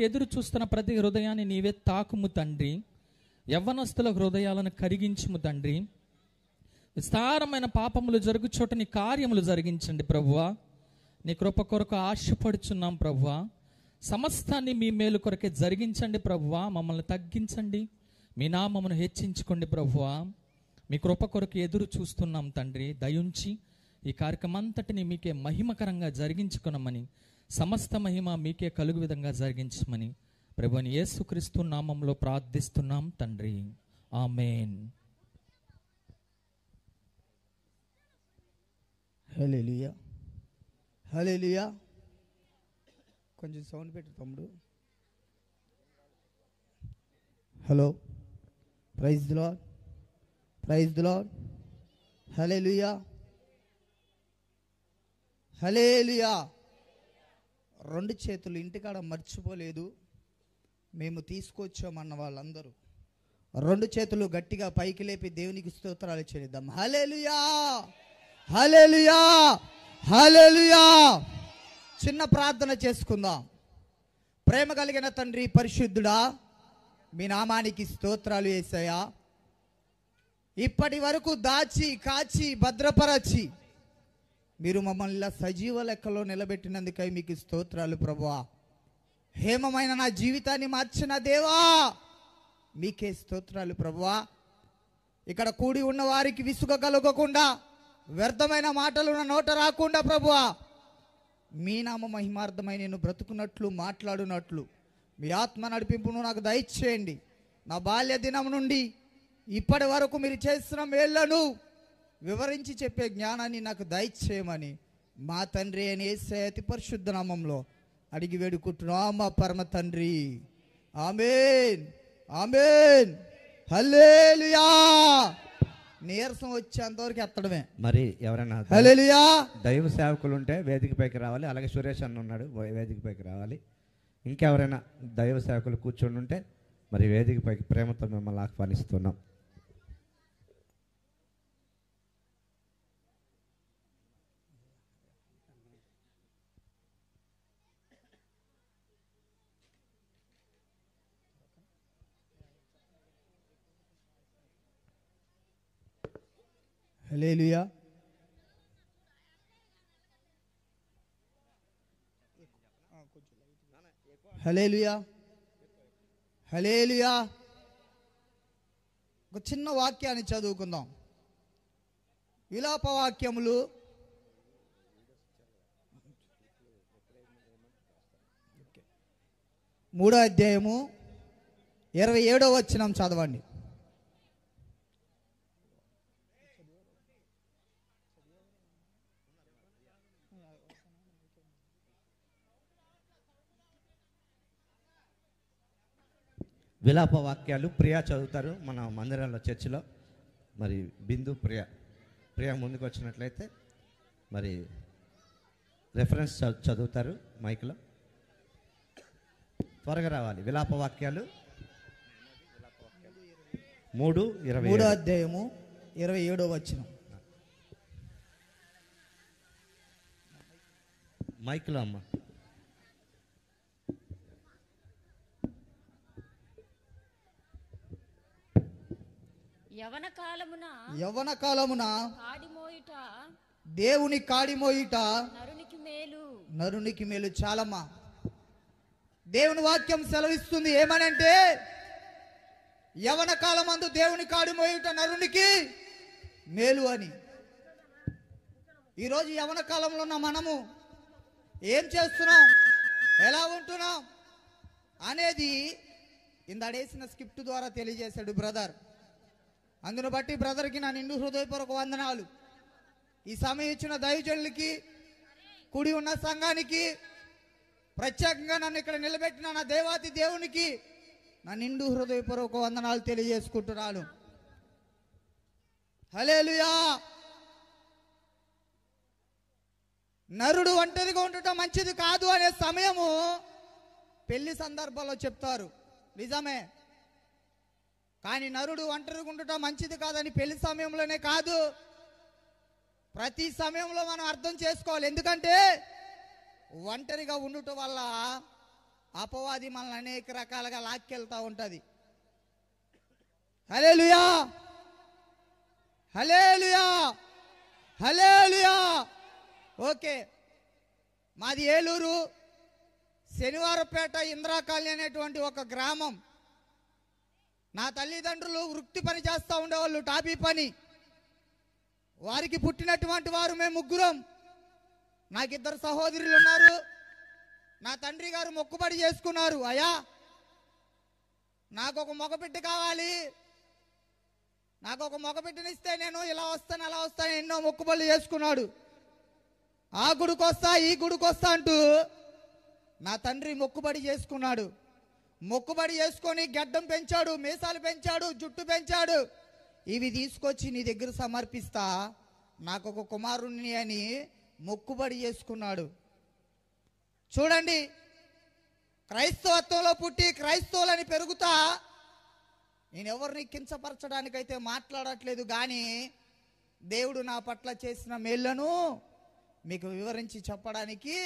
ఎదురు చూస్తున్న ప్రతి హృదయాన్ని నీవే తాకుము తండ్రి. యవ్వనస్తుల హృదయాలను కరిగించుము తండ్రి. విస్తారమైన పాపములు జరుగు చోట నీ కార్యములు జరిగించండి ప్రభువా. నీ కృప కొరకు ఆశపడుచున్నాం ప్రభువా. సమస్తాన్ని మీ మేలు కొరకే జరిగించండి ప్రభువా. మమ్మల్ని తగ్గించండి, మీ నామమును హెచ్చించుకోండి ప్రభువా. మీ కృప కొరకు ఎదురు చూస్తున్నాం తండ్రి. దయుంచి ఈ కార్యక్రమం అంతటిని మీకే మహిమకరంగా జరిగించుకున్నామని, సమస్త మహిమ మీకే కలుగు విధంగా జరిగించమని ప్రభుని యేసుక్రీస్తు నామంలో ప్రార్థిస్తున్నాం తండ్రి. ఆమేన్. హల్లెలూయా, హల్లెలూయా. కొంచెం సౌండ్ పెట్టు తమ్ముడు. Hello, praise the lord, praise the lord. Hallelujah, hallelujah. రెండు చేతులు ఇంటికాడ మర్చిపోలేదు, మేము తీసుకొచ్చామన్న వాళ్ళందరూ రెండు చేతులు గట్టిగా పైకి లేపి దేవునికి స్తోత్రాలు చేద్దాం. హల్లెలూయా, హల్లెలూయా, హల్లెలూయా. చిన్న ప్రార్థన చేసుకుందాం. ప్రేమ కలిగిన తండ్రి పరిశుద్ధుడా, మీ నామానికి స్తోత్రాలు యేసయ్యా. ఇప్పటి వరకు దాచి కాచి భద్రపరచి మీరు మమ్మల్ని సజీవ లెక్కలో నిలబెట్టినందుకై మీకు స్తోత్రాలు ప్రభువా. హేమమైన నా జీవితాన్ని మార్చిన దేవా మీకే స్తోత్రాలు ప్రభువా. ఇక్కడ కూడి ఉన్న వారికి విసుగ కలగకుండా, వ్యర్థమైన మాటలు నా నోట రాకుండా ప్రభువా, మీ నామ మహిమార్థమై నేను బ్రతుకున్నట్లు మాట్లాడునట్లు మీ ఆత్మ నడిపింపును నాకు దయచేయండి. నా బాల్య దినం నుండి ఇప్పటి వరకు మీరు చేస్తున్న మేళ్లను వివరించి చెప్పే జ్ఞానాన్ని నాకు దయచేయమని మా తండ్రి అని యేసయ్య అతి పరిశుద్ధ నామంలో అడిగి వేడుకుంటున్నాం మా పరమ తండ్రి. ఆమేన్, ఆమేన్, హల్లెలూయా. నీరసం వచ్చేంతవరకు ఎత్తడమే. మరి ఎవరైనా హల్లెలూయా దైవ సేవకులు ఉంటే వేదికపైకి రావాలి. అలాగే సురేష్ అన్న ఉన్నాడు, వేదికపైకి రావాలి. ఇంకెవరైనా దైవ సేవకులు కూర్చొని ఉంటే మరి వేదికపైకి ప్రేమతో మిమ్మల్ని ఆహ్వానిస్తున్నాం. హల్లెలూయా, హల్లెలూయా, హల్లెలూయా. ఒక చిన్న వాక్యాన్ని చదువుకుందాం. విలాప వాక్యములు 3వ అధ్యాయము 27వ వచనం చదవండి. విలాప వాక్యాలు ప్రియా చదువుతారు మన మందిరంలో, చర్చిలో. మరి బిందు ప్రియా ముందుకు వచ్చినట్లయితే మరి రెఫరెన్స్ చదువుతారు మైక్లో. త్వరగా రావాలి. విలాప వాక్యాలు 3:27. 3వ అధ్యాయము 27వ వచనం. మైక్లో అమ్మ. యవ్వన కాలమున దేవుని కాడిమోయిట నరునికి మేలు. చాలమ్మా. దేవుని వాక్యం సెలవిస్తుంది ఏమనంటే, యవ్వన కాలమందు దేవుని కాడిమోయిట నరునికి మేలు అని. ఈరోజు యవ్వన కాలంలో ఉన్న మనము ఏం చేస్తున్నాం, ఎలా ఉంటున్నాం అనేది ఇందాడేసిన స్క్రిప్ట్ ద్వారా తెలియజేశాడు బ్రదర్. అందును బట్టి బ్రదర్కి నా నిండు హృదయపూర్వక వందనాలు. ఈ సమయం ఇచ్చిన దైవజనులకి, కుడి ఉన్న సంఘానికి, ప్రత్యేకంగా నన్ను ఇక్కడ నిలబెట్టిన నా దేవాతి దేవునికి నా నిండు హృదయపూర్వక వందనాలు తెలియజేసుకుంటున్నాను. హల్లెలూయా. నరుడు ఒంటరిగా ఉండటం మంచిది కాదు అనే సమయము పెళ్లి సందర్భంలో చెప్తారు, నిజమే. కానీ నరుడు ఒంటరిగా ఉండటం మంచిది కాదని పెళ్లి సమయంలోనే కాదు, ప్రతి సమయంలో మనం అర్థం చేసుకోవాలి. ఎందుకంటే ఒంటరిగా ఉండటం వల్ల అపవాది మనల్ని అనేక రకాలుగా లాక్కెళ్తా ఉంటుంది. హల్లెలూయా, హల్లెలూయా, హల్లెలూయా. ఓకే, మాది ఏలూరు, శనివారపేట ఇందిరా కాలనీ అనేటువంటి ఒక గ్రామం. నా తల్లిదండ్రులు వృత్తి పని చేస్తూ ఉండేవాళ్ళు, టాపీ పని. వారికి పుట్టినటువంటి వారు మేము ముగ్గురం. నాకు 2 సహోదరులు ఉన్నారు. నా తండ్రి గారు మొక్కుబడి చేసుకున్నారు, అయ్యా నాకు ఒక మగబిడ్డ కావాలి, నాకు ఒక మగబిడ్డనిస్తే నేను ఇలా వస్తాను అలా వస్తాను ఎన్నో మొక్కుబడులు చేసుకున్నాడు. ఆ గుడికి వస్తా ఈ గుడికి వస్తా అంటూ నా తండ్రి మొక్కుబడి చేసుకున్నాడు. మొక్కుబడి చేసుకొని గడ్డం పెంచాడు, మీసాలు పెంచాడు, జుట్టు పెంచాడు. ఇవి తీసుకొచ్చి నీ దగ్గర సమర్పిస్తా, నాకు ఒక కుమారుణ్ణి అని మొక్కుబడి చేసుకున్నాడు. చూడండి, క్రైస్తవత్వంలో పుట్టి క్రైస్తవులని పెరుగుతా నేను ఎవరిని కించపరచడానికైతే మాట్లాడట్లేదు, కానీ దేవుడు నా పట్ల చేసిన మేళ్లను మీకు వివరించి చెప్పడానికి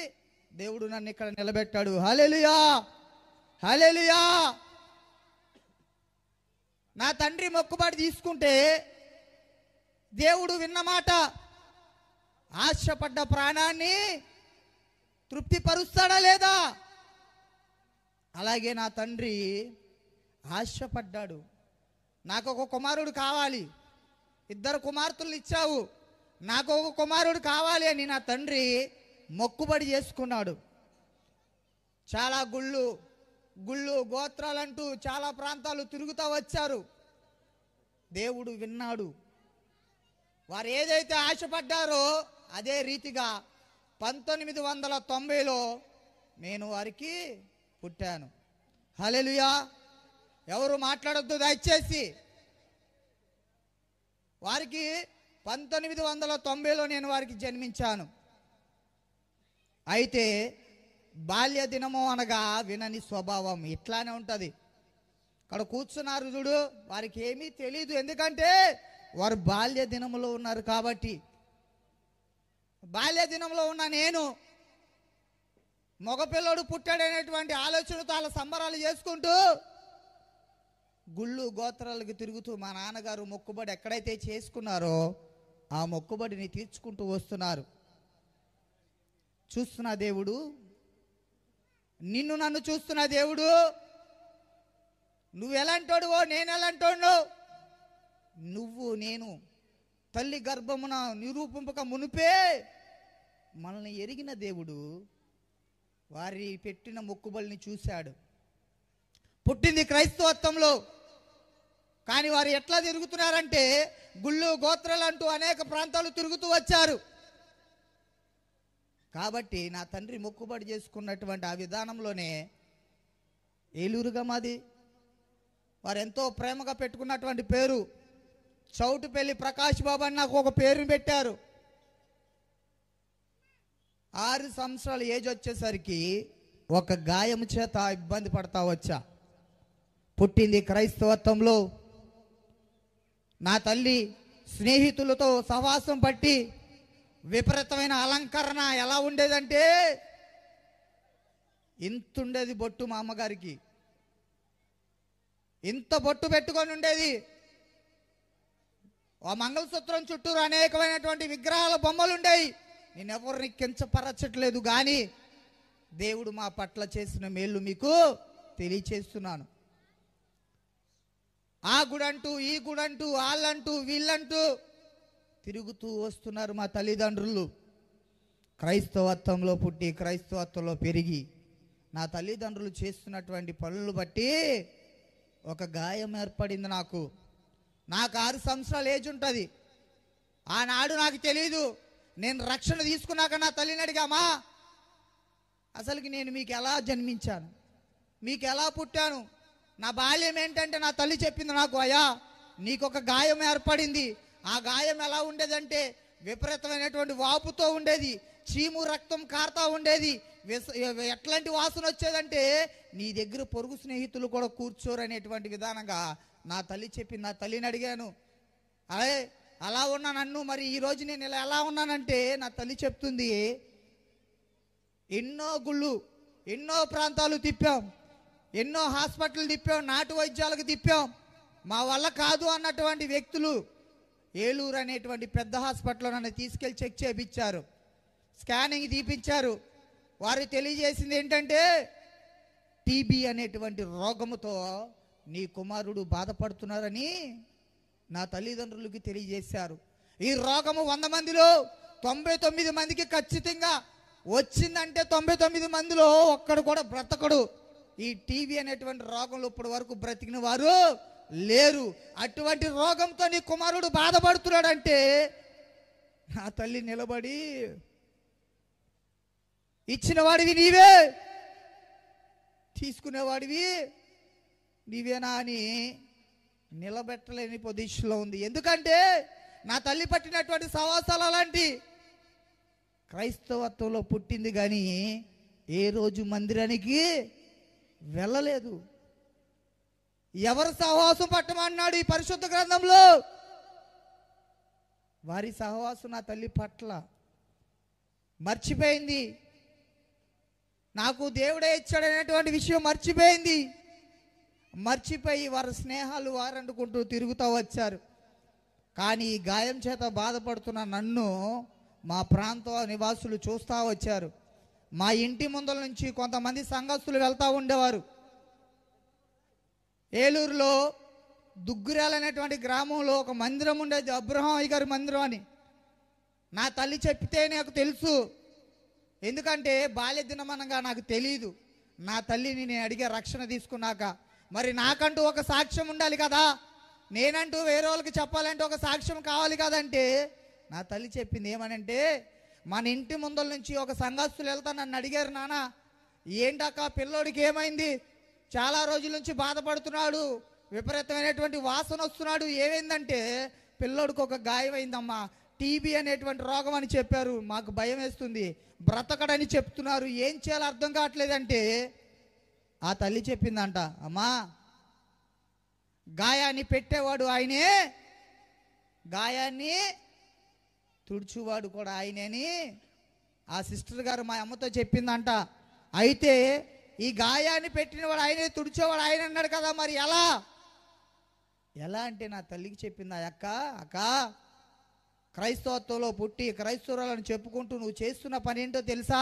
దేవుడు నన్ను ఇక్కడ నిలబెట్టాడు. హల్లెలూయా, హల్లెలూయా. నా తండ్రి మొక్కుబడి తీసుకుంటే దేవుడు విన్నమాట, ఆశపడ్డ ప్రాణాన్ని తృప్తిపరుస్తాడా లేదా? అలాగే నా తండ్రి ఆశపడ్డాడు, నాకు ఒక కుమారుడు కావాలి, 2 కుమార్తెలు ఇచ్చావు, నాకు ఒక కుమారుడు కావాలి అని నా తండ్రి మొక్కుబడి చేసుకున్నాడు. చాలా గుళ్ళు గోత్రాలంటూ చాలా ప్రాంతాలు తిరుగుతూ వచ్చారు. దేవుడు విన్నాడు. వారు ఏదైతే ఆశపడ్డారో అదే రీతిగా 1990లో నేను వారికి పుట్టాను. హల్లెలూయా. ఎవరు మాట్లాడొద్దు దయచేసి. వారికి 1990లో నేను వారికి జన్మించాను. అయితే బాల్య దినము అనగా వినని స్వభావం ఇట్లానే ఉంటుంది. అక్కడ కూర్చున్నారు చూడు, వారికి ఏమీ తెలియదు, ఎందుకంటే వారు బాల్య దినములో ఉన్నారు కాబట్టి. బాల్య దినంలో ఉన్న నేను మగపిల్లడు పుట్టాడనేటువంటి ఆలోచనతో వాళ్ళ సంబరాలు చేసుకుంటూ గుళ్ళు గోత్రాలకు తిరుగుతూ మా నాన్నగారు మొక్కుబడి ఎక్కడైతే చేసుకున్నారో ఆ మొక్కుబడిని తీర్చుకుంటూ వస్తున్నారు. చూస్తున్న దేవుడు, నిన్ను నన్ను చూస్తున్న దేవుడు, నువ్వు ఎలాంటోడువో నేను ఎలాంటోడు, నువ్వు నేను తల్లి గర్భమున నిరూపింపక మునిపే మనల్ని ఎరిగిన దేవుడు వారి పెట్టిన మొక్కుబడిని చూశాడు. పుట్టింది క్రైస్తవత్వంలో, కానీ వారు ఎట్లా తిరుగుతున్నారంటే గుళ్ళు గోత్రాలు అంటూ అనేక ప్రాంతాలు తిరుగుతూ వచ్చారు. కాబట్టి నా తండ్రి మొక్కుబడి చేసుకున్నటువంటి ఆ విధానంలోనే ఏలూరుగా మాది. వారు ఎంతో ప్రేమగా పెట్టుకున్నటువంటి పేరు చౌటుపల్లి ప్రకాష్ బాబు అని నాకు ఒక పేరుని పెట్టారు. 6 సంవత్సరాల ఏజ్ వచ్చేసరికి ఒక గాయం చేత ఇబ్బంది పడతా వచ్చా. పుట్టింది క్రైస్తవత్వంలో. నా తల్లి స్నేహితులతో సహవాసం పట్టి విపరీతమైన అలంకరణ ఎలా ఉండేదంటే ఇంత ఉండేది బొట్టు. మా అమ్మగారికి ఇంత బొట్టు పెట్టుకొని ఉండేది. ఆ మంగళసూత్రం చుట్టూరు అనేకమైనటువంటి విగ్రహాల బొమ్మలు ఉండేవి. నేను ఎవరిని కించపరచట్లేదు, కానీ దేవుడు మా పట్ల చేసిన మేళ్ళు మీకు తెలియచేస్తున్నాను. ఆ గుడంటూ ఈ గుడంటూ వాళ్ళంటూ వీళ్ళంటూ తిరుగుతూ వస్తున్నారు మా తల్లిదండ్రులు. క్రైస్తవత్వంలో పుట్టి క్రైస్తవత్వంలో పెరిగి నా తల్లిదండ్రులు చేస్తున్నటువంటి పనులు బట్టి ఒక గాయం ఏర్పడింది నాకు. 6 సంవత్సరాల ఏజ్ ఉంటుంది. ఆనాడు నాకు తెలీదు. నేను రక్షణ తీసుకున్నాక నా తల్లిని అడిగామా, అసలుకి నేను మీకు ఎలా జన్మించాను, మీకు ఎలా పుట్టాను, నా బాల్యం ఏంటంటే నా తల్లి చెప్పింది నాకు, అయ్యా నీకు ఒక గాయం ఏర్పడింది. ఆ గాయం ఎలా ఉండేదంటే విపరీతమైనటువంటి వాపుతో ఉండేది, చీము రక్తం కారుతా ఉండేది. ఎట్లాంటి వాసన వచ్చేదంటే నీ దగ్గర పొరుగు స్నేహితులు కూడా కూర్చోరు అనేటువంటి విధానంగా నా తల్లి చెప్పింది. నా తల్లిని అడిగాను, అదే అలా ఉన్నా నన్ను, మరి ఈరోజు నేను ఇలా ఎలా ఉన్నానంటే నా తల్లి చెప్తుంది, ఎన్నో గుళ్ళు ఎన్నో ప్రాంతాలు తిప్పాం, ఎన్నో హాస్పిటల్ తిప్పాం, నాటు వైద్యాలకు తిప్పాం. మా వల్ల కాదు అన్నటువంటి వ్యక్తులు ఏలూరు అనేటువంటి పెద్ద హాస్పిటల్లో నన్ను తీసుకెళ్ళి చెక్ చేయించారు, స్కానింగ్ తీపించారు. వారు తెలియజేసింది ఏంటంటే టీబీ అనేటువంటి రోగముతో నీ కుమారుడు బాధపడుతున్నారని నా తల్లిదండ్రులకి తెలియజేశారు. ఈ రోగము 100 మందిలో 99 మందికి ఖచ్చితంగా వచ్చిందంటే 99 మందిలో ఒక్కడు కూడా బ్రతకడు. ఈ టీబీ అనేటువంటి రోగంలో ఇప్పటి వరకు బ్రతికిన వారు లేరు. అటువంటి రోగంతో నీ కుమారుడు బాధపడుతున్నాడంటే నా తల్లి నిలబడి ఇచ్చిన వాడివి నీవే, తీసుకునేవాడివి నీవేనా అని నిలబెట్టలేని పొజిషన్లో ఉంది. ఎందుకంటే నా తల్లి పట్టినటువంటి సవాసాలు అలాంటి. క్రైస్తవత్వంలో పుట్టింది కానీ ఏ రోజు మందిరానికి వెళ్ళలేదు. ఎవరు సహవాసం పట్టమన్నాడు ఈ పరిశుద్ధ గ్రంథంలో? వారి సహవాసం నా తల్లి పట్ల మర్చిపోయింది. నాకు దేవుడే ఇచ్చాడనేటువంటి విషయం మర్చిపోయింది. మర్చిపోయి వారి స్నేహాలు వారనుకుంటూ తిరుగుతూ వచ్చారు. కానీ ఈ గాయం చేత బాధపడుతున్న నన్ను మా ప్రాంత నివాసులు చూస్తూ వచ్చారు. మా ఇంటి ముందల నుంచి కొంతమంది సంఘస్థులు వెళ్తూ ఉండేవారు. ఏలూరులో దుగ్గురాల అనేటువంటి గ్రామంలో ఒక మందిరం ఉండేది, అబ్రహాం అయ్య గారి మందిరం అని. నా తల్లి చెప్తే నాకు తెలుసు. ఎందుకంటే బాల్య దినమనగా నాకు తెలియదు. నా తల్లిని నేను అడిగే రక్షణ తీసుకున్నాక మరి నాకంటూ ఒక సాక్ష్యం ఉండాలి కదా, నేనంటూ వేరే వాళ్ళకి చెప్పాలంటే ఒక సాక్ష్యం కావాలి కదంటే నా తల్లి చెప్పింది ఏమనంటే, మన ఇంటి ముందల నుంచి ఒక సంఘస్థులు వెళ్తా నన్ను అడిగారు, నాన్న ఏంటక్క పిల్లోడికి ఏమైంది, చాలా రోజుల నుంచి బాధపడుతున్నాడు, విపరీతమైనటువంటి వాసన వస్తున్నాడు, ఏమైందంటే పిల్లోడికి ఒక గాయమైందమ్మా, టీబీ అనేటువంటి రోగం అని చెప్పారు. మాకు భయం వేస్తుంది, బ్రతకడని చెప్తున్నారు, ఏం చేయాలో అర్థం కావట్లేదంటే ఆ తల్లి చెప్పిందంట, అమ్మా గాయాన్ని పెట్టేవాడు ఆయనే, గాయాన్ని తుడుచువాడు కూడా ఆయనేని ఆ సిస్టర్ గారు మా అమ్మతో చెప్పిందంట. అయితే ఈ గాయాన్ని పెట్టినవాడు ఆయనే, తుడిచేవాడు ఆయన అన్నాడు కదా, మరి ఎలా అంటే నా తల్లికి చెప్పింది, అక్క అక్క క్రైస్తవత్వంలో పుట్టి క్రైస్తవురాలను చెప్పుకుంటూ నువ్వు చేస్తున్న పని ఏంటో తెలుసా?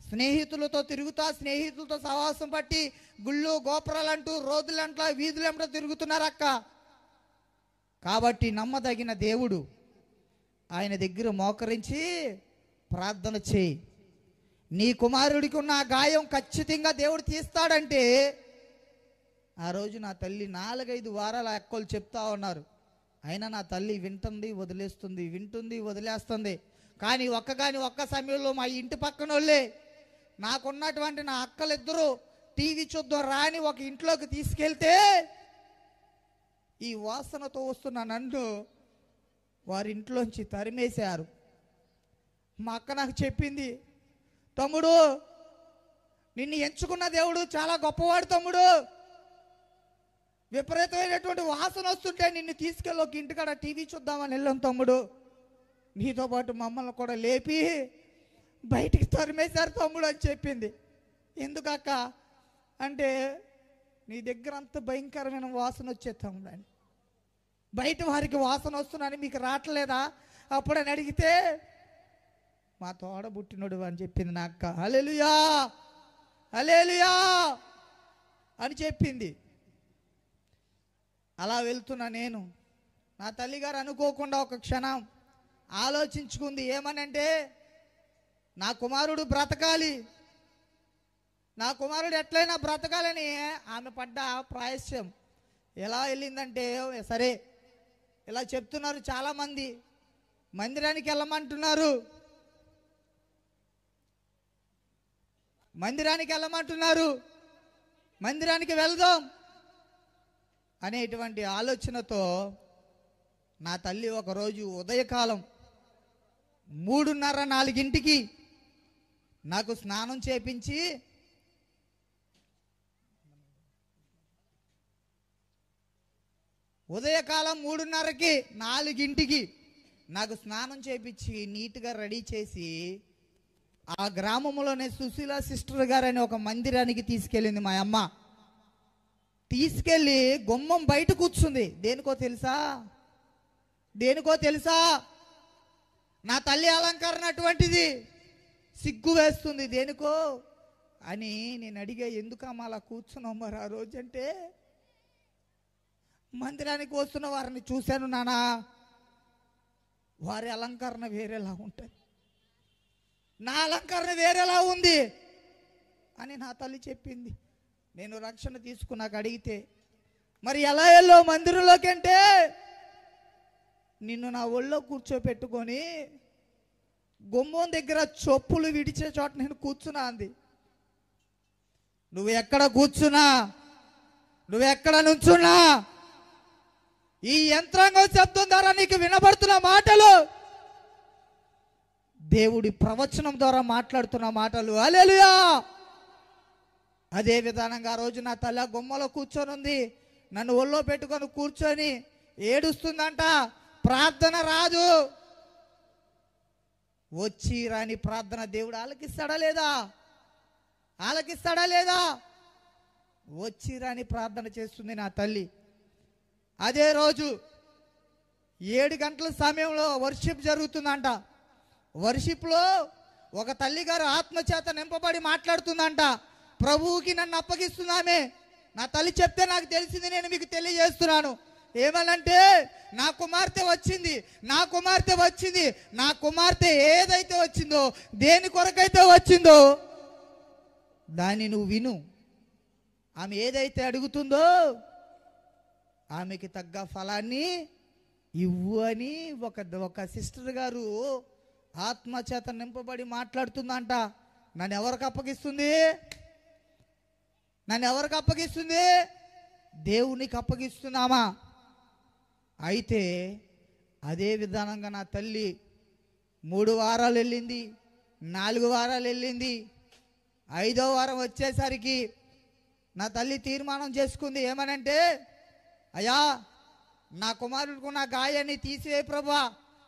స్నేహితులతో తిరుగుతా, స్నేహితులతో సహవాసం పట్టి గుళ్ళు గోపురాలంటూ రోడ్లంటూ వీధులంటూ తిరుగుతున్నారక్క. కాబట్టి నమ్మదగిన దేవుడు ఆయన దగ్గర మోకరించి ప్రార్థన చేయి, నీ కుమారుడికి ఉన్న గాయం ఖచ్చితంగా దేవుడు తీస్తాడంటే ఆ రోజు నా తల్లి 4-5 వారాల అక్కలు చెప్తా ఉన్నారు. అయినా నా తల్లి వింటుంది వదిలేస్తుంది, వింటుంది వదిలేస్తుంది. కానీ ఒక్క సమయంలో మా ఇంటి పక్కన వాళ్ళే నాకున్నటువంటి నా అక్కలిద్దరూ టీవీ చూద్దాం రాని ఒక ఇంట్లోకి తీసుకెళ్తే ఈ వాసనతో వస్తున్న నన్ను వారింట్లోంచి తరిమేశారు. మా అక్క నాకు చెప్పింది, తమ్ముడు నిన్ను ఎంచుకున్న దేవుడు చాలా గొప్పవాడు తమ్ముడు, విపరీతమైనటువంటి వాసన వస్తుంటే నిన్ను తీసుకెళ్ళి ఒక ఇంటికాడ టీవీ చూద్దామని వెళ్ళాం తమ్ముడు, నీతో పాటు మమ్మల్ని కూడా లేపి బయటికి తరిమేశారు తమ్ముడు అని చెప్పింది. ఎందుకక్క అంటే నీ దగ్గర అంత భయంకరమైన వాసన వచ్చే తమ్ముడు అని, బయట వారికి వాసన వస్తుందని మీకు రావట్లేదా అప్పుడని అడిగితే మా తోడబుట్టినోడు అని చెప్పింది నా అక్క. హల్లెలూయా హల్లెలూయా అని చెప్పింది. అలా వెళ్తున్నా నేను, నా తల్లిగారు అనుకోకుండా ఒక క్షణం ఆలోచించుకుంది. ఏమనంటే నా కుమారుడు బ్రతకాలి, నా కుమారుడు ఎట్లయినా బ్రతకాలని ఆమె పడ్డ ప్రాయశ్యం ఎలా వెళ్ళిందంటే, సరే ఇలా చెప్తున్నారు చాలామంది, మందిరానికి వెళ్ళమంటున్నారు, మందిరానికి వెళ్దాం అనేటువంటి ఆలోచనతో నా తల్లి ఒకరోజు ఉదయకాలం 3:30-4 నాకు స్నానం చేపించి ఉదయకాలం 3:30-4 నాకు స్నానం చేపించి నీట్గా రెడీ చేసి ఆ గ్రామంలోనే సుశీల సిస్టర్ గారు అనే ఒక మందిరానికి తీసుకెళ్ళింది మా అమ్మ. తీసుకెళ్ళి గుమ్మం బయట కూర్చుంది. దేనికో తెలుసా? నా తల్లి అలంకరణ అటువంటిది, సిగ్గు వేస్తుంది దేనికో అని నేను అడిగా. ఎందుకమ్మా అలా కూర్చున్నావు మరి ఆ రోజంటే? మందిరానికి వస్తున్న వారిని చూశాను నానా, వారి అలంకరణ వేరేలా ఉంటుంది, నా అలంకరణ వేరేలా ఉంది అని నా తల్లి చెప్పింది. నేను రక్షణ తీసుకున్నాక అడిగితే, మరి ఎలా వెళ్ళో మందిరంలోకి అంటే, నిన్ను నా ఒళ్ళో కూర్చోపెట్టుకొని గుమ్మం దగ్గర చొప్పులు విడిచే చోట నేను కూర్చున్నా అంది. నువ్వు ఎక్కడ కూర్చున్నా, నువ్వు ఎక్కడ నుంచున్నా, ఈ యంత్రాంగం శబ్దం ద్వారా నీకు వినబడుతున్న మాటలు దేవుడి ప్రవచనం ద్వారా మాట్లాడుతున్న మాటలు. హల్లెలూయా. అదే విధానంగా ఆ రోజు నా తల్లి గుమ్మలో కూర్చొని ఉంది. నన్ను ఒళ్ళో పెట్టుకొని కూర్చొని ఏడుస్తుందంట. ప్రార్థన రాదు. వచ్చి రాని ప్రార్థన దేవుడు ఆలకిస్తాడా లేదా? వచ్చి రాని ప్రార్థన చేస్తుంది నా తల్లి. అదే రోజు 7 గంటల సమయంలో వర్షిప్ జరుగుతుందంట. వర్షిప్లో ఒక తల్లి గారు ఆత్మచేత నింపబడి మాట్లాడుతుందంట. ప్రభువుకి నన్ను అప్పగిస్తున్నామే. నా తల్లి చెప్తే నాకు తెలిసింది, నేను మీకు తెలియజేస్తున్నాను. ఏమనంటే, నా కుమార్తె వచ్చింది. నా కుమార్తె ఏదైతే వచ్చిందో, దేని కొరకైతే వచ్చిందో దాన్ని నువ్వు విను. ఆమె ఏదైతే అడుగుతుందో ఆమెకి తగ్గ ఫలాన్ని ఇవ్వు అని ఒక సిస్టర్ గారు ఆత్మచేత నింపబడి మాట్లాడుతుందంట. నన్ను ఎవరికి అప్పగిస్తుంది? దేవునికి అప్పగిస్తున్నామా? అయితే అదే విధానంగా నా తల్లి 3 వారాలు వెళ్ళింది, 4 వారాలు వెళ్ళింది. 5వ వారం వచ్చేసరికి నా తల్లి తీర్మానం చేసుకుంది. ఏమనంటే, అయ్యా, నా కుమారుడికి నా గాయాన్ని తీసివే ప్రభువా,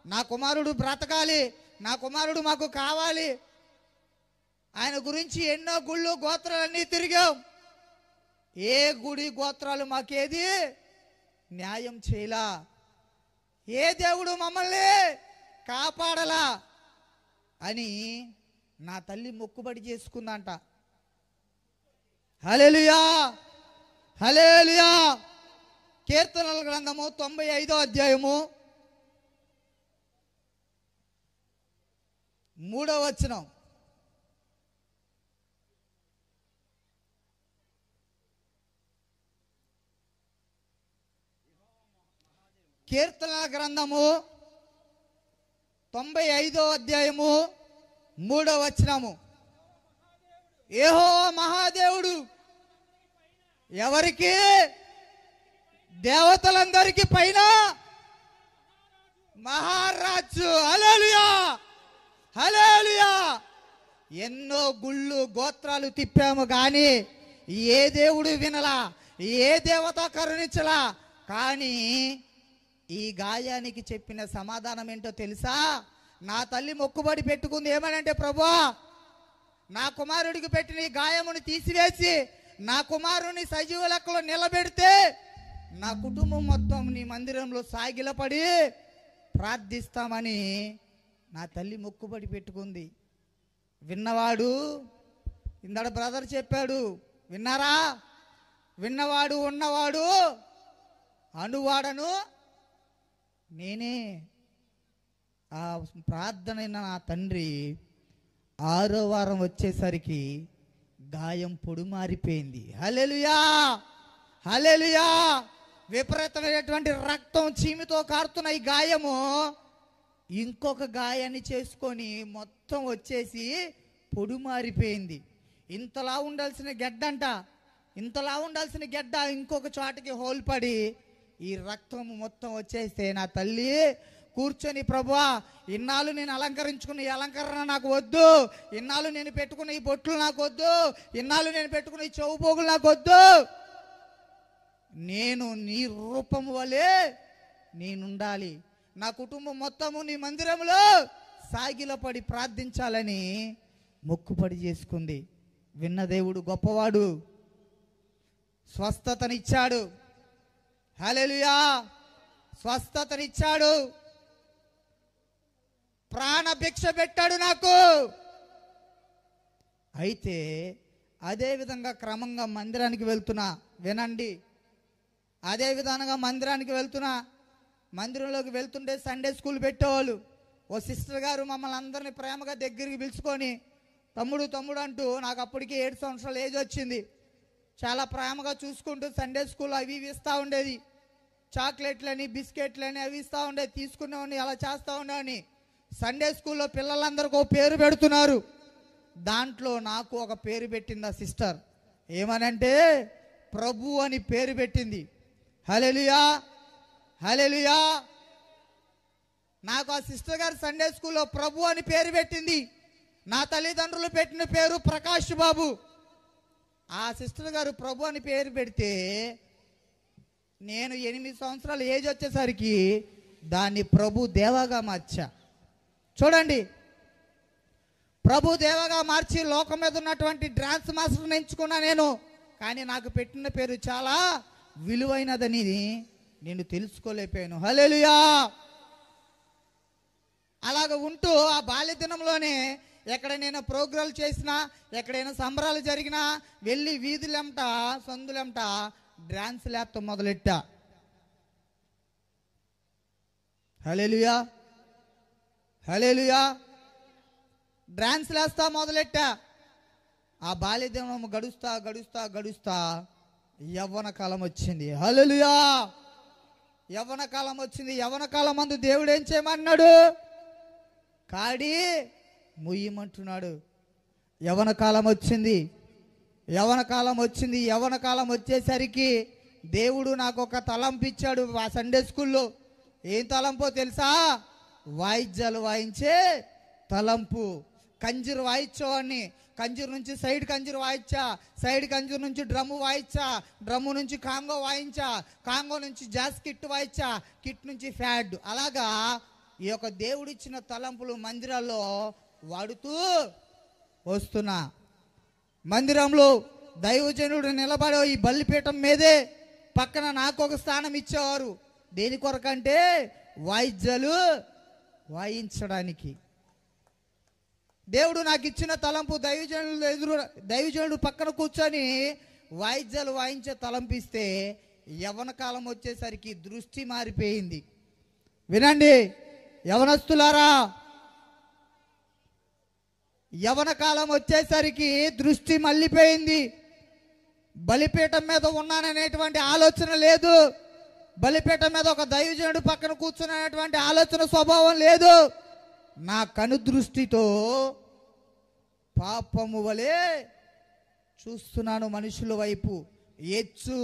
నా కుమారుడు బ్రతకాలి, నా కుమారుడు మాకు కావాలి. ఆయన గురించి ఎన్నో గుళ్ళు గోత్రాలన్నీ తిరిగాం. ఏ గుడి గోత్రాలు మాకేది న్యాయం చేయలా. ఏ దేవుడు మమ్మల్ని కాపాడలా అని నా తల్లి మొక్కుబడి చేసుకుందంట. హల్లెలూయా. కీర్తనల గ్రంథము 95వ అధ్యాయము 3వ వచనం. కీర్తనల గ్రంథము 95వ అధ్యాయము 3వ వచనము. యెహోవా మహాదేవుడు ఎవరికి? దేవతలందరికీ పైన మహారాజు. హల్లెలూయా. ఎన్నో గుళ్ళు గోత్రాలు తిప్పాము కానీ ఏ దేవుడు వినలా, ఏ దేవత కరుణించలా. కానీ ఈ గాయానికి చెప్పిన సమాధానం ఏంటో తెలుసా? నా తల్లి మొక్కుబడి పెట్టుకుంది. ఏమనంటే, ప్రభువా, నా కుమారుడికి పెట్టిన ఈ గాయముని తీసివేసి నా కుమారుని సజీవ లెక్కలో నిలబెడితే నా కుటుంబం మొత్తం నీ మందిరంలో సాగిలపడి ప్రార్థిస్తామని నా తల్లి మొక్కుబడి పెట్టుకుంది. విన్నవాడు, ఇందాడ బ్రదర్ చెప్పాడు, విన్నారా? విన్నవాడు ఉన్నవాడు అనువాడను నేనే. ఆ ప్రార్థన నా తండ్రి 6వ వారం వచ్చేసరికి గాయం పొడి మారిపోయింది. హల్లెలూయా. విపరీతమైనటువంటి రక్తం చీమితో కారుతున్న ఈ గాయము ఇంకొక గాయాన్ని చేసుకొని మొత్తం వచ్చేసి పొడి మారిపోయింది. ఇంతలా ఉండాల్సిన గెడ్డ ఇంకొక చోటకి హోల్పడి ఈ రక్తం మొత్తం వచ్చేస్తే నా తల్లి కూర్చొని, ప్రభువా, ఇన్నాళ్ళు నేను అలంకరించుకున్న ఈ అలంకరణ నాకు వద్దు, ఇన్నాళ్ళు నేను పెట్టుకున్న ఈ బొట్లు నాకు వద్దు, ఇన్నాళ్ళు నేను పెట్టుకున్న ఈ చెవుపోగులు నాకు వద్దు, నేను నీ రూపం వలె నేనుండాలి, నా కుటుంబం మొత్తము నీ మందిరంలో సాగిలపడి ప్రార్థించాలని మొక్కుపడి చేసుకుంది. విన్న దేవుడు గొప్పవాడు, స్వస్థతనిచ్చాడు. హల్లెలూయా, స్వస్థతనిచ్చాడు, ప్రాణభిక్ష పెట్టాడు నాకు. అయితే అదే విధంగా క్రమంగా మందిరానికి వెళ్తున్నా, వినండి, అదే విధంగా మందిరానికి వెళ్తున్నా. మందిరంలోకి వెళ్తుంటే సండే స్కూల్ పెట్టేవాళ్ళు. ఓ సిస్టర్ గారు మమ్మల్ని అందరినీ ప్రేమగా దగ్గరికి పిలుచుకొని తమ్ముడు తమ్ముడు అంటూ, నాకు అప్పటికి 7 సంవత్సరాల ఏజ్ వచ్చింది, చాలా ప్రేమగా చూసుకుంటూ సండే స్కూల్ అవి ఇవి ఇస్తూ ఉండేది. చాక్లెట్లని బిస్కెట్లని అవి ఇస్తూ ఉండేది, తీసుకునేవాడిని, అలా చేస్తూ ఉండేవాడిని. సండే స్కూల్లో పిల్లలందరికీ ఒక పేరు పెడుతున్నారు. దాంట్లో నాకు ఒక పేరు పెట్టింది ఆ సిస్టర్. ఏమనంటే ప్రభు అని పేరు పెట్టింది. హల్లెలూయా, హల్లెలూయా. నాకు ఆ సిస్టర్ గారు సండే స్కూల్లో ప్రభు అని పేరు పెట్టింది. నా తల్లిదండ్రులు పెట్టిన పేరు ప్రకాష్ బాబు. ఆ సిస్టర్ గారు ప్రభు అని పేరు పెడితే నేను 8 సంవత్సరాల ఏజ్ వచ్చేసరికి దాన్ని ప్రభు దేవగా మార్చా. చూడండి, ప్రభు దేవగా మార్చి లోకం మీద ఉన్నటువంటి డ్యాన్స్ మాస్టర్ని ఎంచుకున్నా నేను. కానీ నాకు పెట్టిన పేరు చాలా విలువైనదని నేను తెలుసుకోలేకపోయాను. హల్లెలూయా. అలాగ ఉంటూ ఆ బాల్య దినంలోనే ఎక్కడైనా ప్రోగ్రాలు చేసినా, ఎక్కడైనా సంబరాలు జరిగినా వెళ్ళి వీధులెంట సందులెంట డ్యాన్స్ లేస్తా మొదలెట్టా. హల్లెలూయా, హల్లెలూయా. డ్యాన్స్ లేస్తా మొదలెట్టా. ఆ బాల్య దినం గడుస్తా గడుస్తా గడుస్తా యవ్వన కాలం వచ్చింది. హల్లెలూయా, యవ్వన కాలం వచ్చింది. యవ్వన కాలం మందు దేవుడు ఏం చేయమన్నాడు? కాడి ముయ్యమంటున్నాడు. యవ్వన కాలం వచ్చింది, యవ్వన కాలం వచ్చింది. యవ్వన కాలం వచ్చేసరికి దేవుడు నాకు ఒక తలంపు ఇచ్చాడు ఆ సండే స్కూల్లో. ఏం తలంపో తెలుసా? వాయిద్యాలు వాయించే తలంపు. కంజీరు వాయించేవాడిని. కంజీరు నుంచి సైడ్ కంజీరు వాయించా, సైడ్ కంజీరు నుంచి డ్రమ్ము వాయించా, డ్రమ్ము నుంచి కాంగో వాయించా, కాంగో నుంచి జాస్ కిట్ వాయించా, కిట్ నుంచి ఫ్యాడ్. అలాగా ఈ యొక్క దేవుడిచ్చిన తలంపులు మందిరాల్లో వాడుతూ వస్తున్నా. మందిరంలో దైవజనుడు నిలబడే ఈ బలిపీఠం మీదే పక్కన నాకు ఒక స్థానం ఇచ్చేవారు. దేని కొరకంటే వాయిద్యాలు వాయించడానికి. దేవుడు నాకు ఇచ్చిన తలంపు దైవజనుడు పక్కన కూర్చొని వాయిద్యాలు వాయించే తలంపిస్తే యవ్వన కాలం వచ్చేసరికి దృష్టి మారిపోయింది. వినండి యవనస్తులారా, యవ్వన కాలం వచ్చేసరికి దృష్టి మళ్ళీపోయింది. బలిపీఠం మీద ఉన్నాననేటువంటి ఆలోచన లేదు. బలిపీఠం మీద ఒక దైవజనుడు పక్కన కూర్చున్నటువంటి ఆలోచన స్వభావం లేదు. నా కను దృష్టితో పాపము వలె చూస్తున్నాను మనుషుల వైపు. ఎచ్చు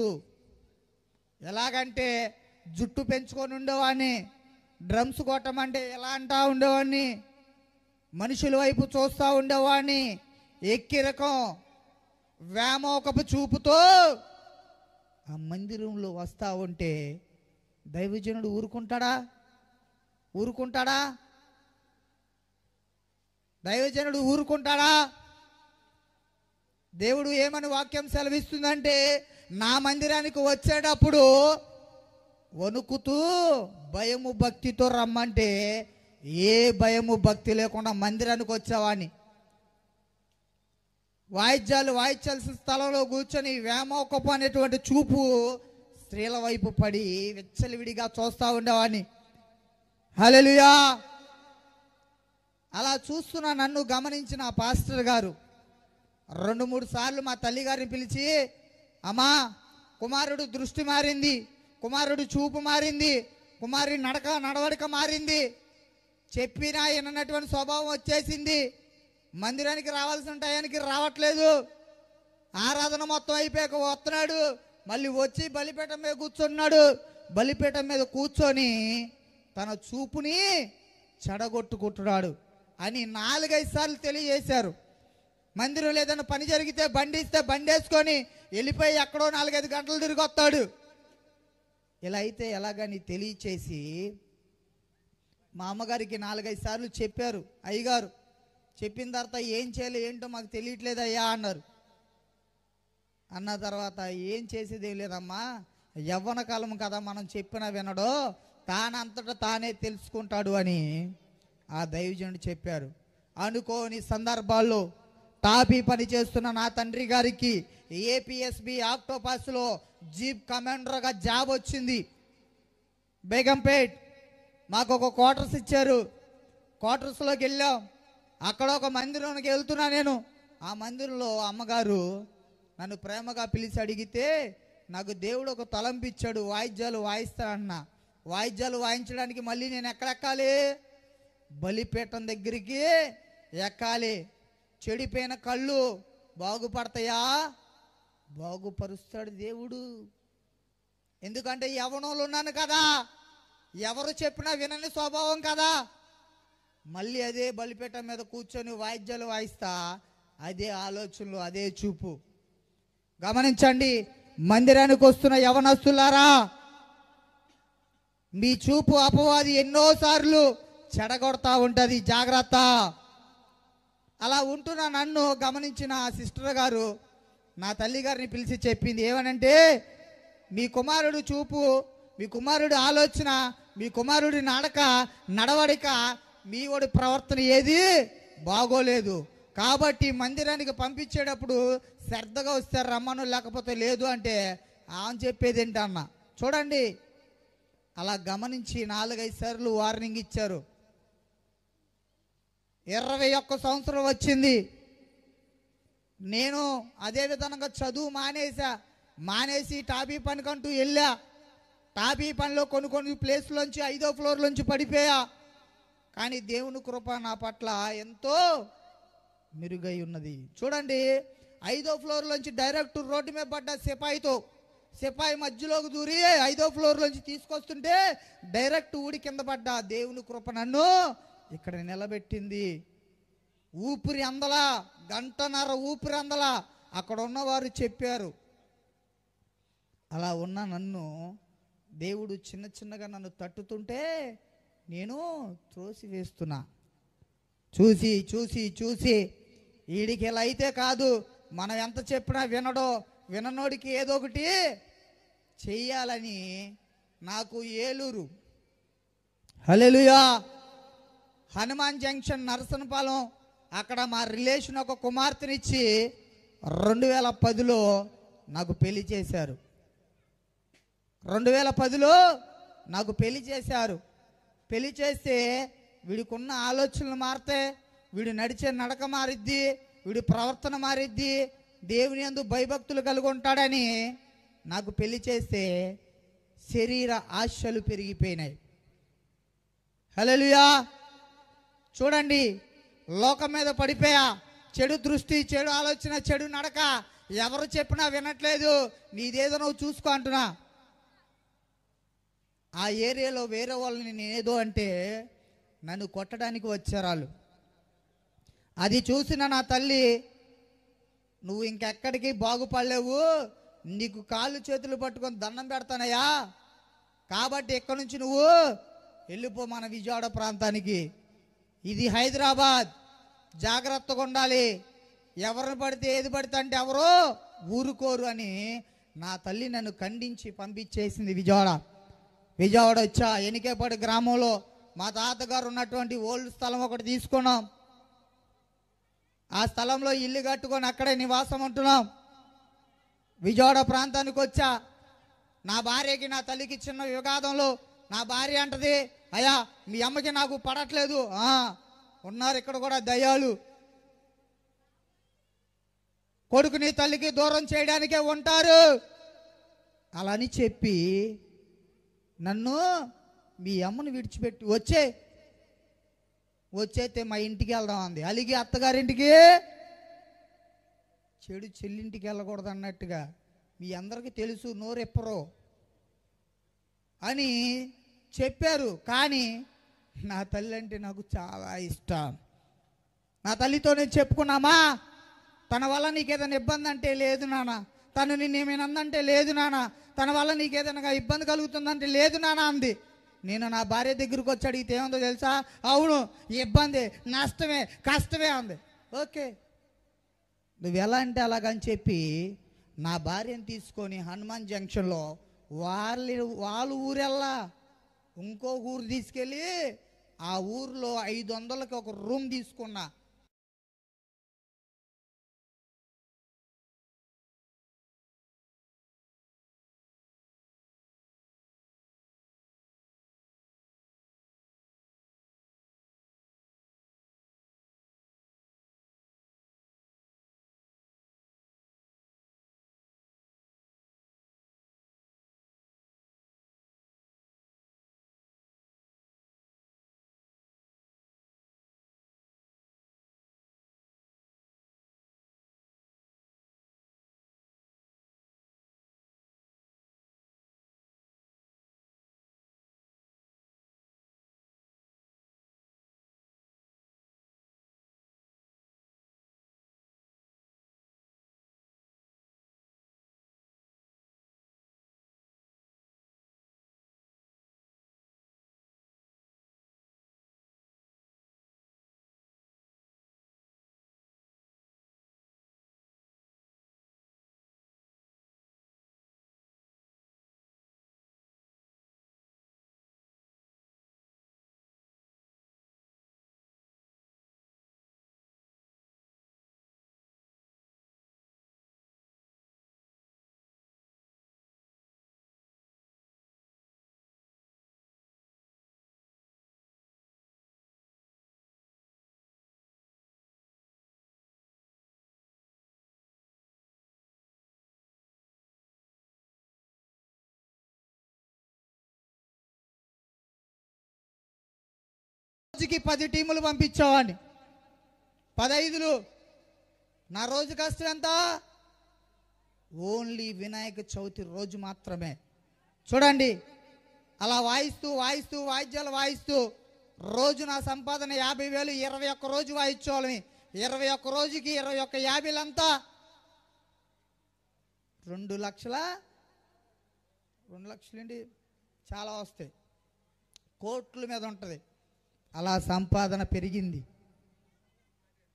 ఎలాగంటే జుట్టు పెంచుకొని ఉండేవాడిని, డ్రమ్స్ కొట్టమంటే ఎలా అంటా ఉండేవాడిని, మనుషుల వైపు చూస్తూ ఉండేవాడిని. ఎక్కి రకం వేమోకపు చూపుతో ఆ మందిరంలో వస్తూ ఉంటే దైవజనుడు ఊరుకుంటాడా? ఊరుకుంటాడా? దైవజనుడు ఊరుకుంటాడా? దేవుడు ఏమని వాక్యం సెలవిస్తుందంటే, నా మందిరానికి వచ్చేటప్పుడు వణుకుతూ భయము భక్తితో రమ్మంటే ఏ భయము భక్తి లేకుండా మందిరానికి వచ్చావాని వాయిద్యాలు వాయించాల్సిన స్థలంలో కూర్చొని వేమోకపు అనేటువంటి చూపు స్త్రీల వైపు పడి విచ్చలవిడిగా చూస్తూ ఉండేవాడిని. హల్లెలూయా. అలా చూస్తున్న నన్ను గమనించిన ఆ పాస్టర్ గారు 2-3 సార్లు మా తల్లిగారిని పిలిచి, అమ్మా కుమారుడు దృష్టి మారింది, కుమారుడు చూపు మారింది, కుమారుడి నడవడిక మారింది, చెప్పినా విననటువంటి స్వభావం వచ్చేసింది, మందిరానికి రావాల్సిన టయానికి రావట్లేదు, ఆరాధన మొత్తం అయిపోయాక వస్తున్నాడు, మళ్ళీ వచ్చి బలిపీఠం మీద కూర్చున్నాడు, బలిపీఠం మీద కూర్చొని తన చూపుని చెడగొట్టుకుంటున్నాడు అని 4-5 సార్లు తెలియజేశారు. మందిరం ఏదైనా పని జరిగితే బండి ఇస్తే బండి వేసుకొని వెళ్ళిపోయి ఎక్కడో 4-5 గంటలు తిరిగి వస్తాడు. ఇలా అయితే ఎలాగని తెలియచేసి మా అమ్మగారికి 4-5 సార్లు చెప్పారు. అయ్యగారు చెప్పిన తర్వాత ఏం చేయాలి ఏంటో మాకు తెలియట్లేదయ్యా అన్నారు. అన్న తర్వాత ఏం చేసేది ఏం లేదమ్మా, యవ్వన కాలం కదా, మనం చెప్పిన వినడో తానంతటా తానే తెలుసుకుంటాడు అని ఆ దైవజనుడు చెప్పారు. అనుకోని సందర్భాల్లో టాపీ పని చేస్తున్న నా తండ్రి గారికి ఏపీఎస్బి ఆక్టోపస్లో జీప్ కమాండర్గా జాబ్ వచ్చింది. బేగంపేట్ మాకు ఒక క్వార్టర్స్ ఇచ్చారు. క్వార్టర్స్లోకి వెళ్ళాం. అక్కడ ఒక మందిరానికి వెళ్తున్నా నేను. ఆ మందిరంలో అమ్మగారు నన్ను ప్రేమగా పిలిచి అడిగితే నాకు దేవుడు ఒక తలంపు ఇచ్చాడు, వాయిద్యాలు వాయిస్తానన్నా. వాయిద్యాలు వాయించడానికి మళ్ళీ నేను ఎక్కడెక్కాలి? బలిపీఠం దగ్గరికి ఎక్కాలి. చెడిపోయిన కళ్ళు బాగుపడతాయా? బాగుపరుస్తాడు దేవుడు. ఎందుకంటే యవ్వనంలో ఉన్నాను కదా, ఎవరు చెప్పినా వినని స్వభావం కదా. మళ్ళీ అదే బలిపీఠం మీద కూర్చొని వాయిద్యాలు వాయిస్తా, అదే ఆలోచనలు, అదే చూపు. గమనించండి, మందిరానికి వస్తున్న యవనస్తులారా, మీ చూపు అపవాది ఎన్నోసార్లు చెడగొడతా ఉంటుంది, జాగ్రత్త. అలా ఉంటున్న నన్ను గమనించిన ఆ సిస్టర్ గారు నా తల్లి గారిని పిలిచి చెప్పింది ఏమనంటే, మీ కుమారుడు చూపు, మీ కుమారుడి ఆలోచన, మీ కుమారుడి నడవడిక, మీ వాడి ప్రవర్తన ఏది బాగోలేదు. కాబట్టి మందిరానికి పంపించేటప్పుడు శ్రద్ధగా వస్తే రమ్మను, లేకపోతే లేదు అంటే అని చెప్పేది ఏంటన్న. చూడండి, అలా గమనించి 4-5 సార్లు వార్నింగ్ ఇచ్చారు. 21 సంవత్సరం వచ్చింది. నేను అదే విధంగా చదువు మానేసి టాపీ పనికంటూ వెళ్ళా. టాపీ పనిలో కొన్ని ప్లేస్లోంచి 5వ ఫ్లోర్లోంచి పడిపోయా. కానీ దేవుని కృప నా పట్ల ఎంతో మెరుగై ఉన్నది. చూడండి, 5వ ఫ్లోర్లోంచి డైరెక్ట్ రోడ్డు మీద పడ్డ సిపాయి మధ్యలోకి దూరి 5వ ఫ్లోర్లోంచి తీసుకొస్తుంటే డైరెక్ట్ ఊడి కింద పడ్డా. దేవుని కృప నన్ను ఇక్కడ నిలబెట్టింది. ఊపిరి అందలా, 1.5 గంట ఊపిరి అందలా. అక్కడ ఉన్నవారు చెప్పారు. అలా ఉన్న నన్ను దేవుడు చిన్నగా నన్ను తట్టుతుంటే నేను త్రోసివేస్తున్నా. చూసి వీడికి ఇలా అయితే కాదు, మనం ఎంత చెప్పినా విననోడికి ఏదో ఒకటి చెయ్యాలని నాకు ఏలూరు, హల్లెలూయా, హనుమాన్ జంక్షన్, నరసనపాలెం అక్కడ మా రిలేషన్ ఒక కుమార్తెనిచ్చి 2010లో నాకు పెళ్లి చేశారు. 2010లో నాకు పెళ్లి చేశారు. పెళ్లి చేస్తే వీడికున్న ఆలోచనలు మారితే, వీడు నడిచే నడక మారిద్ది, వీడి ప్రవర్తన మారిద్ది, దేవుని యందు భయభక్తులు కలిగి ఉంటాడని నాకు పెళ్లి చేస్తే శరీర ఆశలు పెరిగిపోయినాయి. హల్లెలూయా. చూడండి, లోకం మీద పడిపోయా. చెడు దృష్టి, చెడు ఆలోచన, చెడు నడక, ఎవరు చెప్పినా వినట్లేదు, నీదేదో నువ్వు చూసుకో అంటున్నా. ఆ ఏరియాలో వేరే వాళ్ళని నేనేదో అంటే నన్ను కొట్టడానికి వచ్చారు వాళ్ళు. అది చూసిన నా తల్లి, నువ్వు ఇంకెక్కడికి బాగుపడలేవు, నీకు కాళ్ళు చేతులు పట్టుకొని దండం పెడతానయ్యా, కాబట్టి ఎక్కడి నుంచి నువ్వు వెళ్ళిపో మన విజయవాడ ప్రాంతానికి, ఇది హైదరాబాద్, జాగ్రత్తగా ఉండాలి, ఎవరిని పడితే ఏది పడితే అంటే ఎవరో ఊరుకోరు అని నా తల్లి నన్ను ఖండించి పంపించేసింది విజయవాడ వచ్చా. ఎనికేపాడు గ్రామంలో మా తాతగారు ఉన్నటువంటి ఓల్డ్ స్థలం ఒకటి తీసుకున్నాం. ఆ స్థలంలో ఇల్లు కట్టుకొని అక్కడే నివాసం ఉంటున్నాం. విజయవాడ ప్రాంతానికి వచ్చా. నా భార్యకి నా తల్లికి చిన్న వివాదంలో నా భార్య అంటది, అయ్యా మీ అమ్మకి నాకు పడట్లేదు. ఉన్నారు ఇక్కడ కూడా దయ్యాలు, కొడుకుని తల్లికి దూరం చేయడానికే ఉంటారు అలా అని చెప్పి నన్ను మీ అమ్మను విడిచిపెట్టి వచ్చేస్తే మా ఇంటికి వెళ్దాం అంది. అలిగి అత్తగారింటికి, చెడు చెల్లింటికి వెళ్ళకూడదు అన్నట్టుగా. మీ అందరికీ తెలుసు, నోరెప్పరు అని చెప్పారు. కానీ నా తల్లి అంటే నాకు చాలా ఇష్టం. నా తల్లితో నేను చెప్పుకున్నామా, తన వల్ల నీకేదైనా ఇబ్బంది అంటే లేదు నాన్న, తను నిన్నేమైనా అందంటే లేదు నాన్న, తన వల్ల నీకేదైనా ఇబ్బంది కలుగుతుందంటే లేదు నాన్న అంది. నేను నా భార్య దగ్గరికి వచ్చి అడిగితే ఏముందో తెలుసా? అవును, ఇబ్బంది, నష్టమే, కష్టమే ఉంది. ఓకే, నువ్వు ఎలా అంటే అలాగని చెప్పి నా భార్యను తీసుకొని హనుమాన్ జంక్షన్లో వాళ్ళ ఊరెల్లా ఇంకో ఊరు తీసుకెళ్ళి ఆ ఊరిలో 500కి ఒక రూమ్ తీసుకున్నా. రోజుకి 10 టీములు పంపించేవాడిని, 15. నా రోజు కష్టం ఎంత? ఓన్లీ వినాయక చవితి రోజు మాత్రమే. చూడండి, అలా వాయిస్తూ వాయిస్తూ వాయిద్యాలు వాయిస్తూ రోజు నా సంపాదన 50,000. 21 రోజు వాయించేవాళ్ళని. 21 రోజుకి 21,50,000 అంతా 2 లక్షల 2 లక్షలండి, చాలా వస్తాయి, కోట్ల మీద ఉంటుంది. అలా సంపాదన పెరిగింది.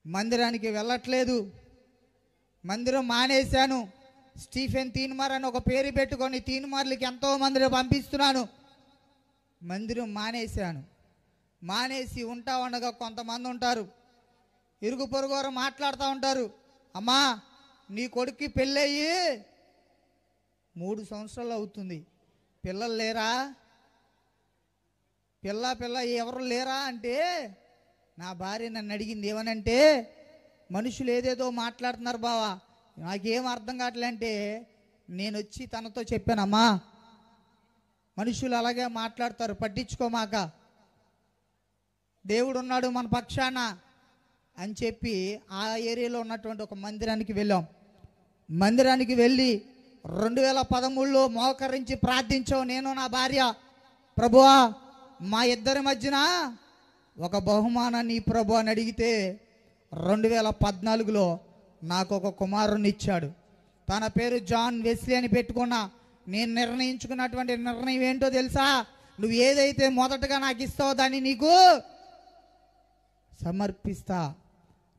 మందిరానికి వెళ్ళట్లేదు, మందిరం మానేశాను. స్టీఫెన్ తీన్మార్ అని ఒక పేరు పెట్టుకొని తీన్మార్లకి ఎంతో మందిని పంపిస్తున్నాను. మందిరం మానేశాను. మానేసి ఉంటా ఉండగా కొంతమంది ఉంటారు, ఇరుగు పొరుగు వారు మాట్లాడుతూ ఉంటారు, అమ్మా నీ కొడుక్కి పెళ్ళయ్యి 3 సంవత్సరాలు అవుతుంది, పిల్లలు లేరా, పిల్ల ఎవరు లేరా అంటే నా భార్య నన్ను అడిగింది. ఏమనంటే, మనుషులు ఏదేదో మాట్లాడుతున్నారు బావా, నాకేం అర్థం కావట్లేంటే నేను వచ్చి తనతో చెప్పానమ్మా, మనుషులు అలాగే మాట్లాడతారు, పట్టించుకోమాక, దేవుడు ఉన్నాడు మన పక్షాన అని చెప్పి ఆ ఏరియాలో ఉన్నటువంటి ఒక మందిరానికి వెళ్ళాం. మందిరానికి వెళ్ళి 2013లో మోకరించి ప్రార్థించాం నేను నా భార్య. ప్రభువా, మా ఇద్దరి మధ్యన ఒక బహుమానాన్ని ప్రభు అని అడిగితే 2014లో నాకు ఒక కుమారుని ఇచ్చాడు. తన పేరు జాన్ వెస్లీ అని పెట్టుకున్నా. నేను నిర్ణయించుకున్నటువంటి నిర్ణయం ఏంటో తెలుసా? నువ్వు ఏదైతే మొదటగా నాకు ఇస్తావో దాన్ని నీకు సమర్పిస్తా,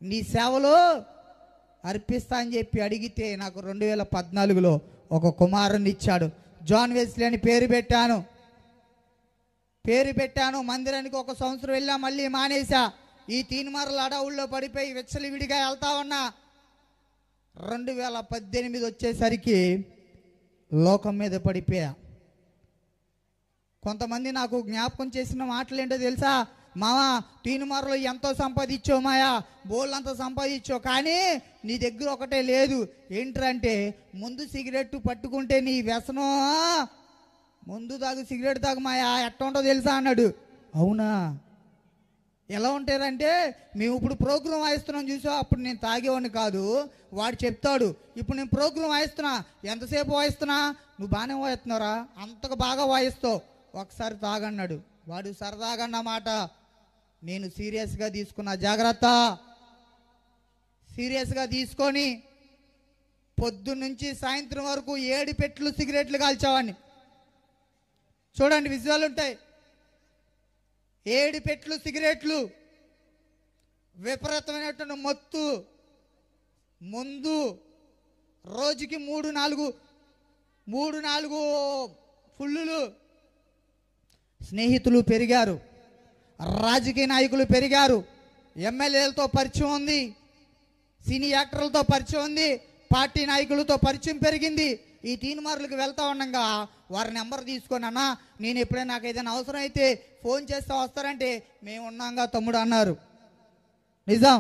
నీ సేవలో అర్పిస్తా అని చెప్పి అడిగితే నాకు 2014లో ఒక కుమారుని ఇచ్చాడు. జాన్ వెస్లీ అని పేరు పెట్టాను. మందిరానికి 1 సంవత్సరం వెళ్ళా, మళ్ళీ మానేసా. ఈ తీన్మార్ల అడవుల్లో పడిపోయి విచ్చలవిడిగా వెళ్తా ఉన్నా. 2018 వచ్చేసరికి లోకం మీద పడిపోయా. కొంతమంది నాకు జ్ఞాపకం చేసిన మాటలు ఏంటో తెలుసా? మావా, తీన్మార్లో ఎంతో సంపాదించావు మాయా, బోళ్ళంతా సంపాదించావు, కానీ నీ దగ్గర ఒకటే లేదు. ఏంటంటే ముందు సిగరెట్ పట్టుకుంటే నీ వ్యసనం, ముందు తాగు, సిగరెట్ తాగు మాయా, ఎట్ట ఉంటో తెలుసా అన్నాడు. అవునా, ఎలా ఉంటారంటే, మేము ఇప్పుడు ప్రోగ్రాం వాయిస్తున్నాం చూసా, అప్పుడు నేను తాగేవాడిని కాదు. వాడు చెప్తాడు, ఇప్పుడు నేను ప్రోగ్రాం వాయిస్తున్నా, ఎంతసేపు వాయిస్తున్నా, నువ్వు బాగానే వాయిస్తున్నారా, అంతకు బాగా వాయిస్తావు, ఒకసారి తాగన్నాడు. వాడు సరదాగా అన్నమాట, నేను సీరియస్గా తీసుకున్నా. జాగ్రత్త, సీరియస్గా తీసుకొని పొద్దున్నుంచి సాయంత్రం వరకు 7 పెట్టెలు సిగరెట్లు కాల్చేవాడిని. చూడండి, విజువల్ ఉంటాయి. ఏడు పెట్లు సిగరెట్లు, విపరీతమైనటువంటి మత్తు, ముందు రోజుకి 3-4 ఫుల్లులు. స్నేహితులు పెరిగారు, రాజకీయ నాయకులు పెరిగారు, ఎమ్మెల్యేలతో పరిచయం ఉంది, సినీ యాక్టర్లతో పరిచయం ఉంది, పార్టీ నాయకులతో పరిచయం పెరిగింది. ఈ తీన్మార్లకు వెళ్తా ఉండగా వారి నెంబర్ తీసుకొని, అన్నా నేను ఎప్పుడైనా నాకు ఏదైనా అవసరం అయితే ఫోన్ చేస్తా వస్తారంటే మేము ఉన్నాంగా తమ్ముడు అన్నారు. నిజం.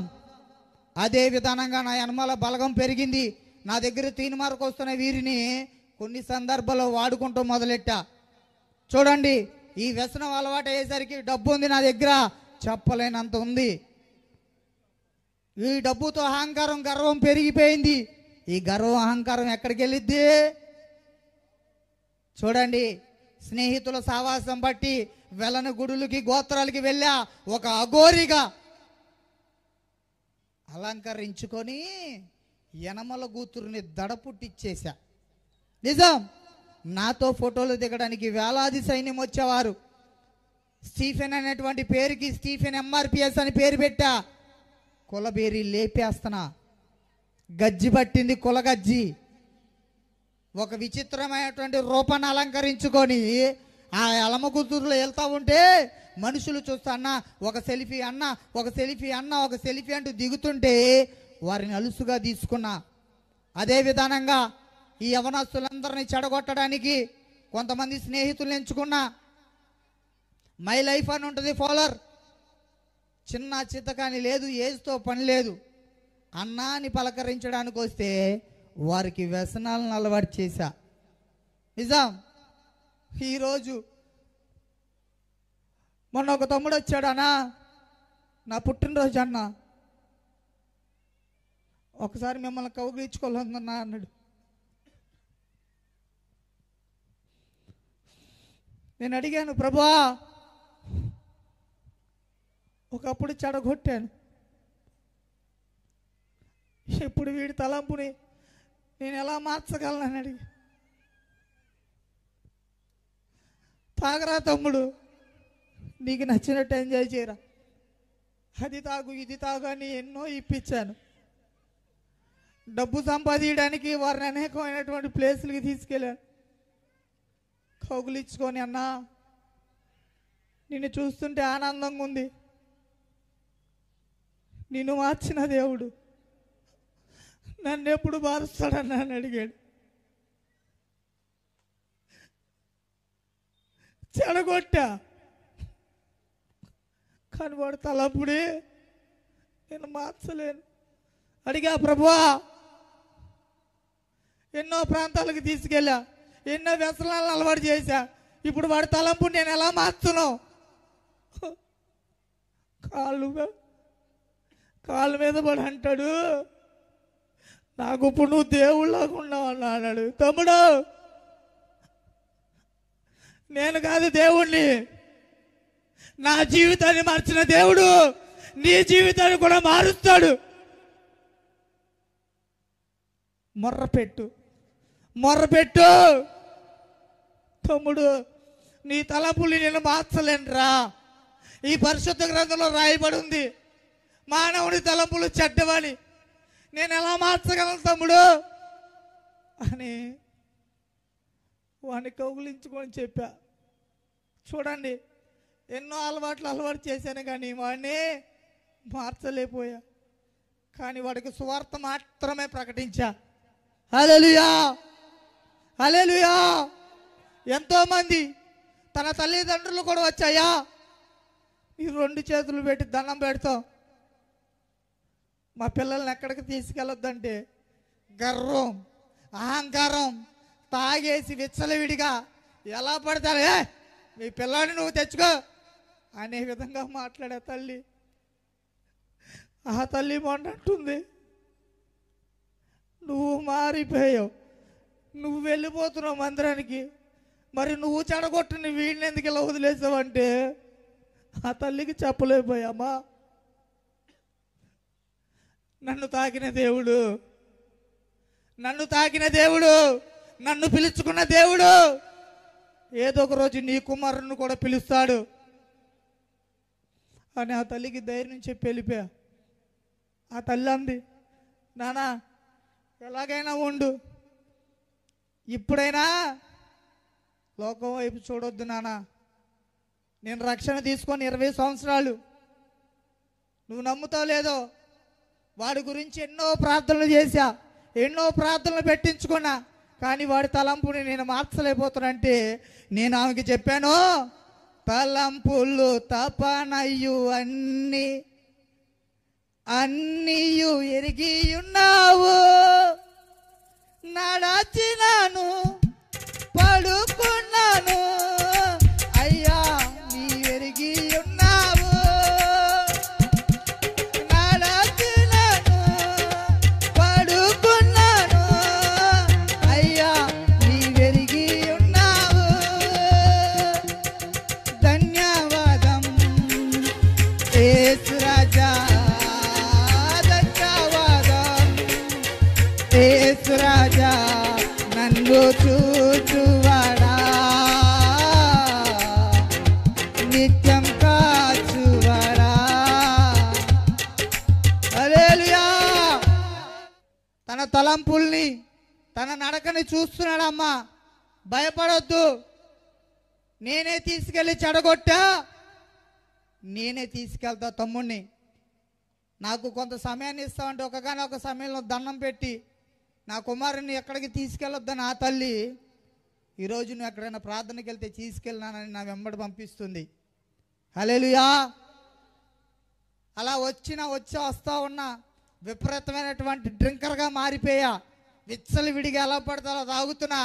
అదే విధానంగా నా యనమాల బలగం పెరిగింది. నా దగ్గర తీన్మార్కు వస్తున్న వీరిని కొన్ని సందర్భాల్లో వాడుకుంటూ మొదలెట్టా. చూడండి, ఈ వ్యసనం అలవాటు అయ్యేసరికి డబ్బు ఉంది నా దగ్గర, చెప్పలేనంత ఉంది. ఈ డబ్బుతో అహంకారం, గర్వం పెరిగిపోయింది. ఈ గర్వం, అహంకారం ఎక్కడికి వెళ్ళిద్ది? చూడండి, స్నేహితుల సావాసం బట్టి వెలని గుడులకి, గోత్రాలకి వెళ్ళా. ఒక అఘోరిగా అలంకరించుకొని యనమల కూతురుని దడ పుట్టిచ్చేశా. నిజం. నాతో ఫోటోలు దిగడానికి వేలాది సైన్యం వచ్చేవారు. స్టీఫెన్ అనేటువంటి పేరుకి స్టీఫెన్ MRPS అని పేరు పెట్టా. కులబేరి లేపేస్తున్నా. గజ్జి పట్టింది, కులగజ్జి. ఒక విచిత్రమైనటువంటి రూపాన్ని అలంకరించుకొని ఆ అలమ కూతురులో వెళ్తా ఉంటే మనుషులు చూస్తా, అన్న ఒక సెల్ఫీ, అన్న ఒక సెల్ఫీ, అన్న ఒక సెల్ఫీ అంటూ దిగుతుంటే వారిని అలుసుగా తీసుకున్నా. అదే విధానంగా ఈ యవనస్తులందరినీ చెడగొట్టడానికి కొంతమంది స్నేహితులను ఎంచుకున్నా. మై లైఫ్ అని ఉంటుంది ఫాలోవర్. చిన్న చిత్తకాని లేదు, ఏజ్తో పని లేదు. అన్నాని పలకరించడానికి వస్తే వారికి వ్యసనాలను అలవాటు చేశా. నిజం. ఈరోజు మొన్న ఒక తమ్ముడు వచ్చాడు, అన్నా నా పుట్టినరోజు అన్న, ఒకసారి మిమ్మల్ని కౌగిలించుకోవాలన్నా అన్నాడు. నేను అడిగాను, ప్రభువా ఒకప్పుడు చెడగొట్టాను, ఇప్పుడు వీడి తలంపుని నేను ఎలా మార్చగలను అడిగి. తాగరా తమ్ముడు, నీకు నచ్చినట్టు ఎంజాయ్ చేయరా, అది తాగు ఇది తాగు అని ఎన్నో ఇప్పించాను. డబ్బు సంపాదించడానికి వారిని అనేకమైనటువంటి ప్లేసులకి తీసుకెళ్ళాను. కౌగులించుకొని, అన్నా నిన్ను చూస్తుంటే ఆనందంగా ఉంది, నిన్ను మార్చిన దేవుడు నన్ను ఎప్పుడు మారుస్తాడన్నా అని అడిగాడు. చెడగొట్టా, కానీ వాడు తలపుడే నేను మార్చలేను. అడిగా, ప్రభువా ఎన్నో ప్రాంతాలకు తీసుకెళ్ళా, ఎన్నో వ్యసనాలను అలవాటు చేశా, ఇప్పుడు వాడి తలంపు నేను ఎలా మార్చున్నావు? కాళ్ళ మీద పడి అంటాడు, నాకు ఇప్పుడు నువ్వు దేవుళ్ళగా ఉన్నావు అన్నాడు. తమ్ముడు, నేను కాదు దేవుణ్ణి, నా జీవితాన్ని మార్చిన దేవుడు నీ జీవితాన్ని కూడా మారుస్తాడు. మొర్రపెట్టు తమ్ముడు, నీ తలపుల్ని నేను మార్చలేనురా. ఈ పరిశుద్ధ గ్రంథంలో రాయబడి ఉంది, మానవుని తలంపులు చెడ్డవని. నేను ఎలా మార్చగలను తమ్ముడు అని వాడిని కౌగులించుకొని చెప్పా. చూడండి, ఎన్నో అలవాటు చేశాను కానీ వాడిని మార్చలేకపోయా. కానీ వాడికి సువార్త మాత్రమే ప్రకటించా. హల్లెలూయా, హల్లెలూయా. ఎంతోమంది తన తల్లిదండ్రులు కూడా వచ్చాయా, ఈ 2 చేతులు పెట్టి దండం పెడతాం. మా పిల్లల్ని ఎక్కడికి తీసుకెళ్ళొద్దంటే గర్వం, అహంకారం, తాగేసి విచ్చలవిడిగా ఎలా పడతారు, మీ పిల్లాడిని నువ్వు తెచ్చుకో అనే విధంగా మాట్లాడే తల్లి. ఆ తల్లి మొన్నంటుంది, నువ్వు మారిపోయావు, నువ్వు వెళ్ళిపోతున్నావు మందిరానికి, మరి నువ్వు చెడగొట్టిన వీడిని ఎందుకు ఇలా వదిలేసావంటే ఆ తల్లికి చెప్పలేకపోయామా. నన్ను తాకిన దేవుడు, నన్ను పిలుచుకున్న దేవుడు ఏదో ఒక రోజు నీ కుమారుని కూడా పిలుస్తాడు. అని ఆ తల్లికి ధైర్యం చెప్పి వెళ్ళిపోయా. ఆ తల్లి అంది, నానా ఎలాగైనా ఉండు, ఇప్పుడైనా లోకం వైపు చూడొద్దు నానా. నేను రక్షణ తీసుకొని 20 సంవత్సరాలు, నువ్వు నమ్ముతావు లేదో, వాడి గురించి ఎన్నో ప్రార్థనలు చేశా, ఎన్నో ప్రార్థనలు పెట్టించుకున్నా, కానీ వాడి తలంపుని నేను మార్చలేకపోతానంటే నేను ఆమెకి చెప్పాను, తలంపులు తపనయ్యు అన్నీయు ఎరిగి ఉన్నావు, నడచినాను పడుకున్నాను అయ్యా నీ ఎరిగి ఉన్నావు, నడచినాను పడుకున్నాను అయ్యా నీ ఎరిగి ఉన్నావు. ధన్యవాదం యేసు రాజా, ధన్యవాదం యేసు రాజా, నన్ను చూచువాడా, నిత్యం కాచువాడా. హల్లెలూయా. తన తలంపుల్ని తన నడకని చూస్తున్నాడమ్మా. భయపడొద్దు, నేనే తీసుకెళ్ళి చెడగొట్టా, నేనే తీసుకెళ్తా తమ్ముణ్ణి. నాకు కొంత సమయాన్ని ఇస్తామంటే ఒకగానొక సమయంలో దండం పెట్టి నా కుమారుని ఎక్కడికి తీసుకెళ్ళొద్దని ఆ తల్లి ఈరోజు నువ్వు ఎక్కడైనా ప్రార్థనకి వెళ్తే తీసుకెళ్ళినానని నా వెంబడి పంపిస్తుంది. హల్లెలూయా. అలా వస్తా ఉన్నా విపరీతమైనటువంటి డ్రింకర్గా మారిపోయా. విచ్చలవిడిగా ఎలా పడితే అలా తాగుతున్నా.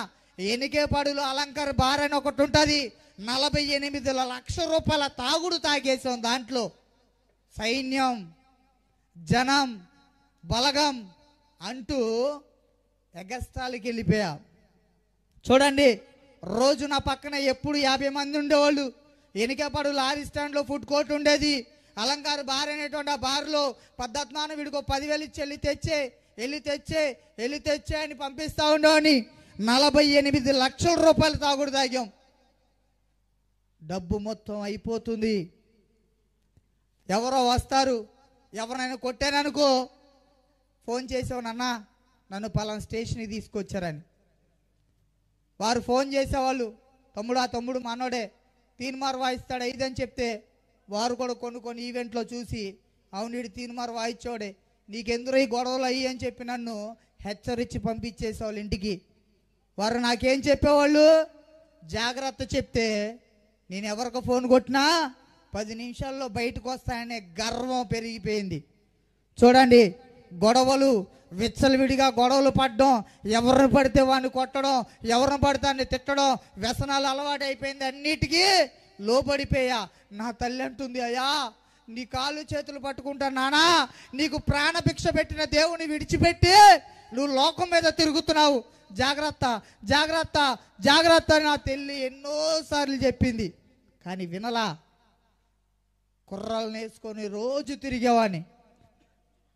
ఎనికేపాడులో అలంకార బార్ అని ఒకటి ఉంటుంది, 48 లక్షల రూపాయల తాగుడు తాగేసాం. దాంట్లో సైన్యం, జనం, బలగం అంటూ ఎగస్ట్రాలకి వెళ్ళిపోయా. చూడండి, రోజు నా పక్కన ఎప్పుడు 50 మంది ఉండేవాళ్ళు. ఎనికేపాడు లారీ స్టాండ్లో ఫుడ్ కోర్ట్ ఉండేది. అలంకార బార్ అనేటువంటి ఆ బార్లో పద్ధత్మాన వీడికో 10,000 ఇచ్చి వెళ్ళి తెచ్చే అని పంపిస్తా ఉండేవాడిని. 48 లక్షల రూపాయలు తాగుడు తాగాం. డబ్బు మొత్తం అయిపోతుంది. ఎవరో వస్తారు, ఎవరైనా కొట్టాననుకో ఫోన్ చేసావు, నాన్న నన్ను పలానా స్టేషన్కి తీసుకొచ్చారని. వారు ఫోన్ చేసేవాళ్ళు, తమ్ముడు ఆ తమ్ముడు మనోడే తీన్మార్ వాయిస్తాడు 5 అని చెప్తే వారు కూడా కొన్ని ఈవెంట్లో చూసి అవును వీడు తీన్మార్ వాయిచ్చోడే, నీకెందులో ఈ గొడవలు అయ్యి అని చెప్పి నన్ను హెచ్చరించి పంపించేసేవాళ్ళు ఇంటికి. వారు నాకేం చెప్పేవాళ్ళు, జాగ్రత్త చెప్తే నేను ఎవరికి ఫోన్ కొట్టినా 10 నిమిషాల్లో బయటకు వస్తాయనే గర్వం పెరిగిపోయింది. చూడండి, గొడవలు విచ్చలవిడిగా గొడవలు పడడం, ఎవరిని పడితే వాడిని కొట్టడం, ఎవరిని పడితే వాడిని తిట్టడం, వ్యసనాలు అలవాటు అయిపోయింది. అన్నిటికీ లోబడిపోయా. నా తల్లి అంటుంది, అయ్యా నీ కాళ్ళు చేతులు పట్టుకుంటా నానా, నీకు ప్రాణభిక్ష పెట్టిన దేవుని విడిచిపెట్టి నువ్వు లోకం మీద తిరుగుతున్నావు, జాగ్రత్త జాగ్రత్త జాగ్రత్త అని నా తల్లి ఎన్నోసార్లు చెప్పింది. కానీ వినలా. కుర్రాలను వేసుకొని రోజు తిరిగేవాడిని.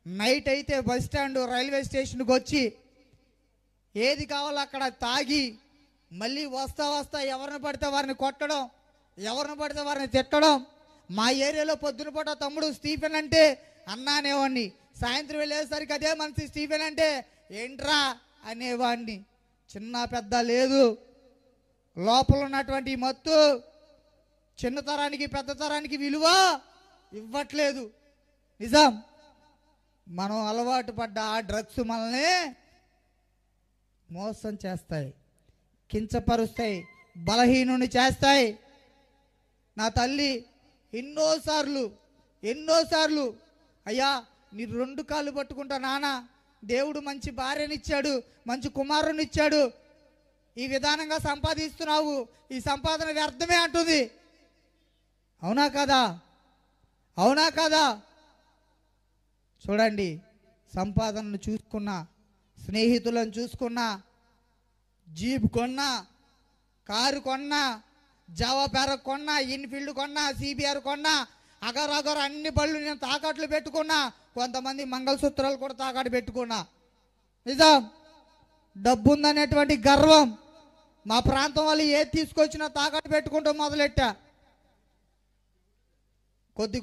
నైట్ అయితే బస్ స్టాండ్, రైల్వే స్టేషన్కి వచ్చి ఏది కావాలో అక్కడ తాగి మళ్ళీ వస్తా ఎవరిని పడితే వారిని కొట్టడం, ఎవరిని పడితే వారిని తిట్టడం. మా ఏరియాలో పొద్దున పూట తమ్ముడు స్టీఫెన్ అంటే అన్నా అనేవాడిని, సాయంత్రం వెళ్ళేసరికి అదే మనిషి స్టీఫెన్ అంటే ఏంట్రా అనేవాడిని. చిన్న పెద్ద లేదు, లోపల ఉన్నటువంటి మత్తు చిన్న తరానికి పెద్ద తరానికి విలువ ఇవ్వట్లేదు. నిజం, మనం అలవాటు పడ్డ ఆ డ్రగ్స్ మనల్ని మోసం చేస్తాయి, కించపరుస్తాయి, బలహీనుని చేస్తాయి. నా తల్లి ఎన్నోసార్లు అయ్యా నీ 2 కాళ్ళు పట్టుకుంటా నాన్న, దేవుడు మంచి భార్యనిచ్చాడు, మంచి కుమారునిచ్చాడు, ఈ విధానంగా సంపాదిస్తున్నావు, ఈ సంపాదన వ్యర్థమే అంటుంది. అవునా కదా? అవునా కదా? చూడండి, సంపాదనను చూసుకున్నా, స్నేహితులను చూసుకున్నా, జీప్ కొన్నా, కారు కొన్నా, జావా ప్యారక్ కొన్నా, ఇన్ఫీల్డ్ కొన్నా, సిబిఆర్ కొన్నా, అగర్ అన్ని బళ్ళు నేను తాకట్లు పెట్టుకున్నా. కొంతమంది మంగళసూత్రాలు కూడా తాకట్టు పెట్టుకున్నా. నిజం, డబ్బు ఉందనేటువంటి గర్వం. మా ప్రాంతం వాళ్ళు ఏది తీసుకొచ్చినా తాకట్టు పెట్టుకుంటూ మొదలెట్టా. కొద్ది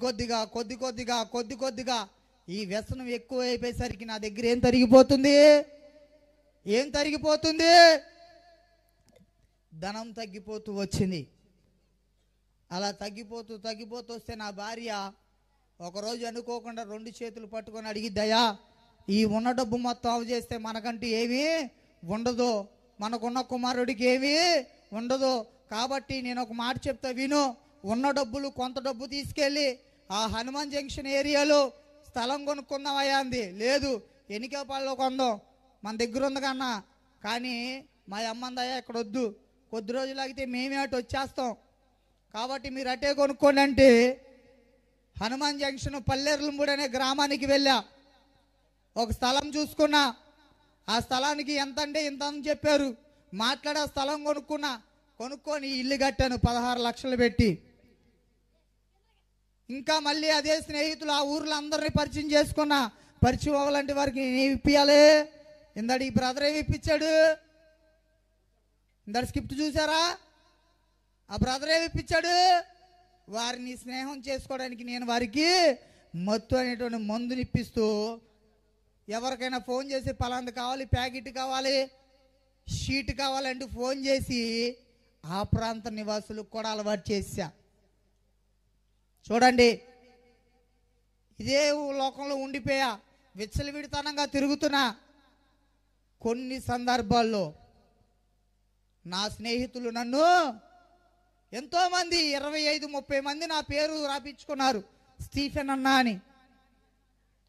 కొద్దిగా ఈ వ్యసనం ఎక్కువ అయిపోయేసరికి నా దగ్గర ఏం తరిగిపోతుంది? ధనం తగ్గిపోతూ వచ్చింది. అలా తగ్గిపోతూ వస్తే నా భార్య ఒకరోజు అనుకోకుండా 2 చేతులు పట్టుకొని అడిగిద్దయ్యా, ఈ ఉన్న డబ్బు మొత్తం అవి చేస్తే మనకంటూ ఏమీ ఉండదు, మనకున్న కుమారుడికి ఏమీ ఉండదు. కాబట్టి నేను ఒక మాట చెప్తా విను. ఉన్న డబ్బులు కొంత డబ్బు తీసుకెళ్ళి ఆ హనుమాన్ జంక్షన్ ఏరియాలో స్థలం కొనుక్కుందామయ్యా అంది. లేదు, ఎన్నికేపాల్లో కొందాం, మన దగ్గర ఉంది కన్నా. కానీ మా అమ్మందయ్యా ఇక్కడ వద్దు, కొద్ది రోజులు ఆగితే మేమే అటు వచ్చేస్తాం, కాబట్టి మీరు అటే కొనుక్కోండి అంటే హనుమాన్ జంక్షన్ పల్లెర్లంబూడి అనే గ్రామానికి వెళ్ళా. ఒక స్థలం చూసుకున్నా. ఆ స్థలానికి ఎంత అంటే ఇంత అని చెప్పారు. మాట్లాడి ఆ స్థలం కొనుక్కొని ఇల్లు కట్టాను 16 లక్షలు పెట్టి. ఇంకా మళ్ళీ అదే స్నేహితులు ఆ ఊర్లో అందరినీ పరిచయం చేసుకున్నా. పరిచయం అవ్వాలంటే వారికి నేను ఇప్పియాలి. ఇందాడు ఈ బ్రదర్ ఏమి ఇప్పించాడు? ఇందాడు స్క్రిప్ట్ చూసారా? ఆ బ్రదర్ ఏమి ఇప్పించాడు? వారిని స్నేహం చేసుకోవడానికి నేను వారికి మత్తు అనేటువంటి మందుని ఇప్పిస్తూ, ఎవరికైనా ఫోన్ చేసి పలాంది కావాలి, ప్యాకెట్ కావాలి, షీట్ కావాలంటూ ఫోన్ చేసి ఆ ప్రాంత నివాసులకు కూడా అలవాటు చేశా. చూడండి, ఇదే లోకంలో ఉండిపోయా, విచ్చలవిడితనంగా తిరుగుతున్నా. కొన్ని సందర్భాల్లో నా స్నేహితులు నన్ను ఎంతోమంది 25-30 మంది నా పేరు రాపించుకున్నారు, స్టీఫెన్ అన్నా అని.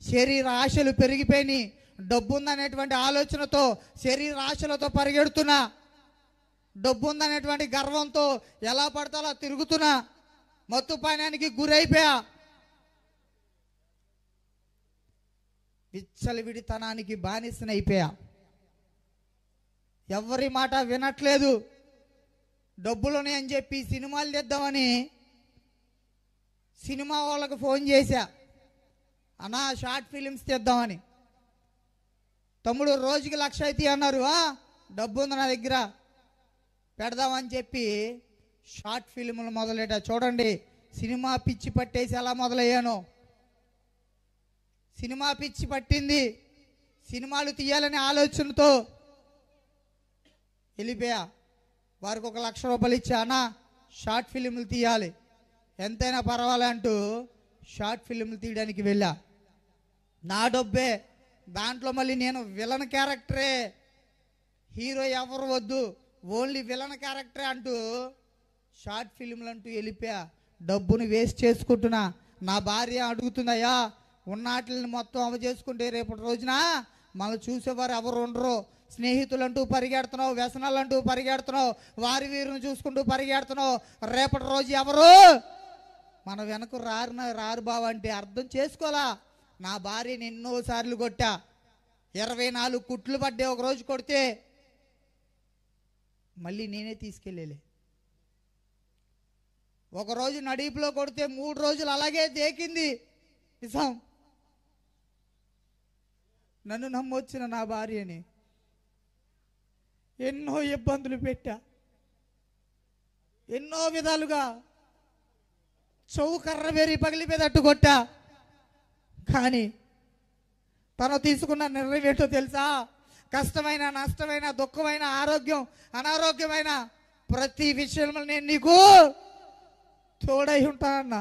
శరీర ఆశలు పెరిగిపోయి డబ్బు ఉందనేటువంటి ఆలోచనతో శరీర ఆశలతో పరిగెడుతున్నా. డబ్బు ఉందనేటువంటి గర్వంతో ఎలా పడితే అలా తిరుగుతున్నా. మత్తు పానానికి గురైపోయా. విచ్చలవిడితనానికి బానిసనైపోయా. ఎవరి మాట వినట్లేదు. డబ్బులుని అని చెప్పి సినిమాలు తెద్దామని సినిమా వాళ్ళకు ఫోన్ చేశా, అన్నా షార్ట్ ఫిలిమ్స్ తెద్దామని. తమ్ముడు రోజుకి 1,00,000 అయితే అన్నారు. డబ్బు ఉంది నా దగ్గర, పెడదామని చెప్పి షార్ట్ ఫిలింలు మొదలెట్టా. చూడండి, సినిమా పిచ్చి పట్టేసి ఎలా మొదలయ్యాను. సినిమా పిచ్చి పట్టింది. సినిమాలు తీయాలనే ఆలోచనతో వెళ్ళిపోయా. వారికి 1,00,000 రూపాయలు ఇచ్చా, అన్నా షార్ట్ ఫిలింలు తీయాలి, ఎంతైనా పర్వాలే అంటూ షార్ట్ ఫిలింలు తీయడానికి వెళ్ళా. నా డబ్బే, దాంట్లో మళ్ళీ నేను విలన్ క్యారెక్టరే, హీరో ఎవరు వద్దు, ఓన్లీ విలన్ క్యారెక్టరే అంటూ షార్ట్ ఫిలింలు అంటూ వెళ్ళిపోయా. డబ్బుని వేస్ట్ చేసుకుంటున్నా. నా భార్య అడుగుతుందయ్యా, ఉన్నట్లని మొత్తం అవ చేసుకుంటే రేపటి రోజున మనం చూసేవారు ఎవరు ఉండరు. స్నేహితులంటూ పరిగెడుతున్నావు, వ్యసనాలంటూ పరిగెడుతున్నావు, వారి వీరిని చూసుకుంటూ పరిగెడుతున్నావు. రేపటి రోజు ఎవరు మన వెనక రారు బావ అంటే అర్థం చేసుకోలా. నా భార్యని ఎన్నోసార్లు కొట్టా. 24 కుట్లు పడ్డే. ఒక రోజు కొడితే మళ్ళీ నేనే తీసుకెళ్ళలే. ఒకరోజు నడీపులో కొడితే 3 రోజులు అలాగే దేకింది. నిజం, నన్ను నమ్మొచ్చిన నా భార్యని ఎన్నో ఇబ్బందులు పెట్టా. ఎన్నో విధాలుగా చౌకర్ర వేరి పగిలిపోయేటట్టు కొట్టా. కానీ తను తీసుకున్న నిర్ణయం ఏంటో తెలుసా? కష్టమైన, నష్టమైన, దుఃఖమైన, ఆరోగ్యం, అనారోగ్యమైన ప్రతి విషయంలో నేను నీకు తోడై ఉంటానన్న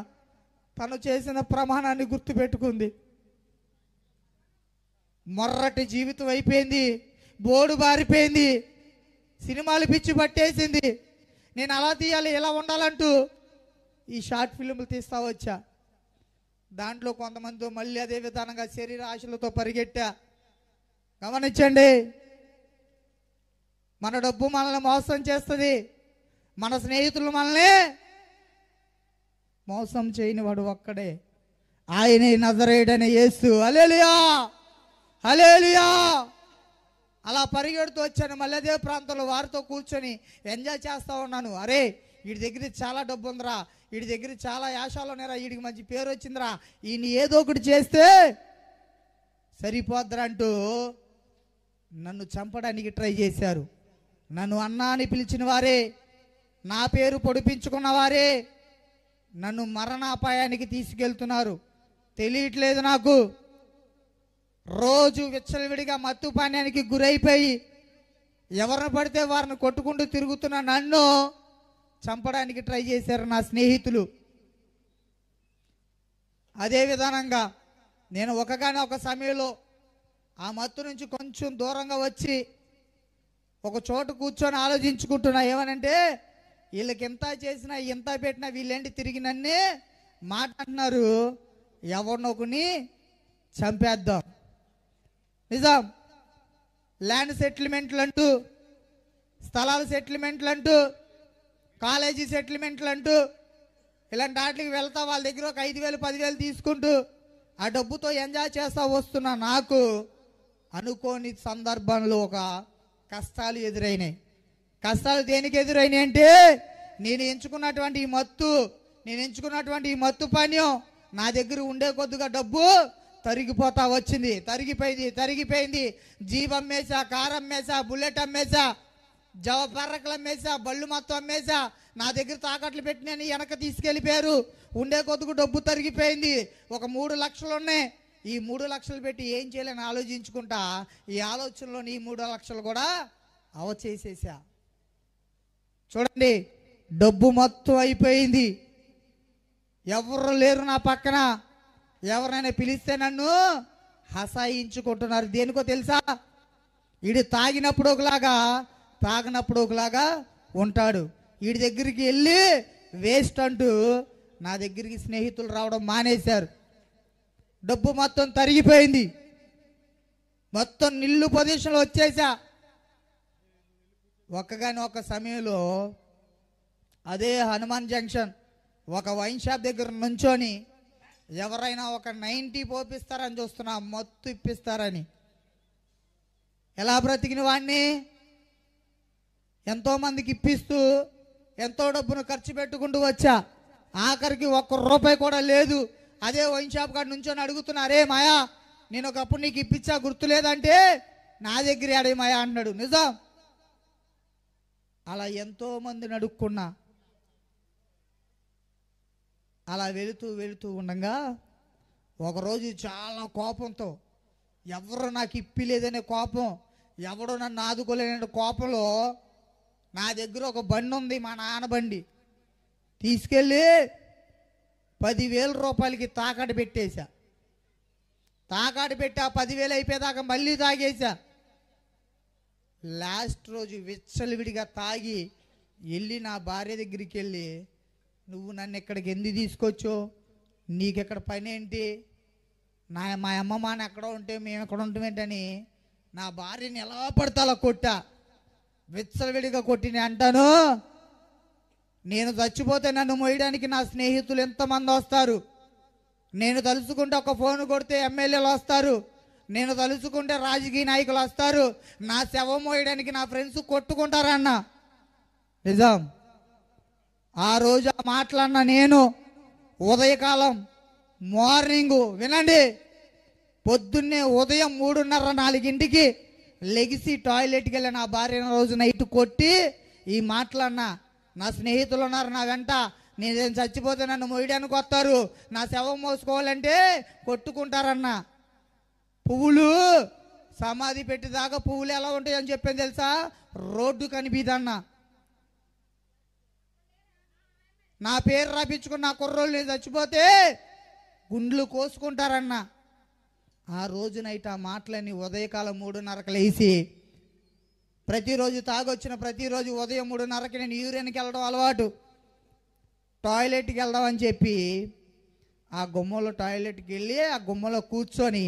తను చేసిన ప్రమాణాన్ని గుర్తుపెట్టుకుంది. మొర్రటి జీవితం అయిపోయింది, బోడు బారిపోయింది, సినిమాలు పిచ్చి పట్టేసింది. నేను అలా తీయాలి, ఎలా ఉండాలంటూ ఈ షార్ట్ ఫిల్మ్లు తీస్తా వచ్చా. దాంట్లో కొంతమందితో మళ్ళీ అదే విధానంగా శరీర ఆశలతో పరిగెట్టా. గమనించండి, మన డబ్బు మనల్ని మోసం చేస్తుంది. మన స్నేహితులు మనల్ని మోసం చేయని వాడు ఒక్కడే, ఆయనే నజరేయుడైన యేసు. హల్లెలూయా, హల్లెలూయా. అలా పరిగెడుతూ వచ్చాను. మళ్ళీ అదే ప్రాంతంలో వారితో కూర్చొని ఎంజాయ్ చేస్తూ ఉన్నాను. అరే, వీడి దగ్గర చాలా డబ్బు ఉందిరా, వీడి దగ్గర చాలా యాశాలు ఉన్నారా, వీడికి మంచి పేరు వచ్చిందిరా, ఈయన ఏదో ఒకటి చేస్తే సరిపోద్దురా అంటూ నన్ను చంపడానికి ట్రై చేశారు. నన్ను అన్నా అని పిలిచిన వారే, నా పేరు పొడిపించుకున్న వారే, నన్ను మరణాపాయానికి తీసుకెళ్తున్నారు, తెలియట్లేదు నాకు. రోజు విచ్చలవిడిగా మత్తు పానీయానికి గురైపోయి ఎవరిని పడితే వారిని కొట్టుకుంటూ తిరుగుతున్న నన్ను చంపడానికి ట్రై చేశారు నా స్నేహితులు. అదే విధానంగా నేను ఒక సమయంలో ఆ మత్తు నుంచి కొంచెం దూరంగా వచ్చి ఒక చోట కూర్చొని ఆలోచించుకుంటున్నా. ఏమనంటే వీళ్ళకి ఎంత చేసినా ఎంత పెట్టినా వీళ్ళేంటి తిరిగి నన్నే మాట అంటున్నారు, ఎవరినొకని చంపేద్దాం. నిజం, ల్యాండ్ సెటిల్మెంట్లు అంటూ, స్థలాల సెటిల్మెంట్లు అంటూ, కాలేజీ సెటిల్మెంట్లు అంటూ ఇలాంటి వాటికి వెళ్తా వాళ్ళ దగ్గర ఒక 5,000 10,000 తీసుకుంటూ ఆ డబ్బుతో ఎంజాయ్ చేస్తా వస్తున్నా నాకు అనుకోని సందర్భంలో ఒక కష్టాలు ఎదురైనాయి. కష్టాలు దేనికి ఎదురైనాయి అంటే నేను ఎంచుకున్నటువంటి ఈ మత్తు పానీయం నా దగ్గర ఉండే కొద్దిగా డబ్బు తరిగిపోతా వచ్చింది. తరిగిపోయింది. జీప్ అమ్మేసా, కార్ అమ్మేసా, బుల్లెట్ అమ్మేసా, పర్రకలు అమ్మేసా, బళ్ళు మొత్తం అమ్మేసా. నా దగ్గర తాకట్లు పెట్టినని వెనక తీసుకెళ్ళిపోయారు. ఉండే కొద్దిగా డబ్బు తరిగిపోయింది. ఒక 3 లక్షలు ఉన్నాయి. ఈ 3 లక్షలు పెట్టి ఏం చేయాలని ఆలోచించుకుంటా ఈ ఆలోచనలోని ఈ 3 లక్షలు కూడా అవచేసేసా. చూడండి, డబ్బు మొత్తం అయిపోయింది. ఎవరు లేరు నా పక్కన. ఎవరైనా పిలిస్తే నన్ను హసాయించుకుంటున్నారు. దేనికో తెలుసా? వీడు తాగినప్పుడు ఒకలాగా ఉంటాడు. వీడి దగ్గరికి వెళ్ళి వేస్ట్ అంటూ నా దగ్గరికి స్నేహితులు రావడం మానేశారు. డబ్బు మొత్తం తరిగిపోయింది. మొత్తం నిల్లు పొజిషన్లో వచ్చేసా. ఒక సమయంలో అదే హనుమాన్ జంక్షన్ ఒక వైన్ షాప్ దగ్గర నుంచొని ఎవరైనా ఒక 90 పోపిస్తారని చూస్తున్నా, మత్తు ఇప్పిస్తారని. ఎలా బ్రతికిన వాడిని ఎంతో మందికి ఇప్పిస్తూ ఎంతో డబ్బును ఖర్చు పెట్టుకుంటూ వచ్చా. ఆఖరికి 1 రూపాయి కూడా లేదు. అదే వైన్ షాప్ కాడ నుంచొని అడుగుతున్నారే మాయా, నేను ఒకప్పుడు నీకు ఇప్పించా గుర్తులేదంటే నా దగ్గర ఆడే మాయా అన్నాడు. నిజం, అలా ఎంతో మందిని అడుక్కున్నా. అలా వెళుతూ ఉండగా ఒకరోజు చాలా కోపంతో, ఎవరు నాకు ఇప్పిలేదనే కోపం, ఎవడో నన్ను ఆదుకోలేని కోపంలో నా దగ్గర ఒక బండి ఉంది, మా నాన్న బండి, తీసుకెళ్ళి 10,000 రూపాయలకి తాకట్టు పెట్టేశా. తాకట్టు పెట్టి ఆ 10,000 అయిపోయేదాకా మళ్ళీ తాగేశా. లాస్ట్ రోజు విచ్చలవిడిగా తాగి వెళ్ళి నా భార్య దగ్గరికి వెళ్ళి, నువ్వు నన్ను ఇక్కడికి ఎందుకు తీసుకొచ్చో, నీకెక్కడ పని ఏంటి, మా అమ్మ మాన ఎక్కడో ఉంటే మేము ఎక్కడ ఉంటామేంటని నా భార్యని ఎలా పడితే అలా కొట్టా. విచ్చలవిడిగా కొట్టిన అంటాను, నేను చచ్చిపోతే నన్ను మోయడానికి నా స్నేహితులు ఎంతమంది వస్తారు. నేను తలుచుకుంటే ఒక ఫోన్ కొడితే ఎమ్మెల్యేలు వస్తారు. నేను తలుచుకుంటే రాజకీయ నాయకులు వస్తారు. నా శవం మోయడానికి నా ఫ్రెండ్స్ కొట్టుకుంటారన్న. నిజం, ఆ రోజు మాట్లాడిన నేను ఉదయకాలం మార్నింగ్ వినండి, పొద్దున్నే ఉదయం 3:30-4 లెగిసి టాయిలెట్కి వెళ్ళి నా భార్యను రోజు నైట్ కొట్టి ఈ మాట్లాడినా. నా స్నేహితులు ఉన్నారు నా వెంట, నేను చచ్చిపోతే నన్ను మోయడానికి వస్తారు, నా శవం మోసుకోవాలంటే కొట్టుకుంటారన్న. పువ్వులు సమాధి పెట్టేదాకా పువ్వులు ఎలా ఉంటాయని చెప్పాను తెలుసా? రోడ్డు కనిపిదన్న. నా పేరు రాపించుకుని నా కుర్రోళ్ళు నేను చచ్చిపోతే గుండ్లు కోసుకుంటారన్న. ఆ రోజు నైట్ ఆ మాటలని ఉదయకాలం 3:30కి లేచి ప్రతిరోజు తాగొచ్చిన ప్రతిరోజు ఉదయం 3:30కి నేను యూరిన్కి వెళ్ళడం అలవాటు. టాయిలెట్కి వెళ్దామని చెప్పి ఆ గుమ్మలో టాయిలెట్కి వెళ్ళి ఆ గుమ్మలో కూర్చొని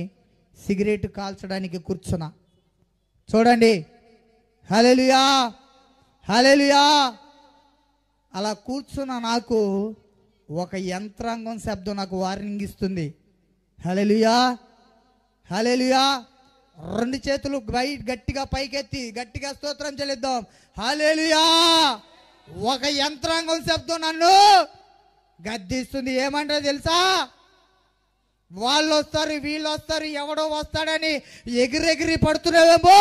సిగరెట్ కాల్చడానికి కూర్చున్నా. చూడండి, హల్లెలూయా హల్లెలూయా. అలా కూర్చున్న నాకు ఒక యంత్రాంగం శబ్దం నాకు వార్నింగ్ ఇస్తుంది. హల్లెలూయా హల్లెలూయా. 2 చేతులు గట్టిగా పైకెత్తి గట్టిగా స్తోత్రం చెల్లిద్దాం. హల్లెలూయా. ఒక యంత్రాంగం శబ్దం నన్ను గద్దిస్తుంది. ఏమంటారో తెలుసా? వాళ్ళు వస్తారు, వీళ్ళు వస్తారు, ఎవడో వస్తాడని ఎగిరెగిరి పడుతున్నావేమో,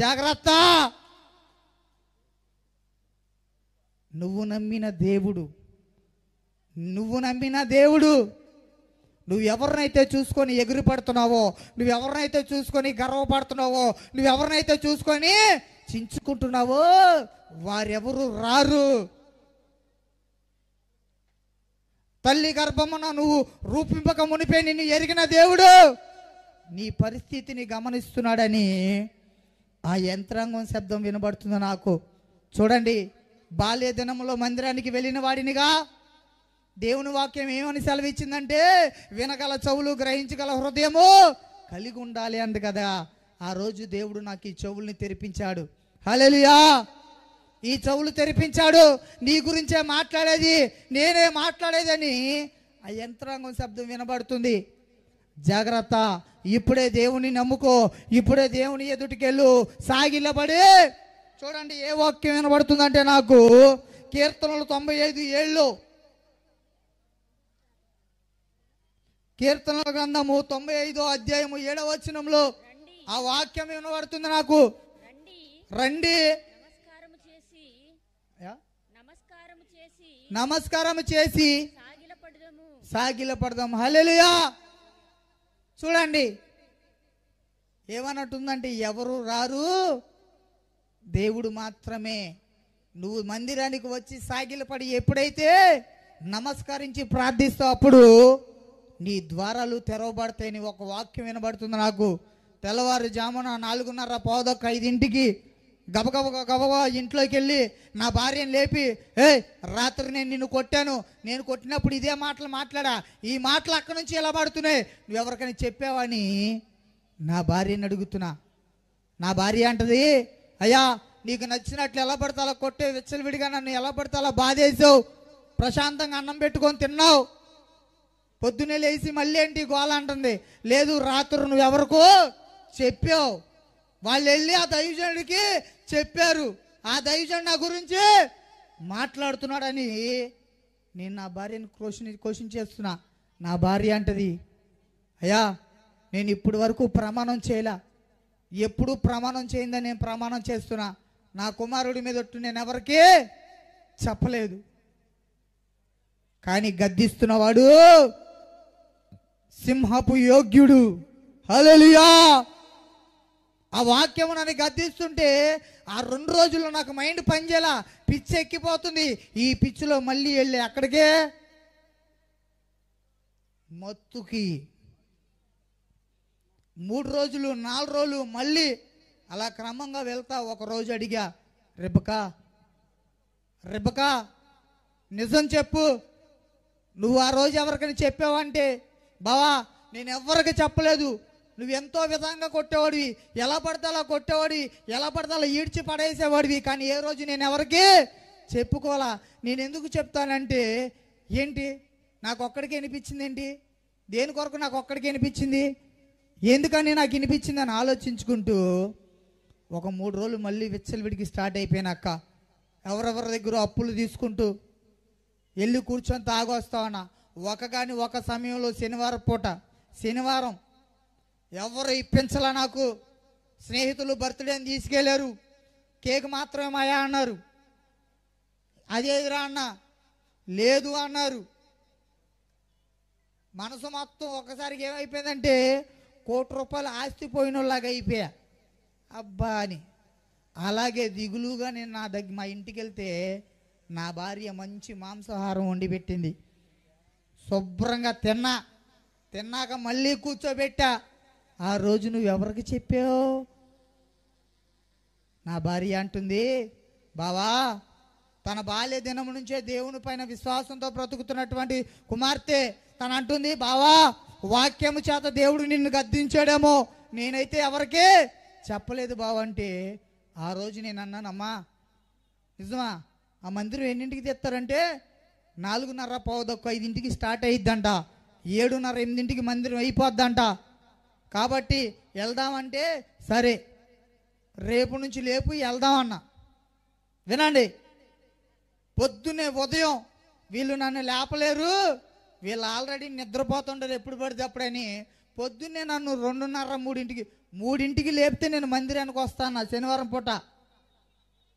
జాగ్రత్త. నువ్వు నమ్మిన దేవుడు నువ్వు నమ్మిన దేవుడు, నువ్వు ఎవరినైతే చూసుకొని ఎగిరి పడుతున్నావో, నువ్వు ఎవరినైతే చూసుకొని గర్వపడుతున్నావో, నువ్వు ఎవరినైతే చూసుకొని చించుకుంటున్నావో వారెవరు రారు. తల్లి గర్భమున నువ్వు రూపింపక మునిపే నిన్ను ఎరిగిన దేవుడు నీ పరిస్థితిని గమనిస్తున్నాడని ఆ యంత్రాంగం శబ్దం వినబడుతుంది నాకు. చూడండి, బాల్య దినంలో మందిరానికి వెళ్ళిన వాడినిగా దేవుని వాక్యం ఏమని సెలవిచ్చిందంటే, వినగల చెవులు గ్రహించగల హృదయము కలిగి ఉండాలి అంది కదా. ఆ రోజు దేవుడు నాకు ఈ చెవుల్ని తెరిపించాడు. హల్లెలూయా! ఈ చెవులు తెరిపించాడు. నీ గురించే మాట్లాడేది, నేనే మాట్లాడేదని ఆ యంత్రాంగం శబ్దం వినబడుతుంది. జాగ్రత్త, ఇప్పుడే దేవుని నమ్ముకో, ఇప్పుడే దేవుని ఎదుటికెళ్ళు, సాగిలబడి. చూడండి ఏ వాక్యం వినబడుతుందంటే నాకు కీర్తనలు 95:7, కీర్తనల గ్రంథము 95వ అధ్యాయము 7వ వచనంలో ఆ వాక్యం వినబడుతుంది నాకు. రండి, నమస్కారం చేసి సాగిలపడదాం. హల్లెలూయా! చూడండి ఏమన్నట్టుందంటే, ఎవరు రారు, దేవుడు మాత్రమే. నువ్వు మందిరానికి వచ్చి సాగిలపడి ఎప్పుడైతే నమస్కరించి ప్రార్థిస్తావు అప్పుడు నీ ద్వారాలు తెరవబడతాయని ఒక వాక్యం వినబడుతుంది నాకు. తెల్లవారుజామున 4:30 గబగబా ఇంట్లోకి వెళ్ళి నా భార్యను లేపి, రాత్రి నేను నిన్ను కొట్టాను, నేను కొట్టినప్పుడు ఇదే మాటలు మాట్లాడా, ఈ మాటలు అక్కడి నుంచి ఎలా పడుతున్నాయి, నువ్వు ఎవరికైనా చెప్పావని నా భార్యని అడుగుతున్నా. నా భార్య అంటది, అయ్యా నీకు నచ్చినట్లు ఎలా పడితే అలా కొట్టే, విచ్చలవిడిగా నన్ను ఎలా పడితే అలా బాధేసావు, ప్రశాంతంగా అన్నం పెట్టుకొని తిన్నావు, పొద్దున్నే లేచి మళ్ళీ ఏంటి గోల అంటుంది. లేదు, రాత్రి నువ్వు ఎవరికో చెప్పావు, వాళ్ళు వెళ్ళి ఆ దైవజనుడికి చెప్పారు, ఆ దైవజనుడు నా గురించి మాట్లాడుతున్నాడని నేను నా భార్యను క్వశ్చన్ చేస్తున్నా. నా భార్య అంటది, అయ్యా నేను ఇప్పటి వరకు ప్రమాణం చేయలే, ఎప్పుడు ప్రమాణం చేయిందని నేను ప్రమాణం చేస్తున్నా, నా కుమారుడి మీద నేను ఎవరికీ చెప్పలేదు, కానీ గద్దిస్తున్నవాడు సింహపు యోగ్యుడు. హల్లెలూయా! ఆ వాక్యము నన్ను గద్దిస్తుంటే ఆ 2 రోజుల్లో నాకు మైండ్ పనిచేలా, పిచ్చి ఎక్కిపోతుంది. ఈ పిచ్చిలో మళ్ళీ వెళ్ళి అక్కడికే మత్తుకి 3 రోజులు 4 రోజులు మళ్ళీ అలా క్రమంగా వెళ్తా. ఒక రోజు అడిగా, రెబకా నిజం చెప్పు, నువ్వు ఆ రోజు ఎవరికైనా చెప్పావంటే, బావా నేను ఎవరికి చెప్పలేదు, నువ్వెంతో విధంగా కొట్టేవాడివి, ఎలా పడితే అలా కొట్టేవాడివి, ఎలా పడితే అలా ఈడ్చి పడేసేవాడివి, కానీ ఏ రోజు నేను ఎవరికి చెప్పుకోవాలా. నేను ఎందుకు చెప్తానంటే, ఏంటి నాకు ఒక్కడికి వినిపించింది, ఏంటి దేని కొరకు నాకు ఒక్కడికి వినిపించింది, ఎందుకని నాకు వినిపించింది అని ఆలోచించుకుంటూ ఒక 3 రోజులు మళ్ళీ విచ్చలవిడికి స్టార్ట్ అయిపోయినాక ఎవరెవరి దగ్గర అప్పులు తీసుకుంటూ వెళ్ళి కూర్చొని తాగొస్తావన్నా. ఒక సమయంలో శనివారం ఎవరు ఇప్పించలా నాకు. స్నేహితులు బర్త్డేని తీసుకెళ్లారు, కేక్ మాత్రమే మాయా అన్నారు, అదేదిరా అన్న, లేదు అన్నారు. మనసు మొత్తం ఒక్కసారికి ఏమైపోయిందంటే, ₹1,00,00,000 ఆస్తి పోయినలాగా అయిపోయా. అబ్బా అని అలాగే దిగులుగా నేను మా ఇంటికి వెళ్తే నా భార్య మంచి మాంసాహారం వండి పెట్టింది. శుభ్రంగా తిన్నాక మళ్ళీ కూర్చోబెట్టా. ఆ రోజు నువ్వు ఎవరికి చెప్పావు? నా భార్య అంటుంది, బావా తన బాల్య దినం నుంచే దేవుని పైన విశ్వాసంతో బ్రతుకుతున్నటువంటి కుమార్తె తను అంటుంది, బావా వాక్యము చేత దేవుడు నిన్ను గద్దించాడేమో, నేనైతే ఎవరికీ చెప్పలేదు బావ అంటే. ఆ రోజు నేను అన్నానమ్మా నిజమా, ఆ మందిరం ఎన్నింటికి తెస్తారంటే 4:30 స్టార్ట్ అయ్యిద్దంట, 7:30-8 మందిరం అయిపోద్దంట, కాబట్టి వెళ్దామంటే సరే రేపు నుంచి లేపు వెళ్దామన్నా. వినండి, పొద్దున్నే ఉదయం వీళ్ళు నన్ను లేపలేరు, వీళ్ళు ఆల్రెడీ నిద్రపోతుంటారు ఎప్పుడు పడితే అప్పుడని, పొద్దున్నే నన్ను 2:30-3 లేపితే నేను మందిరానికి వస్తాను. శనివారం పూట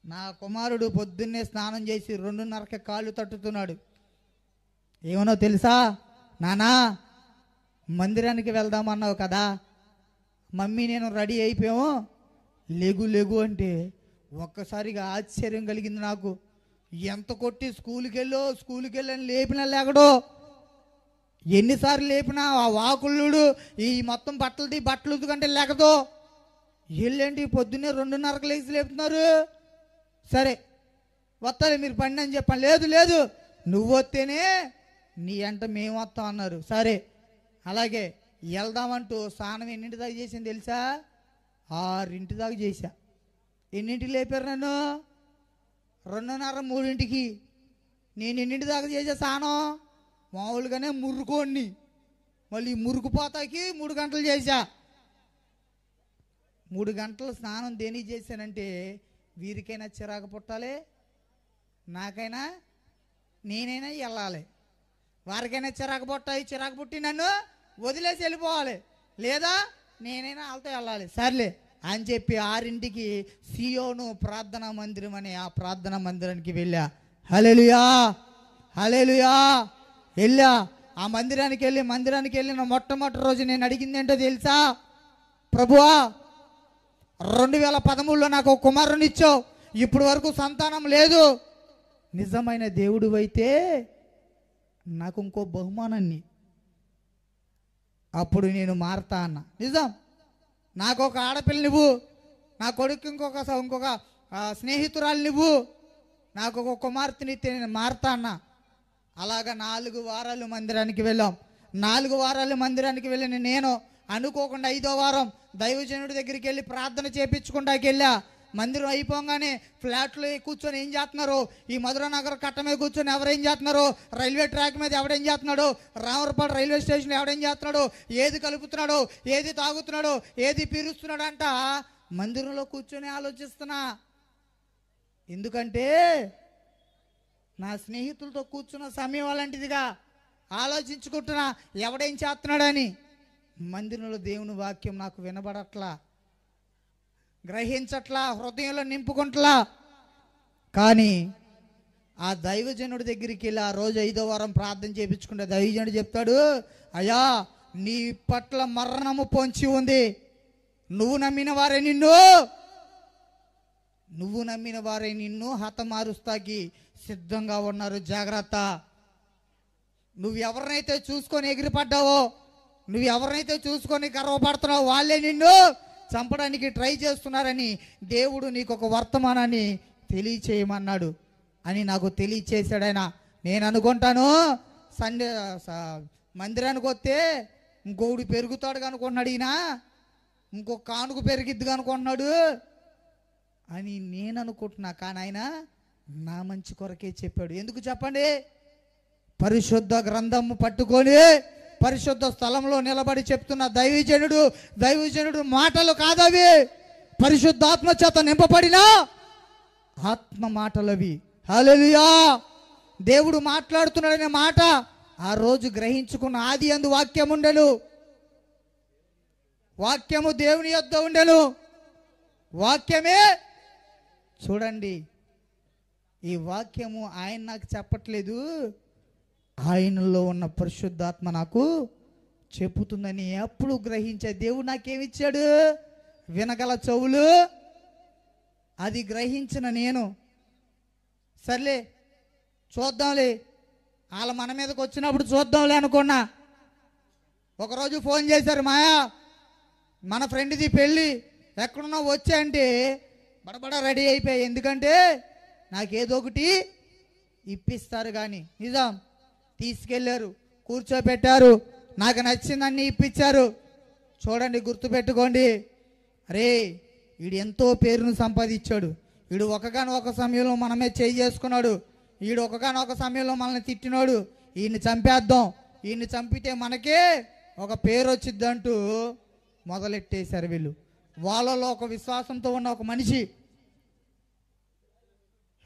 నా కుమారుడు పొద్దున్నే స్నానం చేసి 2:30కి కాళ్ళు తట్టుతున్నాడు. ఏమనో తెలుసా? నానా మందిరానికి వెళ్దామన్నావు కదా, మమ్మీ నేను రెడీ అయిపోయాము, లేగు లేగు అంటే ఒక్కసారిగా ఆశ్చర్యం కలిగింది నాకు. ఎంత కొట్టి స్కూల్కి వెళ్ళని లేపినా లేకడో, ఎన్నిసార్లు లేపినా ఆ వాకుళ్ళుడు ఈ మొత్తం బట్టలు ఉతుకంటే లేకదో. వెళ్ళండి పొద్దున్నే 2:30కు లేచి లేపుతున్నారు. సరే వస్తాలే మీరు పండి అని చెప్పాను. లేదు లేదు నువ్వు వస్తేనే నీ అంట మేము వస్తాం అన్నారు. సరే అలాగే వెళ్దామంటూ స్నానం ఎన్నింటి దాకా చేసింది తెలుసా? 6 దాకా చేశా. ఎన్నింటికి లేపారు నన్ను? 2:30, 3. నేను ఎన్నింటి దాకా చేసా స్నానం? మామూలుగానే మురుకోండి, మళ్ళీ మురుకుపోతాకి 3 గంటలు చేశా. 3 గంటల స్నానం దేనికి చేశానంటే వీరికైనా చిరాకు పుట్టాలి, నాకైనా నేనైనా వెళ్ళాలి. వారికైనా చిరాకు పుట్టి నన్ను వదిలేసి వెళ్ళిపోవాలి, లేదా నేనైనా వాళ్ళతో వెళ్ళాలి. సర్లే అని చెప్పి 6కి సియోను ప్రార్థనా మందిరం అనే ఆ ప్రార్థనా మందిరానికి వెళ్ళా. హల్లెలూయా హల్లెలూయా. వెళ్ళా. ఆ మందిరానికి వెళ్ళిన మొట్టమొదటి రోజు నేను అడిగింది ఏంటో తెలుసా? ప్రభువా 2013లో నాకు ఒక కుమారుని ఇచ్చావు, ఇప్పుడు వరకు సంతానం లేదు. నిజమైన దేవుడు అయితే నాకు ఇంకో బహుమానాన్ని. అప్పుడు నేను మారతా అన్న. నిజం, నాకు ఒక ఆడపిల్ల నువ్వు, నా కొడుకు ఇంకొక స్నేహితురాలు నువ్వు, నాకు ఒక కుమార్తెనిస్తే నేను మారతా అన్న. అలాగా 4 వారాలు మందిరానికి వెళ్ళాం. 4 వారాలు మందిరానికి వెళ్ళిన నేను అనుకోకుండా 5వ వారం దైవజనుడి దగ్గరికి వెళ్ళి ప్రార్థన చేపించుకుంటాకి వెళ్ళా. మందిరం అయిపోగానే ఫ్లాట్లో కూర్చొని ఏం చేస్తున్నారు, ఈ మధురానగర్ కట్ట మీద కూర్చొని ఎవరేం చేస్తున్నారు, రైల్వే ట్రాక్ మీద ఎవడేం చేస్తున్నాడు, రామరపాడు రైల్వే స్టేషన్లో ఎవడేం చేస్తున్నాడు, ఏది కలుపుతున్నాడు, ఏది తాగుతున్నాడు, ఏది పీరుస్తున్నాడు అంట మందిరంలో కూర్చొని ఆలోచిస్తున్నా. ఎందుకంటే నా స్నేహితులతో కూర్చున్న సమయం అలాంటిదిగా ఆలోచించుకుంటున్నా ఎవడేం చేస్తున్నాడని. మందిరంలో దేవుని వాక్యం నాకు వినబడట్లా, గ్రహించట్లా, హృదయంలో నింపుకుంటలా. కానీ ఆ దైవజనుడి దగ్గరికి వెళ్ళి ఆ రోజు 5వ వారం ప్రార్థన చేయించుకుంటే దైవజనుడు చెప్తాడు, అయ్యా నీ పట్ల మరణము పొంచి ఉంది, నువ్వు నమ్మిన వారే నిన్ను హతమారుస్తాకి సిద్ధంగా ఉన్నారు, జాగ్రత్త. నువ్వు ఎవరినైతే చూసుకొని ఎగిరిపడ్డావో, నువ్వు ఎవరినైతే చూసుకొని గర్వపడుతున్నావో వాళ్ళే నిన్ను చంపడానికి ట్రై చేస్తున్నారని దేవుడు నీకు ఒక వర్తమానాన్ని తెలియచేయమన్నాడు అని నాకు తెలియచేశాడు ఆయన. నేను అనుకుంటాను సండే మందిరానికి వస్తే ఇంకొకడు పెరుగుతాడు అనుకుంటున్నాడు, ఈయన ఇంకొక కానుక పెరిగిద్ది అనుకుంటున్నాడు అని నేను అనుకుంటున్నా. కానీ ఆయన నా మంచి కొరకే చెప్పాడు. ఎందుకు చెప్పండి? పరిశుద్ధ గ్రంథము పట్టుకొని పరిశుద్ధ స్థలంలో నిలబడి చెప్తున్న దైవజనుడు మాటలు కాదవి, పరిశుద్ధాత్మ చేత నింపబడిన ఆత్మ మాటలవి. హల్లెలూయా. దేవుడు మాట్లాడుతున్నాడనే మాట ఆ రోజు గ్రహించుకున్న. ఆది యందు వాక్యం ఉండెను, వాక్యము దేవుని యొద్ద ఉండెను, వాక్యమే. చూడండి, ఈ వాక్యము ఆయన నాకు చెప్పట్లేదు, ఆయనలో ఉన్న పరిశుద్ధాత్మ నాకు చెప్పుతుందని ఎప్పుడు గ్రహించే. దేవుడు నాకేమిచ్చాడు? వినగల చెవులు. అది గ్రహించిన నేను సర్లే చూద్దాంలే, వాళ్ళ మన మీదకి వచ్చినప్పుడు చూద్దాంలే అనుకున్నా. ఒకరోజు ఫోన్ చేశారు, మాయా మన ఫ్రెండ్ది పెళ్ళి, ఎక్కడున్నా వచ్చా అంటే బడబడ రెడీ అయిపోయాయి. ఎందుకంటే నాకేదో ఒకటి ఇప్పిస్తారు. కానీ నిజం, తీసుకెళ్ళారు, కూర్చోబెట్టారు, నాకు నచ్చిందన్నీ ఇప్పించారు. చూడండి, గుర్తుపెట్టుకోండి. అరే వీడు ఎంతో పేరును సంపాదించాడు, వీడు ఒకగానొక సమయంలో మనమే చేసుకున్నాడు, వీడు ఒకగానొక సమయంలో మనల్ని తిట్టినాడు, ఈయన్ని చంపేద్దాం, ఈయన్ని చంపితే మనకే ఒక పేరు వచ్చిద్దంటూ మొదలెట్టేశారు వీళ్ళు. వాళ్ళలో ఒక విశ్వాసంతో ఉన్న ఒక మనిషి,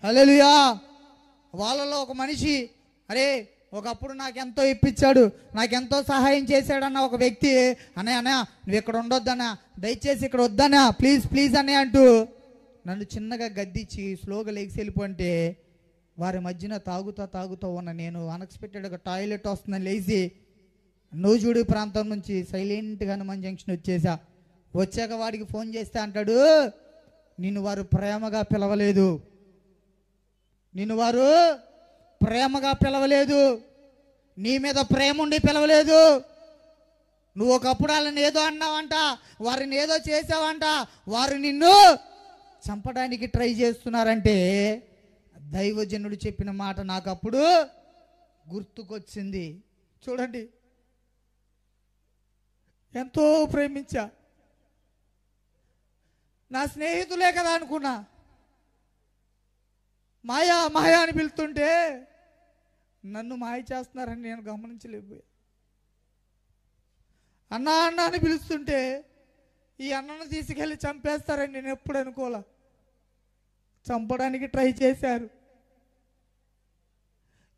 హల్లెలూయా, వాళ్ళలో ఒక మనిషి, అరే ఒకప్పుడు నాకెంతో ఇప్పించాడు, నాకెంతో సహాయం చేశాడన్న ఒక వ్యక్తి, అన్నయ్య నువ్వు ఇక్కడ ఉండొద్దన్నా, దయచేసి ఇక్కడ వద్దన్నా, ప్లీజ్ ప్లీజ్ అన్నయ్య అంటూ నన్ను చిన్నగా గద్దించి స్లోగా లేచి వెళ్ళిపోంటే వారి మధ్యన తాగుతూ ఉన్న నేను అన్ఎక్స్పెక్టెడ్గా టాయిలెట్ వస్తుందని లేచి నూజుడి ప్రాంతం నుంచి సైలెంట్గా హనుమాన్ జంక్షన్ వచ్చేసా. వచ్చాక వాడికి ఫోన్ చేస్తే అంటాడు, నిన్ను వారు ప్రేమగా పిలవలేదు, నిన్ను వారు ప్రేమగా పిలవలేదు, నీ మీద ప్రేమ ఉండి పిలవలేదు. నువ్వు ఒకప్పుడు వాళ్ళని ఏదో అన్నావంట, వారిని ఏదో చేసావంట, వారు నిన్ను చంపడానికి ట్రై చేస్తున్నారంటే దైవజనుడు చెప్పిన మాట నాకు అప్పుడు గుర్తుకొచ్చింది. చూడండి, ఎంతో ప్రేమించా, నా స్నేహితులే కదా అనుకున్నా. మాయా మాయా అని పిలుతుంటే నన్ను మాయ చేస్తున్నారని నేను గమనించలేకపోయా. అన్నా అన్న అని పిలుస్తుంటే ఈ అన్నను తీసుకెళ్ళి చంపేస్తారని నేను ఎప్పుడు అనుకోలే. చంపడానికి ట్రై చేశారు.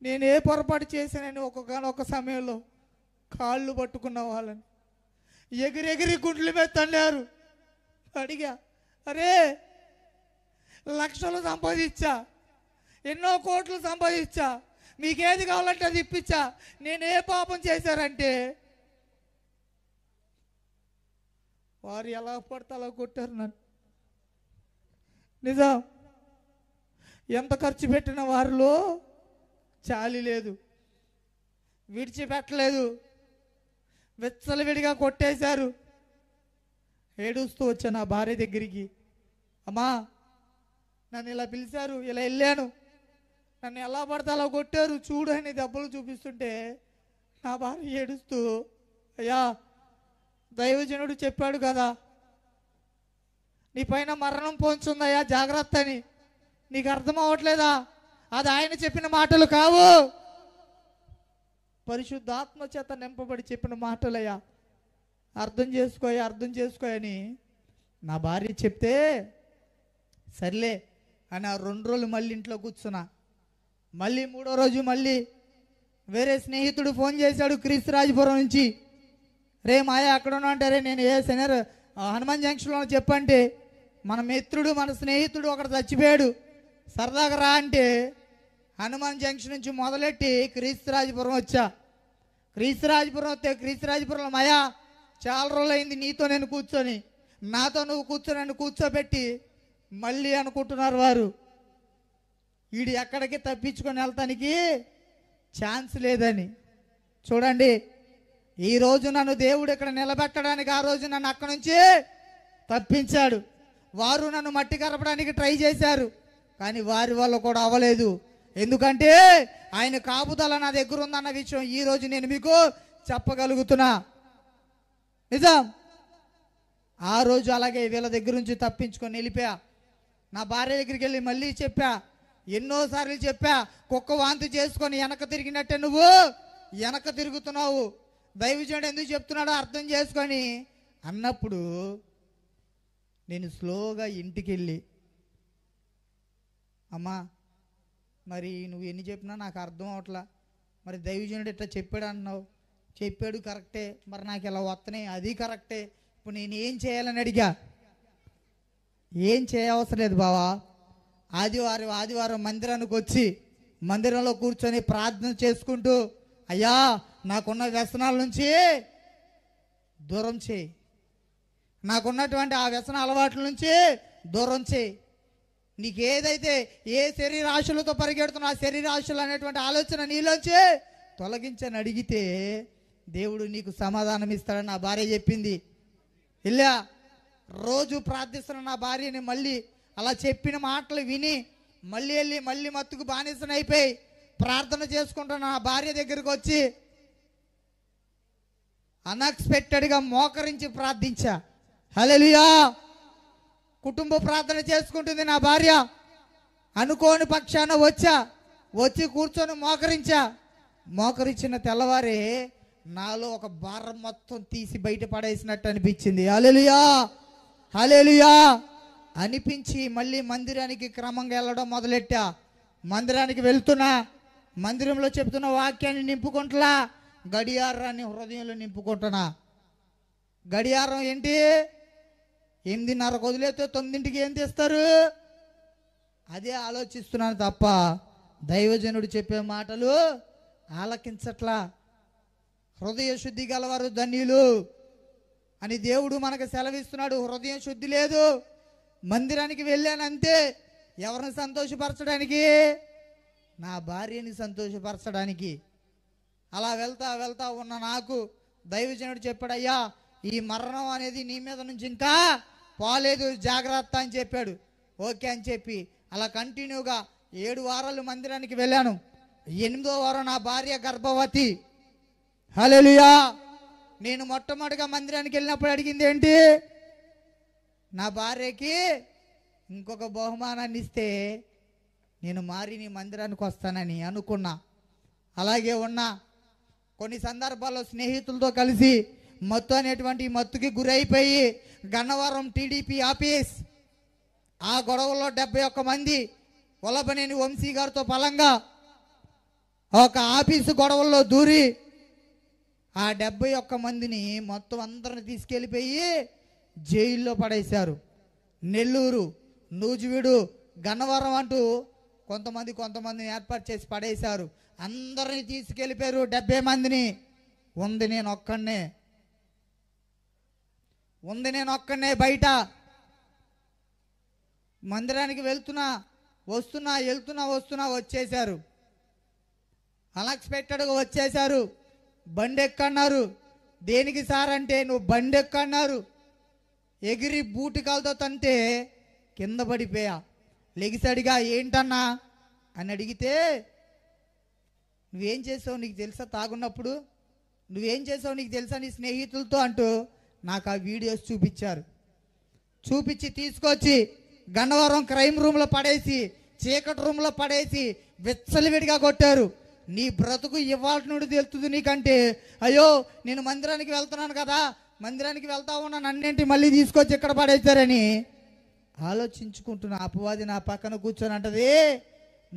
నేను ఏ పొరపాటు చేశానని ఒక్కొక్క సమయంలో కాళ్ళు పట్టుకున్న వాళ్ళని ఎగిరెగిరి గుండ్ల మీద తన్నారు. అడిగా, అరే లక్షలు సంపాదించా, ఎన్నో కోట్లు సంపాదించా, మీకేది కావాలంటే అది ఇప్పించా, నేనే పాపం చేశారంటే వారు ఎలా పడితే అలా కొట్టారు నన్ను. నిజం, ఎంత ఖర్చు పెట్టిన వారిలో చాలి లేదు, విడిచిపెట్టలేదు, విచ్చలవిడిగా కొట్టేశారు. ఏడుస్తూ వచ్చా నా భార్య దగ్గరికి, అమ్మా నన్ను ఇలా పిలిచారు, ఇలా వెళ్ళాను, నన్ను ఎలా పడితే అలా కొట్టారు చూడు అని దెబ్బలు చూపిస్తుంటే నా భార్య ఏడుస్తూ, అయ్యా దైవజనుడు చెప్పాడు కదా, నీ పైన మరణం పొంచుందయ్యా జాగ్రత్త అని, నీకు అర్థం అవ్వట్లేదా? అది ఆయన చెప్పిన మాటలు కావు, పరిశుద్ధాత్మ చేత నింపబడి చెప్పిన మాటలయ్యా, అర్థం చేసుకోయని నా భార్య చెప్తే సర్లే అని ఆ 2 రోజులు మళ్ళీ ఇంట్లో కూర్చున్నా. మళ్ళీ 3వ రోజు మళ్ళీ వేరే స్నేహితుడు ఫోన్ చేశాడు క్రీస్తురాజపురం నుంచి. రే మాయ అక్కడ ఉన్నా అంటే, రే నేను హనుమాన్ జంక్షన్లో చెప్పంటే మన మిత్రుడు మన స్నేహితుడు ఒకడు చచ్చిపోయాడు, సరదాగా రా అంటే హనుమాన్ జంక్షన్ నుంచి మొదలెట్టి క్రీస్తురాజపురం వచ్చా. క్రీస్తురాజపురం వస్తే క్రీస్తురాజపురంలో మాయా చాలా రోజులు అయింది నీతో నేను కూర్చొని, నాతో నువ్వు కూర్చొని నన్ను కూర్చోబెట్టి మళ్ళీ అనుకుంటున్నారు వారు వీడు ఎక్కడికి తప్పించుకొని వెళ్తానికి ఛాన్స్ లేదని. చూడండి, ఈరోజు నన్ను దేవుడు ఇక్కడ నిలబెట్టడానికి ఆ రోజు నన్ను అక్కడి నుంచి తప్పించాడు. వారు నన్ను మట్టి కరపడానికి ట్రై చేశారు, కానీ వారి వల్ల కూడా అవ్వలేదు. ఎందుకంటే ఆయన కాపుదల నా దగ్గర ఉందన్న విషయం ఈ రోజు నేను మీకు చెప్పగలుగుతున్నా. నిజం, ఆ రోజు అలాగే వీళ్ళ దగ్గర నుంచి తప్పించుకొని వెళ్ళిపోయా. నా భార్య దగ్గరికి వెళ్ళి మళ్ళీ చెప్పా, ఎన్నోసార్లు చెప్పా, కుక్క వాంతి చేసుకొని వెనక తిరిగినట్టే నువ్వు వెనక తిరుగుతున్నావు, దైవజనుడు ఎందుకు చెప్తున్నాడో అర్థం చేసుకొని అన్నప్పుడు నేను స్లోగా ఇంటికి వెళ్ళి, అమ్మా మరి నువ్వు ఎన్ని చెప్పినా నాకు అర్థం అవట్లా, మరి దైవజనుడు ఇట్లా చెప్పాడు అన్నావు, చెప్పాడు కరెక్టే, మరి నాకు ఇలా వస్తున్నాయి అది కరెక్టే, ఇప్పుడు నేను ఏం చేయాలని అడిగా. ఏం చేయవసరం లేదు బావా, ఆదివారం మందిరానికి వచ్చి మందిరంలో కూర్చొని ప్రార్థన చేసుకుంటూ, అయ్యా నాకున్న వ్యసనాల నుంచి దూరం చేయి, నాకున్నటువంటి ఆ వ్యసన అలవాట్ల నుంచి దూరం చేయి, నీకు ఏదైతే ఏ శరీరాశలతో పరిగెడుతున్నా ఆ శరీరాశలు అనేటువంటి ఆలోచన నీలోంచి తొలగించని అడిగితే దేవుడు నీకు సమాధానం ఇస్తాడని నా భార్య చెప్పింది. ఇలా రోజు ప్రార్థిస్తున్న నా భార్యని మళ్ళీ అలా చెప్పిన మాటలు విని మళ్ళీ వెళ్ళి మళ్ళీ మత్తుకు బానిసన అయిపోయి ప్రార్థన చేసుకుంటున్న నా భార్య దగ్గరికి వచ్చి అన్ఎక్స్పెక్టెడ్గా మోకరించి ప్రార్థించా. హల్లెలూయా. కుటుంబ ప్రార్థన చేసుకుంటుంది నా భార్య, అనుకోని పక్షాన వచ్చి కూర్చొని మోకరించిన తెల్లవారే నాలో ఒక భారం మొత్తం తీసి బయట పడేసినట్టు అనిపించింది. హల్లెలూయా హల్లెలూయా అనిపించి మళ్ళీ మందిరానికి క్రమంగా వెళ్ళడం మొదలెట్టా. మందిరానికి వెళ్తున్నా, మందిరంలో చెప్తున్న వాక్యాన్ని నింపుకుంటున్నా, గడియారాన్ని హృదయంలో నింపుకుంటున్నా. గడియారం ఏంటి, 8:30 వదిలేస్తే 9కి ఏం తెస్తారు, అదే ఆలోచిస్తున్నాను తప్ప దైవజనుడు చెప్పే మాటలు ఆలకించట్లా. హృదయ శుద్ధి గలవారు ధన్యులు అని దేవుడు మనకు సెలవిస్తున్నాడు. హృదయం శుద్ధి లేదు. మందిరానికి వెళ్ళానంతే. ఎవరిని సంతోషపరచడానికి? నా భార్యని సంతోషపరచడానికి. అలా వెళ్తా వెళ్తా ఉన్న నాకు దైవజనుడు చెప్పాడు, అయ్యా ఈ మరణం అనేది నీ మీద నుంచి ఇంకా పోలేదు, జాగ్రత్త అని చెప్పాడు. ఓకే అని చెప్పి అలా కంటిన్యూగా 7 వారాలు మందిరానికి వెళ్ళాను. 8వ వారం నా భార్య గర్భవతి. హల్లెలూయా. నేను మొట్టమొదటిగా మందిరానికి వెళ్ళినప్పుడు అడిగింది ఏంటి? నా భార్యకి ఇంకొక బహుమానాన్ని ఇస్తే నేను మారి నీ మందిరానికి వస్తానని అనుకున్నా. అలాగే ఉన్నా. కొన్ని సందర్భాల్లో స్నేహితులతో కలిసి మత్తు అనేటువంటి మత్తుకి గురైపోయి గన్నవరం టీడీపీ ఆఫీస్, ఆ గొడవలో 71 మంది వల్లభనేని వంశీ గారితో బలంగా ఒక ఆఫీసు గొడవల్లో దూరి ఆ 71 మందిని మొత్తం అందరిని తీసుకెళ్ళిపోయి జైల్లో పడేశారు. నెల్లూరు, నూజివీడు, గన్నవరం అంటూ కొంతమందిని ఏర్పాటు చేసి పడేశారు. అందరిని తీసుకెళ్ళిపోయారు 70 మందిని. ఉంది నేను ఒక్కనే బయట. మందిరానికి వెళ్తున్నా వస్తున్నా వచ్చేశారు. అన్ఎక్స్పెక్టెడ్గా వచ్చేశారు. బండి ఎక్కన్నారు. దేనికి సార్ అంటే నువ్వు బండి ఎక్కన్నారు. ఎగిరి బూటికాలతో తంటే కింద పడిపోయా. లెగిసడిగా ఏంటన్నా అని అడిగితే, నువ్వేం చేసావు నీకు తెలుసా? తాగున్నప్పుడు నువ్వేం చేసావు నీకు తెలుసా నీ స్నేహితులతో అంటూ నాకు ఆ వీడియోస్ చూపించారు. చూపించి తీసుకొచ్చి గన్నవరం క్రైమ్ రూమ్లో పడేసి, చీకటి రూమ్లో పడేసి విచ్చలవిడిగా కొట్టారు. నీ బ్రతుకు ఇవాళ నుండి తెలుస్తుంది నీకంటే. అయ్యో నేను మందిరానికి వెళ్తున్నాను కదా, మందిరానికి వెళ్తా ఉన్నా, నన్నేంటి మళ్ళీ తీసుకొచ్చి ఇక్కడ పడేశారని ఆలోచించుకుంటున్నా. అపవాది నా పక్కన కూర్చొని అంటది,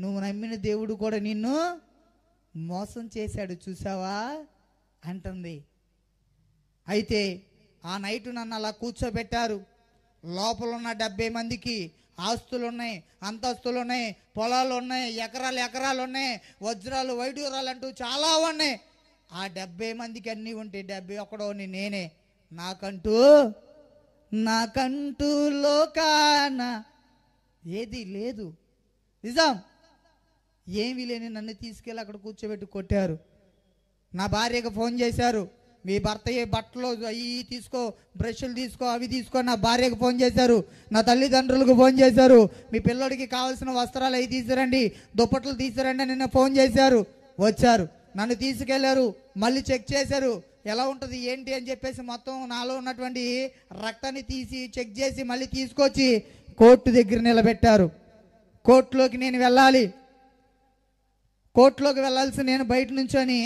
నువ్వు నమ్మిన దేవుడు కూడా నిన్ను మోసం చేశాడు చూసావా అంటుంది. అయితే ఆ నైట్ నన్ను అలా కూర్చోబెట్టారు. లోపల ఉన్న 70 మందికి ఆస్తులు ఉన్నాయి, అంతస్తులు ఉన్నాయి, పొలాలు ఉన్నాయి, ఎకరాలు ఉన్నాయి, వజ్రాలు వైడూరాలు అంటూ చాలా ఉన్నాయి. ఆ 70 మందికి అన్నీ ఉంటే 71 నేనే. నాకంటూ లోకాన ఏది లేదు. నిజం. ఏమీ లేని నన్ను తీసుకెళ్ళి అక్కడ కూర్చోబెట్టి కొట్టారు. నా భార్యకు ఫోన్ చేశారు, మీ భర్త ఏ బట్టలు అవి తీసుకో, బ్రష్లు తీసుకో, అవి తీసుకో. నా భార్యకు ఫోన్ చేశారు, నా తల్లిదండ్రులకు ఫోన్ చేశారు, మీ పిల్లోడికి కావాల్సిన వస్త్రాలు అవి తీసుకురండి, దుప్పట్లు తీసుకురండి అని నిన్న ఫోన్ చేశారు. వచ్చారు, నన్ను తీసుకెళ్లారు, మళ్ళీ చెక్ చేశారు. ఎలా ఉంటుంది ఏంటి అని చెప్పేసి మొత్తం నాలో ఉన్నటువంటి రక్తాన్ని తీసి చెక్ చేసి మళ్ళీ తీసుకొచ్చి కోర్టు దగ్గర నిలబెట్టారు. కోర్టులోకి నేను వెళ్ళాలి. కోర్టులోకి వెళ్ళాల్సి నేను బయట నుంచొని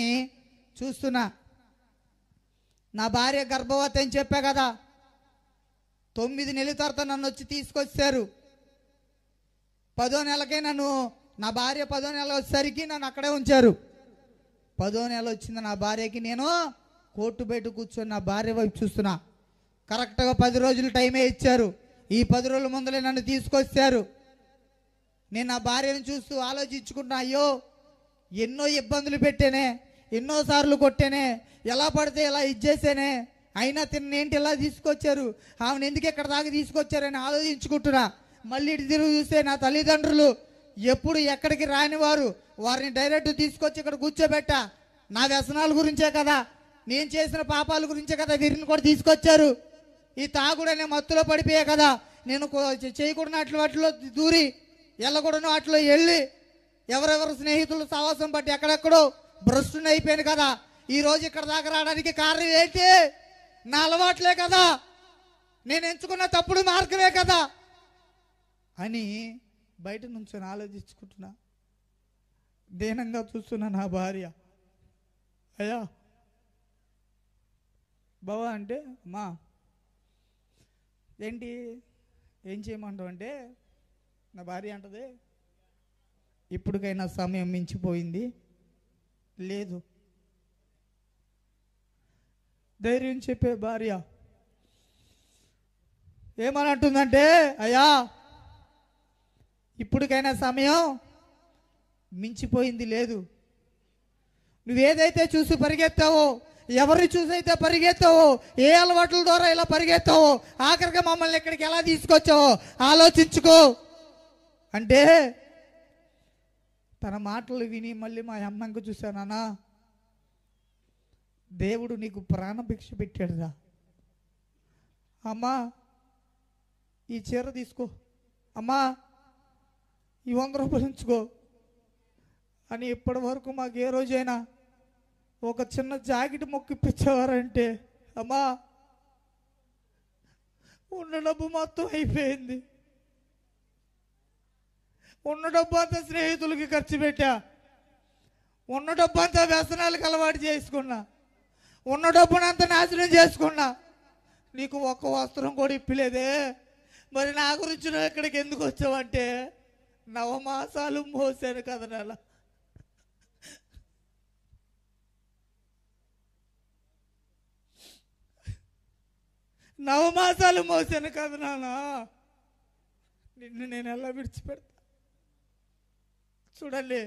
చూస్తున్నా. నా భార్య గర్భవతి అని చెప్పా కదా. 9 నెలల తర్వాత నన్ను వచ్చి తీసుకొచ్చారు. 10వ నెలకే నా భార్య 10వ నెల వచ్చేసరికి నన్ను అక్కడే ఉంచారు. 10వ నెల వచ్చింది నా భార్యకి. నేను కోర్టు బయట కూర్చొని నా భార్య వైపు చూస్తున్నా. కరెక్ట్గా 10 రోజులు టైమే ఇచ్చారు. ఈ 10 రోజుల ముందలే నన్ను తీసుకొచ్చారు. నేను నా భార్యను చూస్తూ ఆలోచించుకుంటున్నా, అయ్యో ఎన్నో ఇబ్బందులు పెట్టేనే, ఎన్నోసార్లు కొట్టేనే, ఎలా పడితే ఎలా ఇచ్చేసేనే, అయినా తిన్నేంటి ఎలా తీసుకొచ్చారు, ఆమెను ఎందుకు ఎక్కడ దాకా తీసుకొచ్చారని ఆలోచించుకుంటున్నా. మళ్ళీ ఇటు తిరిగి చూస్తే నా తల్లిదండ్రులు ఎప్పుడు ఎక్కడికి రానివారు, వారిని డైరెక్ట్ తీసుకొచ్చి ఇక్కడ కూర్చోబెట్టా. నా వ్యసనాల గురించే కదా, నేను చేసిన పాపాల గురించే కదా వీరిని కూడా తీసుకొచ్చారు. ఈ తాగుడనే మత్తులో పడిపోయా కదా, నేను చేయకూడని వాటిలో దూరి వెళ్ళకూడను వాటిలో వెళ్ళి ఎవరెవరు స్నేహితులు సహవాసం బట్టి ఎక్కడెక్కడో భ్రష్టుని అయిపోయాను కదా. ఈరోజు ఇక్కడ దాకా రావడానికి కారణం ఏంటి? నా అలవాట్లే కదా, నేను ఎంచుకున్న తప్పుడు మార్గమే కదా అని బయట నుంచి ఆలోచించుకుంటున్నా. దీనంగా చూస్తున్నా నా భార్య. అయ్యా బావా అంటే, అమ్మా ఏంటి ఏం చేయమంటావు అంటే, నా భార్య అంటది, ఇప్పటికైనా సమయం మించిపోయింది లేదు. ధైర్యం చెప్పే భార్య ఏమని అంటుందంటే, అయ్యా ఇప్పటికైనా సమయం మించిపోయింది లేదు. నువ్వేదైతే చూసి పరిగెత్తావో, ఎవరిని చూసైతే పరిగెత్తావో, ఏ అలవాట్ల ద్వారా ఇలా పరిగెత్తావో, ఆఖరిగా మమ్మల్ని ఇక్కడికి ఎలా తీసుకొచ్చావో ఆలోచించుకో అంటే తన మాటలు విని మళ్ళీ మా అమ్మంకు చూశానా, దేవుడు నీకు ప్రాణభిక్ష పెట్టాడురా అమ్మా, ఈ చీర తీసుకో అమ్మా, ఈ 100 రూపాయలు ఉంచుకో అని ఇప్పటి వరకు మాకు ఏ రోజైనా ఒక చిన్న జాకెట్ మొక్కిప్పించేవారంటే, అమ్మా ఉన్న డబ్బు మొత్తం అయిపోయింది, ఉన్న డబ్బు అంతా స్నేహితులకి ఖర్చు పెట్టా, ఉన్న డబ్బు అంతా వ్యసనాలకు అలవాటు చేసుకున్నా, ఉన్న డబ్బునంతా నాశనం చేసుకున్నా, నీకు ఒక్క వస్త్రం కూడా ఇప్పలేదే, మరి నా గురించి నువ్వు ఇక్కడికి ఎందుకు వచ్చావంటే, 9 మాసాలు మోసాను కదా నెల. నవమాసాలు మోసాను కదా నాన్న, నిన్ను నేను ఎలా విడిచిపెడతా. చూడండి,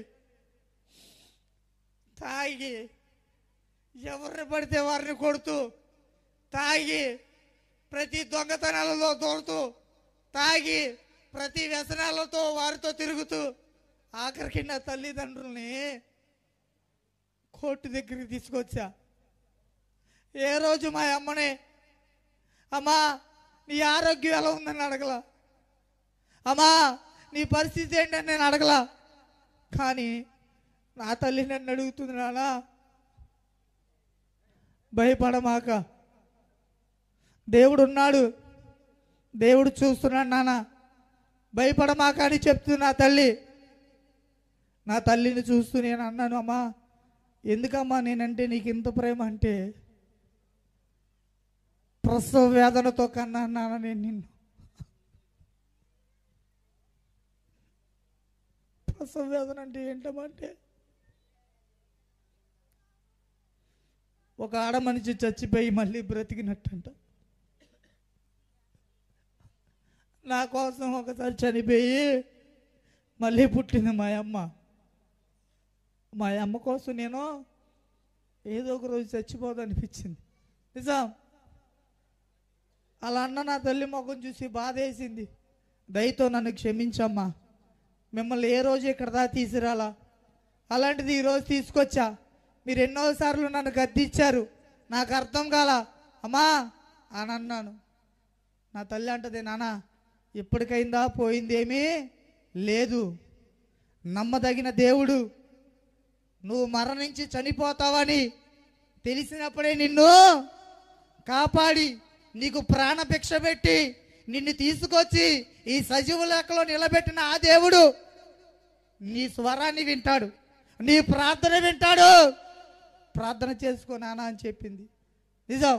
తాగి ఎవరిని పడితే వారిని కొడుతూ, తాగి ప్రతి దొంగతనాలలో దూరుతూ, తాగి ప్రతి వ్యసనాలతో వారితో తిరుగుతూ, ఆఖరికి నా తల్లిదండ్రుల్ని కోర్టు దగ్గరికి తీసుకొచ్చా. ఏ రోజు మా అమ్మని, అమ్మా నీ ఆరోగ్యం ఎలా ఉందని అడగలా, అమ్మా నీ పరిస్థితి ఏంటని నేను అడగలా. కానీ నా తల్లి నన్ను అడుగుతుంది, నానా భయపడమాక, దేవుడు ఉన్నాడు, దేవుడు చూస్తున్నాడు నాన్న, భయపడమాక అని చెప్తుంది నా తల్లి. నా తల్లిని చూస్తూ నేను అన్నాను, అమ్మా ఎందుకమ్మా నేనంటే నీకు ఇంత ప్రేమ అంటే, ప్రసవ వేదనతో కన్నా నాన్న నేను నిన్ను. ప్రసవ వేదన అంటే ఏంటమంటే, ఒక ఆడ మనిషి చచ్చిపోయి మళ్ళీ బ్రతికినట్టంట. నా కోసం ఒకసారి చనిపోయి మళ్ళీ పుట్టింది మా అమ్మ. మా అమ్మ కోసం నేను ఏదో ఒక రోజు చచ్చిపోదనిపించింది, నిజం. అలా అన్న నా తల్లి ముఖం చూసి బాధ వేసింది. దయతో నన్ను క్షమించమ్మా, మిమ్మల్ని ఏ రోజు ఇక్కడ దా తీసుకురాలా, అలాంటిది ఈరోజు తీసుకొచ్చా. మీరు ఎన్నోసార్లు నన్ను గద్దించారు, నాకు అర్థం కాల అమ్మా అని అన్నాను. నా తల్లి అంటది, నాన్న ఇప్పటికైందా, పోయిందేమీ లేదు, నమ్మదగిన దేవుడు, నువ్వు మరణించి చనిపోతావని తెలిసినప్పుడే నిన్ను కాపాడి నీకు ప్రాణభిక్ష పెట్టి నిన్ను తీసుకొచ్చి ఈ సజీవ లెక్కలో నిలబెట్టిన ఆ దేవుడు నీ స్వరాన్ని వింటాడు, నీ ప్రార్థన వింటాడు, ప్రార్థన చేసుకో నాన్న అని చెప్పింది, నిజం.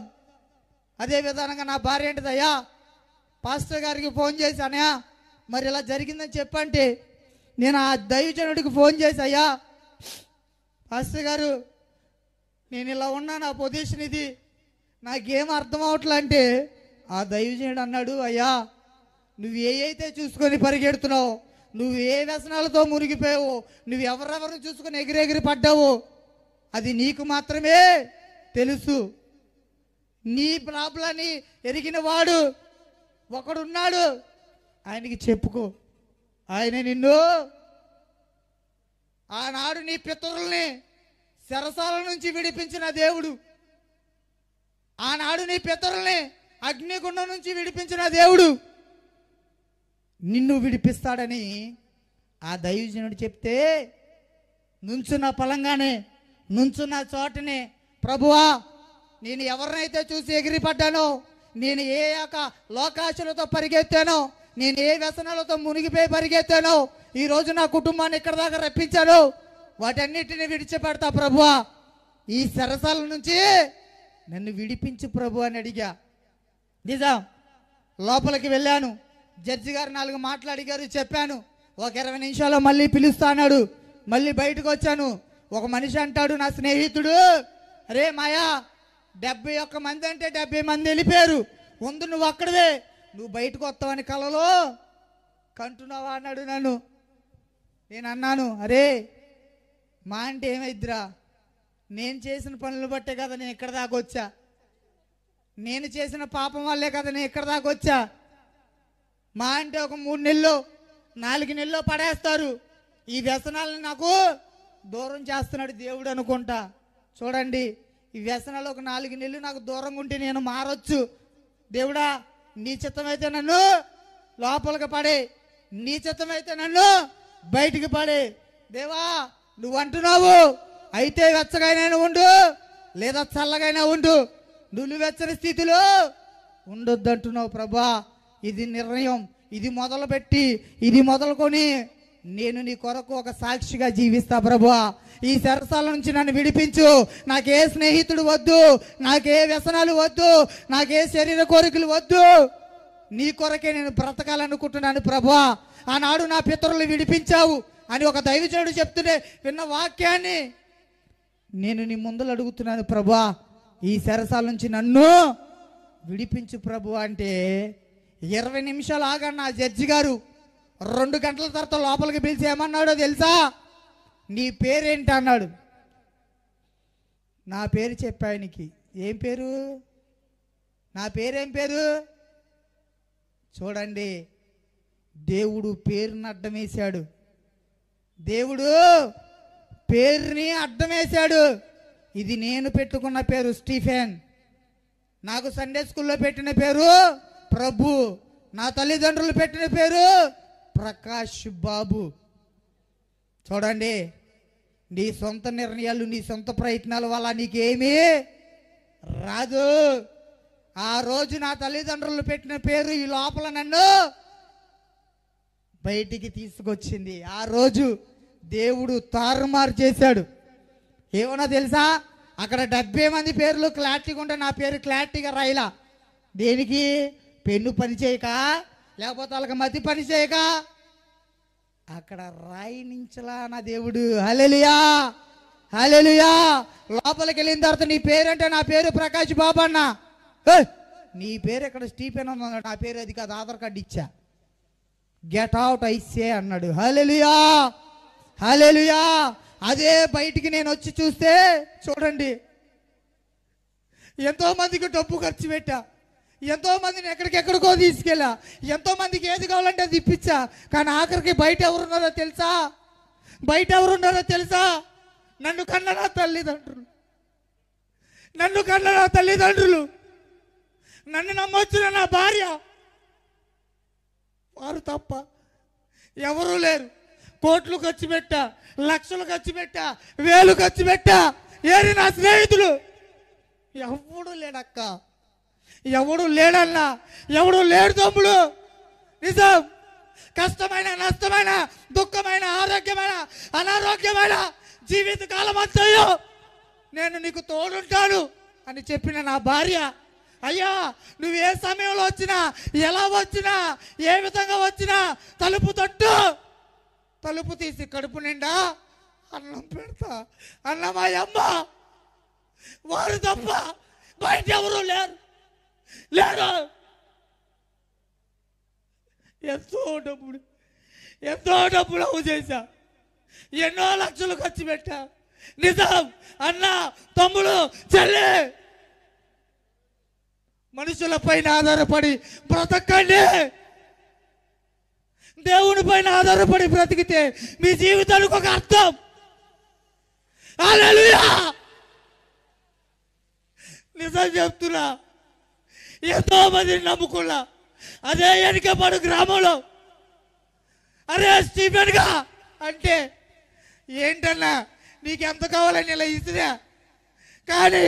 అదే విధానంగా నా భార్య ఏంటిదయ్యా, పాస్టర్ గారికి ఫోన్ చేశానయా, మరి ఇలా జరిగిందని చెప్పంటే నేను ఆ దైవజనుడికి ఫోన్ చేసి, అయ్యా పాస్టర్ గారు నేను ఇలా ఉన్నా, నా పొజిషన్ ఇది, నాకేం అర్థం అవట్లే అంటే ఆ దైవజనుడు అన్నాడు, అయ్యా నువ్వు ఏ అయితే చూసుకొని పరిగెడుతున్నావు, నువ్వు ఏ వ్యసనాలతో మునిగిపోయావు, నువ్వు ఎవరెవరిని చూసుకొని ఎగిరెగిరి పడ్డావు, అది నీకు మాత్రమే తెలుసు. నీ ప్రాబ్లాన్ని ఎరిగిన వాడు ఒకడున్నాడు, ఆయనకి చెప్పుకో, ఆయన నిన్ను ఆనాడు నీ పితరుల్ని చెరసాల నుంచి విడిపించిన దేవుడు, ఆనాడు నీ పితరుల్ని అగ్నిగుండం నుంచి విడిపించిన దేవుడు నిన్ను విడిపిస్తాడని ఆ దైవజనుడు చెప్తే, నుంచున్న పలంగానే నుంచున్న చోటనే, ప్రభువా నేను ఎవరినైతే చూసి ఎగిరిపడ్డానో, నేను ఏ యొక్క లోకాశలతో పరిగెత్తానో, నేను ఏ వ్యసనాలతో మునిగిపోయి పరిగెత్తానో, ఈరోజు నా కుటుంబాన్ని ఇక్కడ దాకా రప్పించాను, వాటన్నిటిని విడిచిపెడతా ప్రభువా, ఈ సరసాల నుంచి నన్ను విడిపించు ప్రభు అని అడిగా. నిజం, లోపలికి వెళ్ళాను, జడ్జి గారు 4 మాటలు అడిగారు, చెప్పాను. ఒక 20 నిమిషాల్లో మళ్ళీ పిలుస్తా అన్నాడు. మళ్ళీ బయటకు వచ్చాను. ఒక మనిషి అంటాడు, నా స్నేహితుడు, అరే మాయా 71 మంది అంటే 70 మంది వెళ్ళిపోయారు, ముందు నువ్వు అక్కడవే, నువ్వు బయటకు వస్తావని కలలో కంటున్నావా అన్నాడు నన్ను. నేను అన్నాను, అరే మా అంటే ఏమైద్దిరా, నేను చేసిన పనులు బట్టే కదా నేను ఇక్కడ దాకా వచ్చా, నేను చేసిన పాపం వల్లే కదా నేను ఇక్కడ దాకా వచ్చా. మా అంటే ఒక 3 నెలలు 4 నెలలు పడేస్తారు. ఈ వ్యసనాలను నాకు దూరం చేస్తున్నాడు దేవుడు అనుకుంటా. చూడండి, ఈ వ్యసనాలు ఒక 4 నెలలు నాకు దూరంగా ఉంటే నేను మారొచ్చు. దేవుడా, నీ చిత్తమైతే నన్ను లోపలికి పడే, నీ చిత్తమైతే నన్ను బయటికి పడే. దేవా, నువ్వు అంటున్నావు, అయితే వెచ్చగైనా ఉండు లేదా చల్లగైనా ఉండు, నువ్వు వెచ్చని స్థితిలో ఉండొద్దు అంటున్నావు ప్రభా. ఇది నిర్ణయం, ఇది మొదలుకొని నేను నీ కొరకు ఒక సాక్షిగా జీవిస్తా ప్రభువా. ఈ సరసాల నుంచి నన్ను విడిపించు. నాకే స్నేహితుడు వద్దు, నాకే వ్యసనాలు వద్దు, నాకే శరీర కోరికలు వద్దు. నీ కొరకే నేను బ్రతకాలనుకుంటున్నాను ప్రభువా. ఆనాడు నా పితరులు విడిపించావు అని ఒక దైవజనుడు చెప్తుంటే విన్న వాక్యాన్ని నేను నీ ముందలు అడుగుతున్నాను ప్రభువా. ఈ సరసాల నుంచి నన్ను విడిపించు ప్రభు అంటే 20 నిమిషాలు ఆగన్న ఆ జడ్జి గారు 2 గంటల తర్వాత లోపలికి పిలిచి ఏమన్నాడో తెలుసా? నీ పేరేంటి అన్నాడు. నా పేరు చెప్పాయనికి. ఏం పేరు? నా పేరేం పేరు? చూడండి, దేవుడు పేరుని అడ్డం వేశాడు. దేవుడు పేరుని అడ్డం వేశాడు. ఇది నేను పెట్టుకున్న పేరు స్టీఫెన్, నాకు సండే స్కూల్లో పెట్టిన పేరు ప్రభు, నా తల్లిదండ్రులు పెట్టిన పేరు ప్రకాష్ బాబు. చూడండి, నీ సొంత నిర్ణయాలు, నీ సొంత ప్రయత్నాల వల్ల నీకేమీ రాదు. ఆ రోజు నా తల్లిదండ్రులు పెట్టిన పేరు ఈ లోపల నన్ను బయటికి తీసుకొచ్చింది. ఆ రోజు దేవుడు తారుమారు చేశాడు. ఏమన్నా తెలుసా? అక్కడ 70 మంది పేర్లు క్లారిటీగా ఉంటే నా పేరు క్లారిటీగా రాయలా. దేనికి? పెన్ను పని చేయక, లేకపోతే వాళ్ళకి మతి పని చేయక, అక్కడ రాయినించలా నా దేవుడు. హల్లెలూయా, హల్లెలూయా. లోపలికి వెళ్ళిన తర్వాత నీ పేరంటే నా పేరు ప్రకాష్ బాబు అన్న. నీ పేరు ఎక్కడ స్టీఫెన్ అన్నాడు. నా పేరు అది కాదు, ఆధార్ కార్డు ఇచ్చా. గెట్ అవుట్ ఐసే అన్నాడు. హల్లెలూయా, హల్లెలూయా. అదే బయటికి నేను వచ్చి చూస్తే చూడండి, ఎంతో మందికి డబ్బు ఖర్చు పెట్టా, ఎంతో మందిని ఎక్కడికెక్కడికో తీసుకెళ్ళా, ఎంతో మందికి ఏది కావాలంటే అది ఇప్పించా. కానీ ఆఖరికి బయట ఎవరున్నారో తెలుసా? బయట ఎవరున్నారో తెలుసా? నన్ను కన్న నా తల్లిదండ్రులు, నన్ను కన్న నా తల్లిదండ్రులు, నన్ను నమ్మొచ్చిన నా భార్య, వారు తప్ప ఎవరూ లేరు. కోట్లు ఖర్చు పెట్టా, లక్షలు ఖర్చు పెట్టా, 1000 ఖర్చు పెట్టా. ఏరి నా స్నేహితులు? ఎవడు లేడక్క, ఎవడు లేడన్నా, ఎవడు లేడు తమ్ముడు. నిజం, కష్టమైన, నష్టమైన, దుఃఖమైన, ఆరోగ్యమైన, అనారోగ్యమైన జీవితకాలం అంతయో నేను నీకు తోడుంటాను అని చెప్పిన నా భార్య, అయ్యా నువ్వు ఏ సమయంలో వచ్చినా, ఎలా వచ్చినా, ఏ విధంగా వచ్చినా తలుపు తట్టు, తలుపు తీసి కడుపు నిండా అన్నం పెడతా అన్నమాయమ్మ. వారు తప్ప బయట ఎవరు లేరు. ఎంతో డబ్బులు అవు చేశా, ఎన్నో లక్షలు ఖర్చు పెట్టా. నిజం అన్న, తమ్ముడు, చెల్లి, మనుషుల పైన ఆధారపడి బ్రతకండి. దేవుని పైన ఆధారపడి బ్రతికితే మీ జీవితానికి ఒక అర్థం. హల్లెలూయా. నిజం చెప్తున్నా, ఎంతో మందిని నమ్ముకున్నా. అదే ఎనికపాడు గ్రామంలో అరే స్టీఫెన్గా అంటే ఏంటన్నా నీకెంత కావాలని ఇలా ఇసిరా, కానీ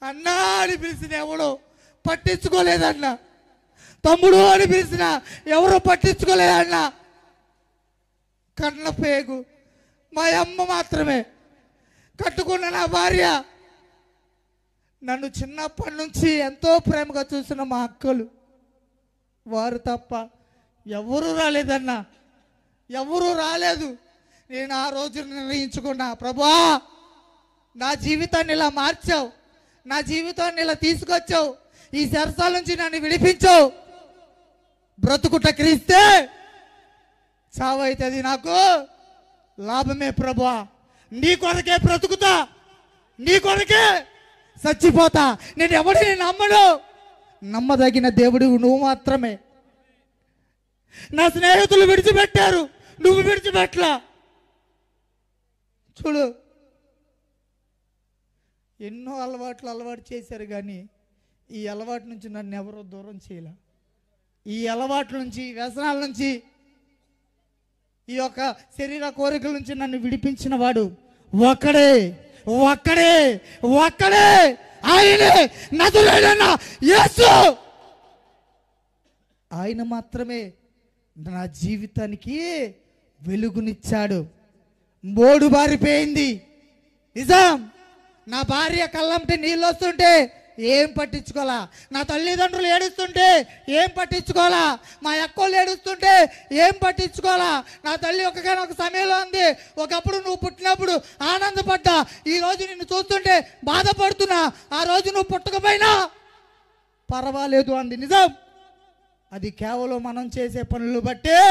అన్నా అని పిలిచిన ఎవడు పట్టించుకోలేదన్నా, తమ్ముడు అని పిలిచిన ఎవరు పట్టించుకోలేదన్నా. కన్న పేగు మా అమ్మ మాత్రమే, కట్టుకున్న నా భార్య, నన్ను చిన్నప్పటి నుంచి ఎంతో ప్రేమగా చూసిన మా అక్కలు, వారు తప్ప ఎవరు రాలేదన్నా, ఎవరు రాలేదు. నేను ఆ రోజు నిర్ణయించుకున్నా, ప్రభువా నా జీవితాన్ని ఇలా మార్చావు, నా జీవితాన్ని ఇలా తీసుకొచ్చావు, ఈ సరసాల నుంచి నన్ను విడిపించావు. బ్రతుకుట క్రీస్తే, చావైతే అది నాకు లాభమే ప్రభువా. నీ కొరకే బ్రతుకుతా, నీ కొరకే చచ్చిపోతా, నేను ఎవరిని నమ్మను. నమ్మదగిన దేవుడు నువ్వు మాత్రమే. నా స్నేహితులు విడిచిపెట్టారు, నువ్వు విడిచిపెట్టలా. చూడు, ఎన్నో అలవాటు చేశారు, కానీ ఈ అలవాటు నుంచి నన్ను ఎవరో దూరం చేయలే. ఈ అలవాట్ల నుంచి, వ్యసనాల నుంచి, ఈ యొక్క శరీర కోరికల నుంచి నన్ను విడిపించిన వాడు ఒక్కడే, ఒక్కడే, ఒక్కడే, ఆయనే నజరేయుడైన యేసు. ఆయన మాత్రమే నా జీవితానికి వెలుగునిచ్చాడు. మోడు బారిపోయింది నిజం. నా భార్య కళ్ళంటే నీళ్ళు వస్తుంటే ఏం పట్టించుకోవాలా, నా తల్లిదండ్రులు ఏడుస్తుంటే ఏం పట్టించుకోవాలా, మా అక్కోళ్ళు ఏడుస్తుంటే ఏం పట్టించుకోవాలా. నా తల్లి ఒక సమయంలో ఉంది, ఒకప్పుడు నువ్వు పుట్టినప్పుడు ఆనందపడ్డా, ఈ రోజు నిన్ను చూస్తుంటే బాధపడుతున్నా. ఆ రోజు నువ్వు పుట్టకపోయినా పర్వాలేదు అంది. నిజం. అది కేవలం మనం చేసే పనులు బట్టే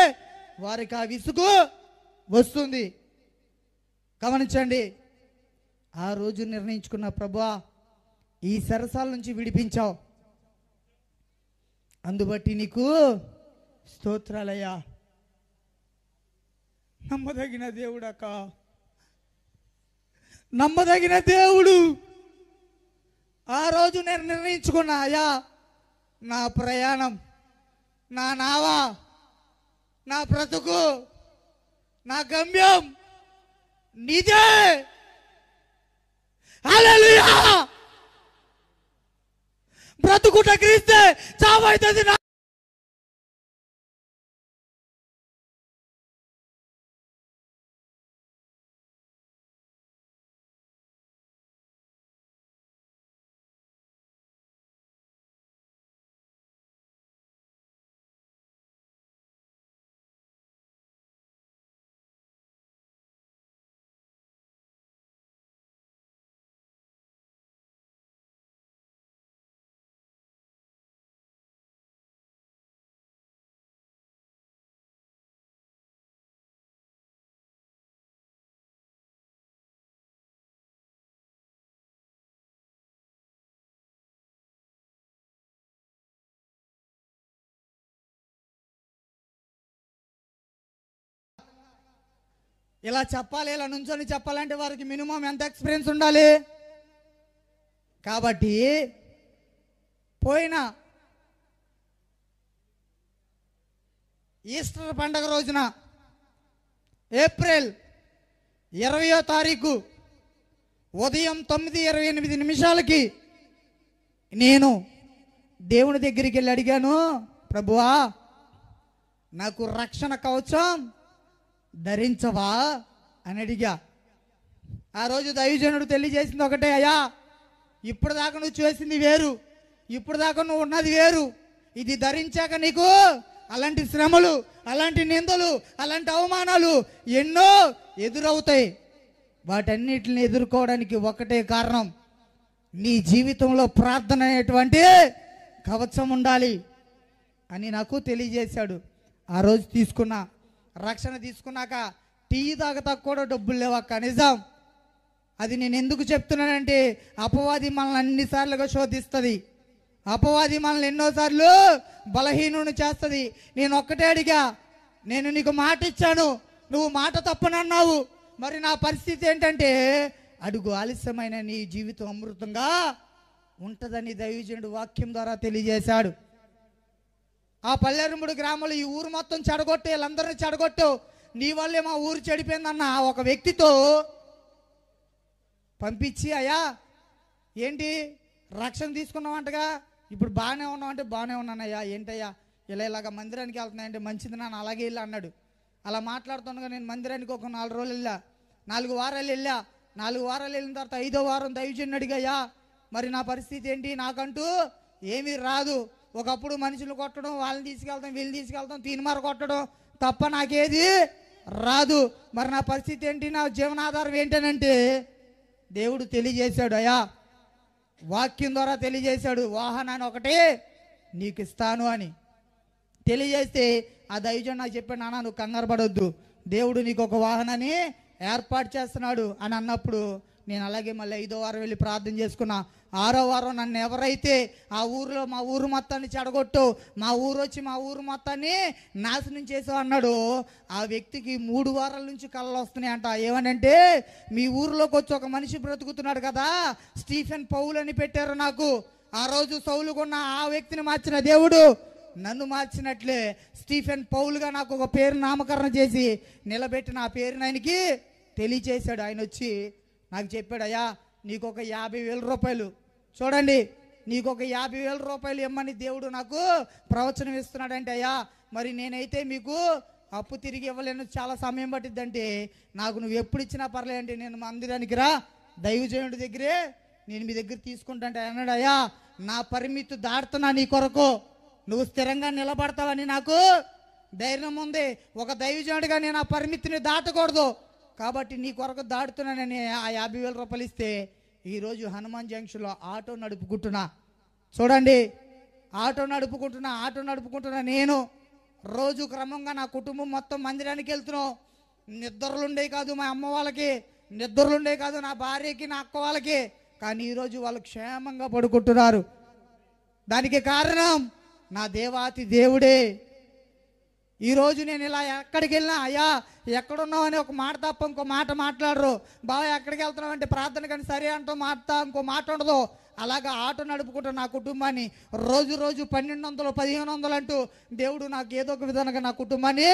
వారికి ఆ విసుగు వస్తుంది. గమనించండి. ఆ రోజు నిర్ణయించుకున్న, ప్రభువా ఈ సరసాల నుంచి విడిపించావు, అందుబట్టి నీకు స్తోత్రాలయ్యా. నమ్మదగిన దేవుడక్క, నమ్మదగిన దేవుడు. ఆ రోజు నేను నిర్ణయించుకున్నా, అయ్యా నా ప్రయాణం, నా నావా, నా బ్రతుకు, నా గమ్యం నీదే. హల్లెలూయా. బ్రతుకుట క్రీస్తే, చావైతుంది నా. ఇలా చెప్పాలి, ఇలా నుంచొని చెప్పాలంటే వారికి మినిమం ఎంత ఎక్స్పీరియన్స్ ఉండాలి. కాబట్టి పోయిన ఈస్టర్ పండగ రోజున ఏప్రిల్ 20వ తారీఖు ఉదయం 9:28 నేను దేవుని దగ్గరికి వెళ్ళి అడిగాను, ప్రభువా నాకు రక్షణ కవచం ధరించవా అని అడిగా. ఆ రోజు దైవజనుడు తెలియజేసింది ఒకటే, అయ్యా ఇప్పుడు దాకా నువ్వు చేసింది వేరు, ఇప్పుడు దాకా నువ్వు ఉన్నది వేరు. ఇది ధరించాక నీకు అలాంటి శ్రమలు, అలాంటి నిందలు, అలాంటి అవమానాలు ఎన్నో ఎదురవుతాయి. వాటన్నిటిని ఎదుర్కోవడానికి ఒకటే కారణం, నీ జీవితంలో ప్రార్థన అనేటువంటి కవచం ఉండాలి అని నాకు తెలియజేశాడు. ఆ రోజు తీసుకున్నా. రక్షణ తీసుకున్నాక టీ తాగతా కూడా డబ్బులు లేవక్క. నిజం. అది నేను ఎందుకు చెప్తున్నానంటే, అపవాది మనల్ని అన్నిసార్లుగా శోధిస్తుంది. అపవాది మనల్ని ఎన్నోసార్లు బలహీనుని చేస్తుంది. నేను ఒక్కటే అడిగా, నేను నీకు మాట ఇచ్చాను, నువ్వు మాట తప్పనన్నావు, మరి నా పరిస్థితి ఏంటంటే, అడుగు ఆలస్యమైన నీ జీవితం అమృతంగా ఉంటుందని దైవజనుడు వాక్యం ద్వారా తెలియజేశాడు. ఆ పల్లెరుముడు గ్రామంలో ఈ ఊరు మొత్తం చెడగొట్టే, వీళ్ళందరినీ చెడగొట్టావు, నీ వల్లే మా ఊరు చెడిపోయిందన్న ఒక వ్యక్తితో పంపించి, అయ్యా ఏంటి రక్షణ తీసుకున్నావంటగా, ఇప్పుడు బాగానే ఉన్నావంటే బాగానే ఉన్నానయ్యా, ఏంటయ్యా ఇలాగ మందిరానికి వెళ్తున్నాయంటే మంచిది నాన్న, అలాగే వెళ్ళా అన్నాడు. అలా మాట్లాడుతుండగా నేను మందిరానికి ఒక 4 రోజులు వెళ్ళా, 4 వారాలు వెళ్ళా. 4 వారాలు వెళ్ళిన తర్వాత 5వ వారం దైవజనుడు అడిగయ్యా మరి నా పరిస్థితి ఏంటి, నాకంటూ ఏమీ రాదు, ఒకప్పుడు మనుషులు కొట్టడం, వాళ్ళని తీసుకెళ్తాం, వీళ్ళు తీసుకెళ్తాం, తీన్మార కొట్టడం తప్ప నాకేది రాదు, మరి నా పరిస్థితి ఏంటి, నా జీవనాధారం ఏంటనంటే దేవుడు తెలియజేశాడు, అయ్యా వాక్యం ద్వారా తెలియజేశాడు, వాహనాన్ని ఒకటే నీకు ఇస్తాను అని తెలియజేస్తే ఆ దైవజనుడు నాకు చెప్పాడు, నాన్న నువ్వు కంగారు పడొద్దు, దేవుడు నీకు ఒక వాహనాన్ని ఏర్పాటు చేస్తున్నాడు అని అన్నప్పుడు నేను అలాగే మళ్ళీ 5వ వారం వెళ్ళి ప్రార్థన చేసుకున్నా. 6వ వారం నన్ను ఎవరైతే ఆ ఊరిలో మా ఊరు మొత్తాన్ని చెడగొట్టు, మా ఊరు వచ్చి మా ఊరు మొత్తాన్ని నాశనం చేసావు అన్నాడు, ఆ వ్యక్తికి 3 వారాల నుంచి కళలు వస్తున్నాయి అంట. ఏమనంటే, మీ ఊరిలోకి వచ్చి ఒక మనిషి బ్రతుకుతున్నాడు కదా, స్టీఫెన్ పౌల్ అని పెట్టారు నాకు. ఆ రోజు సౌలుకున్న ఆ వ్యక్తిని మార్చిన దేవుడు నన్ను మార్చినట్లే స్టీఫెన్ పౌల్గా నాకు ఒక పేరు నామకరణం చేసి నిలబెట్టిన ఆ పేరుని ఆయనకి తెలియచేశాడు. ఆయన వచ్చి నాకు చెప్పాడు, అయ్యా నీకు ఒక 50,000 రూపాయలు, చూడండి నీకు ఒక 50,000 రూపాయలు ఇమ్మని దేవుడు నాకు ప్రవచనం ఇస్తున్నాడంటే, అయ్యా మరి నేనైతే మీకు అప్పు తిరిగి ఇవ్వలేను, చాలా సమయం పట్టిద్దంటే, నాకు నువ్వు ఎప్పుడు ఇచ్చినా పర్లేదంటే నేను మందిరానికి రా, దైవజనుడి దగ్గరే నేను మీ దగ్గర తీసుకుంటాంటే అన్నాడు. అయ్యా నా పరిమితి దాటుతున్నా నీ కొరకు, నువ్వు స్థిరంగా నిలబడతావని నాకు ధైర్యం ఉంది. ఒక దైవజనుడిగా నేను ఆ పరిమితిని దాటకూడదు కాబట్టి నీ కొరకు దాటుతున్నానని ఆ 50,000 రూపాయలు ఇస్తే ఈరోజు హనుమాన్ జంక్షన్లో ఆటో నడుపుకుంటున్నా. చూడండి, ఆటో నడుపుకుంటున్నా నేను రోజు క్రమంగా నా కుటుంబం మొత్తం మందిరానికి వెళ్తున్నాం. నిద్రలుండే కాదు మా అమ్మ వాళ్ళకి, నిద్రలుండే కాదు నా భార్యకి, నా అక్క వాళ్ళకి, కానీ ఈరోజు వాళ్ళు క్షేమంగా పడుకుంటున్నారు. దానికి కారణం నా దేవాతి దేవుడే. ఈరోజు నేను ఇలా ఎక్కడికి వెళ్ళినా, అయ్యా ఎక్కడున్నావు అని ఒక మాట తప్ప ఇంకో మాట మాట్లాడరు. బాబా ఎక్కడికి వెళ్తున్నావు అంటే ప్రార్థన కానీ సరే అంటూ ఇంకో మాట ఉండదు. అలాగా ఆటో నడుపుకుంటూ నా కుటుంబాన్ని రోజు 1200, 1500 అంటూ దేవుడు నాకు ఏదో ఒక విధంగా నా కుటుంబాన్ని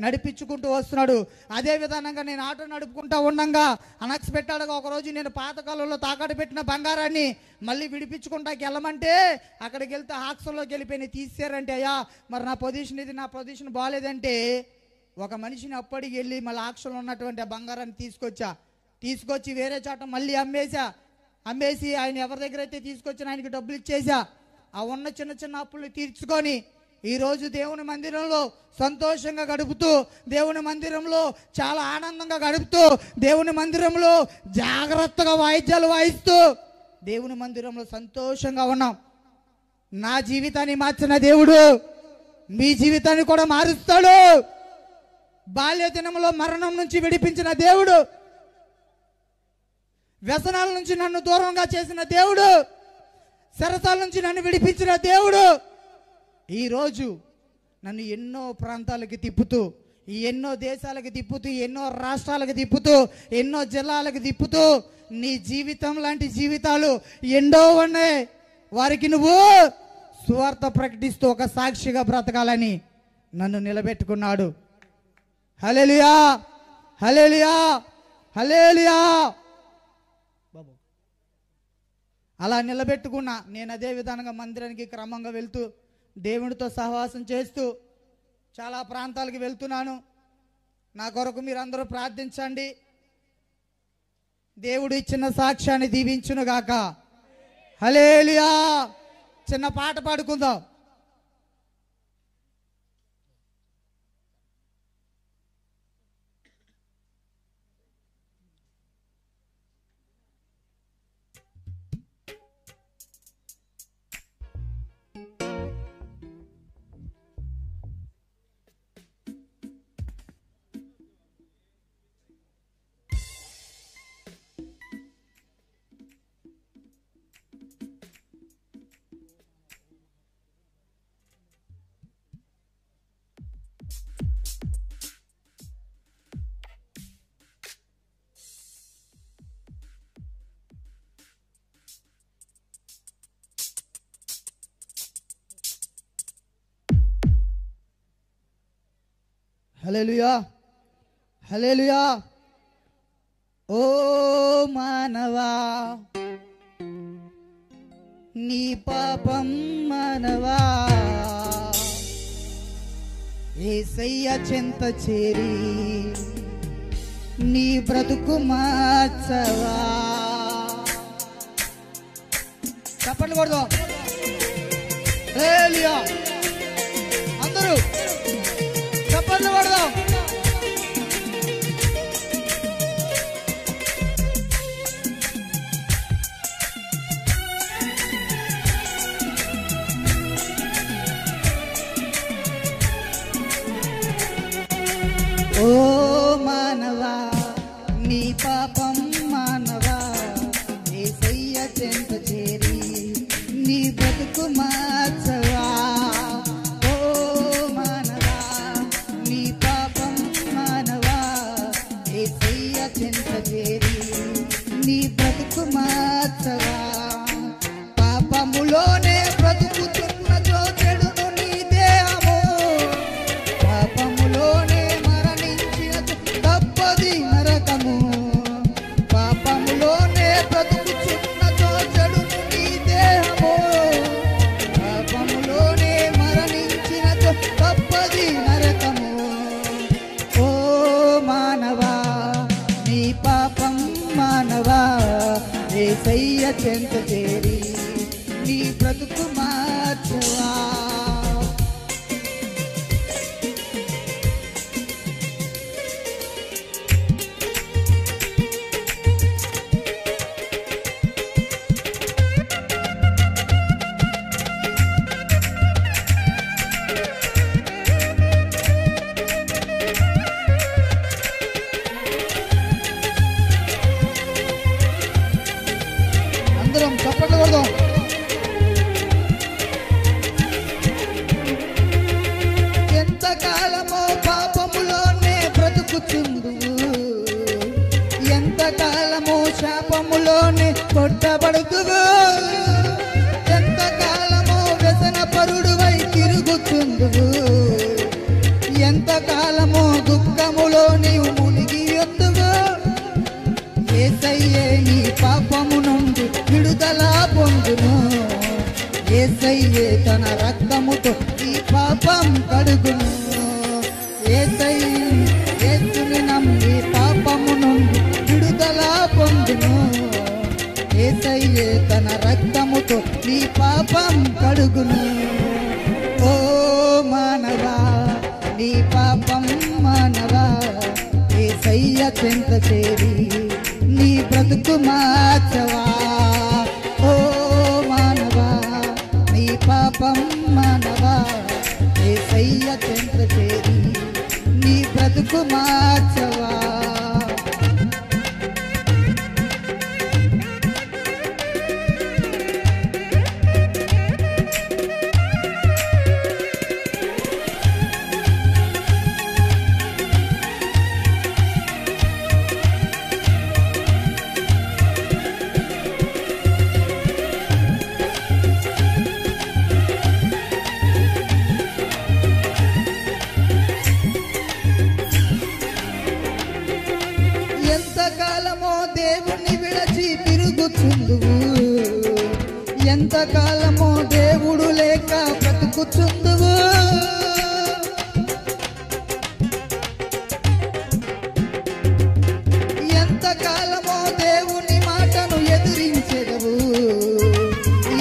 నడిపించుకుంటూ వస్తున్నాడు. అదే విధానంగా నేను ఆటో నడుపుకుంటా ఉండగా అన్ఎక్స్పెక్టెడ్గా ఒకరోజు నేను పాతకాలంలో తాకట్టు పెట్టిన బంగారాన్ని మళ్ళీ విడిపించుకుంటాకి వెళ్ళమంటే అక్కడికి వెళ్తే ఆక్షన్లోకి వెళ్ళిపోయి తీసారంటే, అయ్యా మరి నా పొజిషన్ ఇది, నా పొజిషన్ బాగాలేదంటే ఒక మనిషిని అప్పటికి వెళ్ళి మళ్ళీ ఆక్షన్లో ఉన్నటువంటి ఆ బంగారాన్ని తీసుకొచ్చి వేరే చోట మళ్ళీ అమ్మేసి ఆయన ఎవరి దగ్గర అయితే తీసుకొచ్చిన ఆయనకి డబ్బులు ఇచ్చేసా. ఆ ఉన్న చిన్న చిన్న అప్పులు తీర్చుకొని ఈరోజు దేవుని మందిరంలో సంతోషంగా గడుపుతూ, దేవుని మందిరంలో చాలా ఆనందంగా గడుపుతూ, దేవుని మందిరంలో జాగ్రత్తగా వాయిద్యాలు వాయిస్తూ దేవుని మందిరంలో సంతోషంగా ఉన్నాం. నా జీవితాన్ని మార్చిన దేవుడు మీ జీవితాన్ని కూడా మారుస్తాడు. బాల్య దినంలో మరణం నుంచి విడిపించిన దేవుడు, వ్యసనాల నుంచి నన్ను దూరంగా చేసిన దేవుడు, సరసాల నుంచి నన్ను విడిపించిన దేవుడు ఈరోజు నన్ను ఎన్నో ప్రాంతాలకి తిప్పుతూ, ఎన్నో దేశాలకు తిప్పుతూ, ఎన్నో రాష్ట్రాలకు తిప్పుతూ, ఎన్నో జిల్లాలకు తిప్పుతూ, నీ జీవితం లాంటి జీవితాలు ఎన్నో ఉన్నాయి. వారికి నువ్వు సువార్త ప్రకటిస్తూ ఒక సాక్షిగా బ్రతకాలని నన్ను నిలబెట్టుకున్నాడు. హల్లెలూయా, హల్లెలూయా, హల్లెలూయా. బాబు అలా నిలబెట్టుకున్నా. నేను అదే విధంగా మందిరానికి క్రమంగా వెళ్తూ దేవునితో సహవాసం చేస్తూ చాలా ప్రాంతాలకు వెళ్తున్నాను. నా కొరకు మీరందరూ ప్రార్థించండి. దేవుడు ఇచ్చిన సాక్ష్యాన్ని దీవించునుగాక. హల్లెలూయా. చిన్న పాట పాడుకుందాం. హల్లెలూయా, హల్లెలూయా. ఓ మానవా నీ పాపం మానవా యేసయ్య చెంత చేరి నీ బ్రతుకు మార్చవా. చప్పట్లు కొడదాం. హల్లెలూయా. అందరూ చప్పట్లు కొడదాం. ఓ మానవా పాపం మానవా యేసయ్య చెంత చేరి నీ బ్రతుకు మార్చవా ఓ మానవా నీ పాపం మానవా యేసయ్య చెంత చేరి నీ బ్రతుకు మార్చవా పాపములోనే బ్రతుకుతున్న చెడును నీ దేహము పాపములోనే మరణించిన తప్పది నరకము పాపములోనే బ్రతుకుతున్న చెడును నీ దేహము పాపములోనే మరణించిన తప్పది నరకము ఓ మానవా నీ పాపం మానవా యేసయ్య చెంత చేరి నీ బ్రతుకు మార్చవా అందరం చప్పట్లు కొడదాం. ఎంతకాలమో పాపములోనే బ్రతుకుచుందువు ఎంతకాలమో శాపములోనే కొట్టబడుదువు ఎంతకాలమో వ్యసన పరుడువై తిరుగుచుందువు ఎంతకాలమో దుఃఖములో నీవు మునిగి యొద్దువు యేసయ్యే ఈ పాపము నుండి విడుదల పొందును యేసయ్యే తన రక్తముతో ఈ పాపం కడుగును యేసుని నమ్మి పాపము నుండి విడుదల పొందును యేసయ్యే తన రక్తముతో ఈ పాపం కడుగును ఓ మానవా నీ పాపం మానవా యేసయ్య చెంత చేరి నీ బ్రతుకు మార్చవా ఓ మానవా నీ పాపం మానవా యేసయ్య చెంత చేరి నీ బ్రతుకు మార్చవా ఎంతకాలమో దేవుణ్ణి విడచి తిరుగుచుందువు ఎంతకాలమో దేవుడు లేక బ్రతుకుచుందువు ఎంతకాలమో దేవుని మాటను ఎదిరించెదవు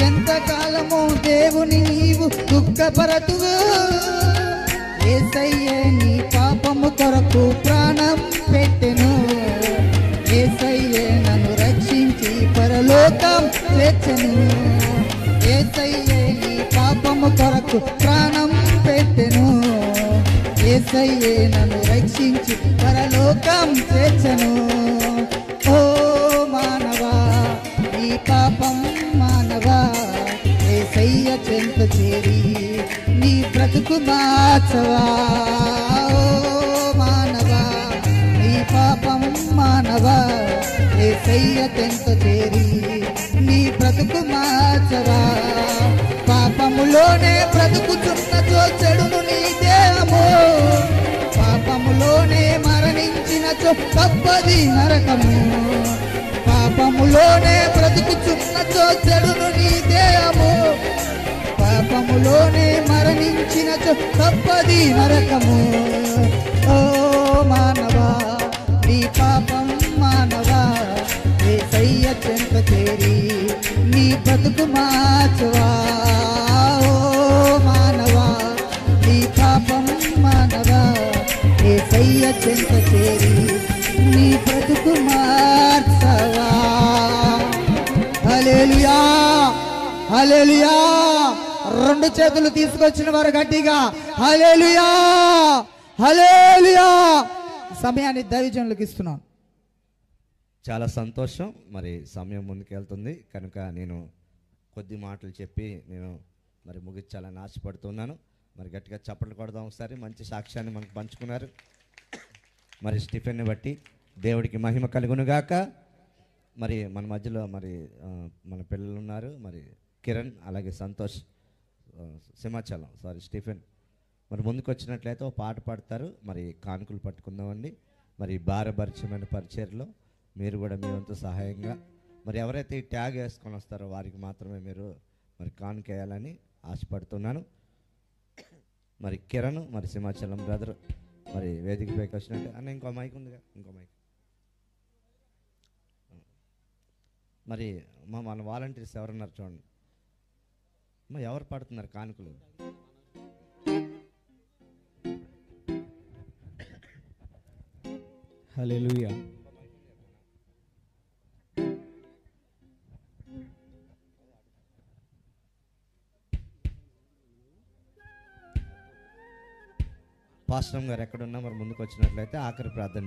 ఎంతకాలమో దేవుని నీవు దుఃఖపరతువు యేసయ్యే నీ పాపము కొరకు ప్రాణం పెట్టెను యేసయ్యే నన్ను రక్షించి పరలోకం చేర్చెను యేసయ్యే నీ పాపము కొరకు ప్రాణం పెట్టెను యేసయ్యే నన్ను రక్షించి పరలోకం చేర్చెను ఓ మానవా నీ పాపం మానవా యేసయ్య చెంత చేరి నీ బ్రతుకు మార్చవా ఓ మానవా నీ పాపం మానవా యేసయ్య చెంత చేరి నీ బ్రతుకు మార్చవా పాపములోనే బ్రతుకుచున్న చెడును నీ దేహము పాపములోనే మరణించిన తప్పది నరకము పాపములోనే బ్రతుకుచున్న చెడును నీ దేహము పాపములోనే మరణించిన తప్పది నరకము ఓ మానవా నీ పాపం మానవా యేసయ్య చెంత చేరి నీ బ్రతుకు మార్చవా ఓ మానవా నీ పాపం మానవా యేసయ్య చెంత చేరి నీ బ్రతుకు మార్చవా హల్లెలూయా హల్లెలూయా రెండు చేతులు తీసుకొచ్చిన వారు గట్టిగా హల్లెలూయా హల్లెలూయా సమయాన్ని దైవజనులకు ఇస్తున్నాను. చాలా సంతోషం. మరి సమయం ముందుకెళ్తుంది కనుక నేను కొద్ది మాటలు చెప్పి నేను మరి ముగించాలని ఆశపడుతున్నాను. మరి గట్టిగా చప్పట్లు కొడదాం ఒకసారి. మంచి సాక్ష్యాన్ని మనకు పంచుకున్నారు. మరి స్టిఫెన్ని బట్టి దేవుడికి మహిమ కలుగునుగాక. మరి మన మధ్యలో మరి మన పిల్లలు ఉన్నారు. మరి కిరణ్ అలాగే సంతోష్ సింహాచలం స్టీఫెన్ మరి ముందుకు వచ్చినట్లయితే ఒక పాట పాడతారు. మరి కానుకలు పట్టుకుందామండి. మరి భారపరిచయమైన పరిచర్లో మీరు కూడా మీ వంతు సహాయంగా మరి ఎవరైతే ఈ ట్యాగ్ వేసుకొని వస్తారో వారికి మాత్రమే మీరు మరి కానుక వేయాలని ఆశపడుతున్నాను. మరి కిరణ్ మరి సింహాచలం బ్రదర్ మరి వేదిక పైకి వచ్చినట్టు అన్న ఇంకో మైక్ ఉందిగా, ఇంకో మైక్. మరి మన వాలంటీర్స్ ఎవరున్నారు చూడండి. ఎవరు పడుతున్నారు కానుకలు? హల్లెలూయా. పాస్టర్ గారు ఎక్కడున్నా మరి ముందుకు వచ్చినట్లయితే ఆఖరి ప్రార్థన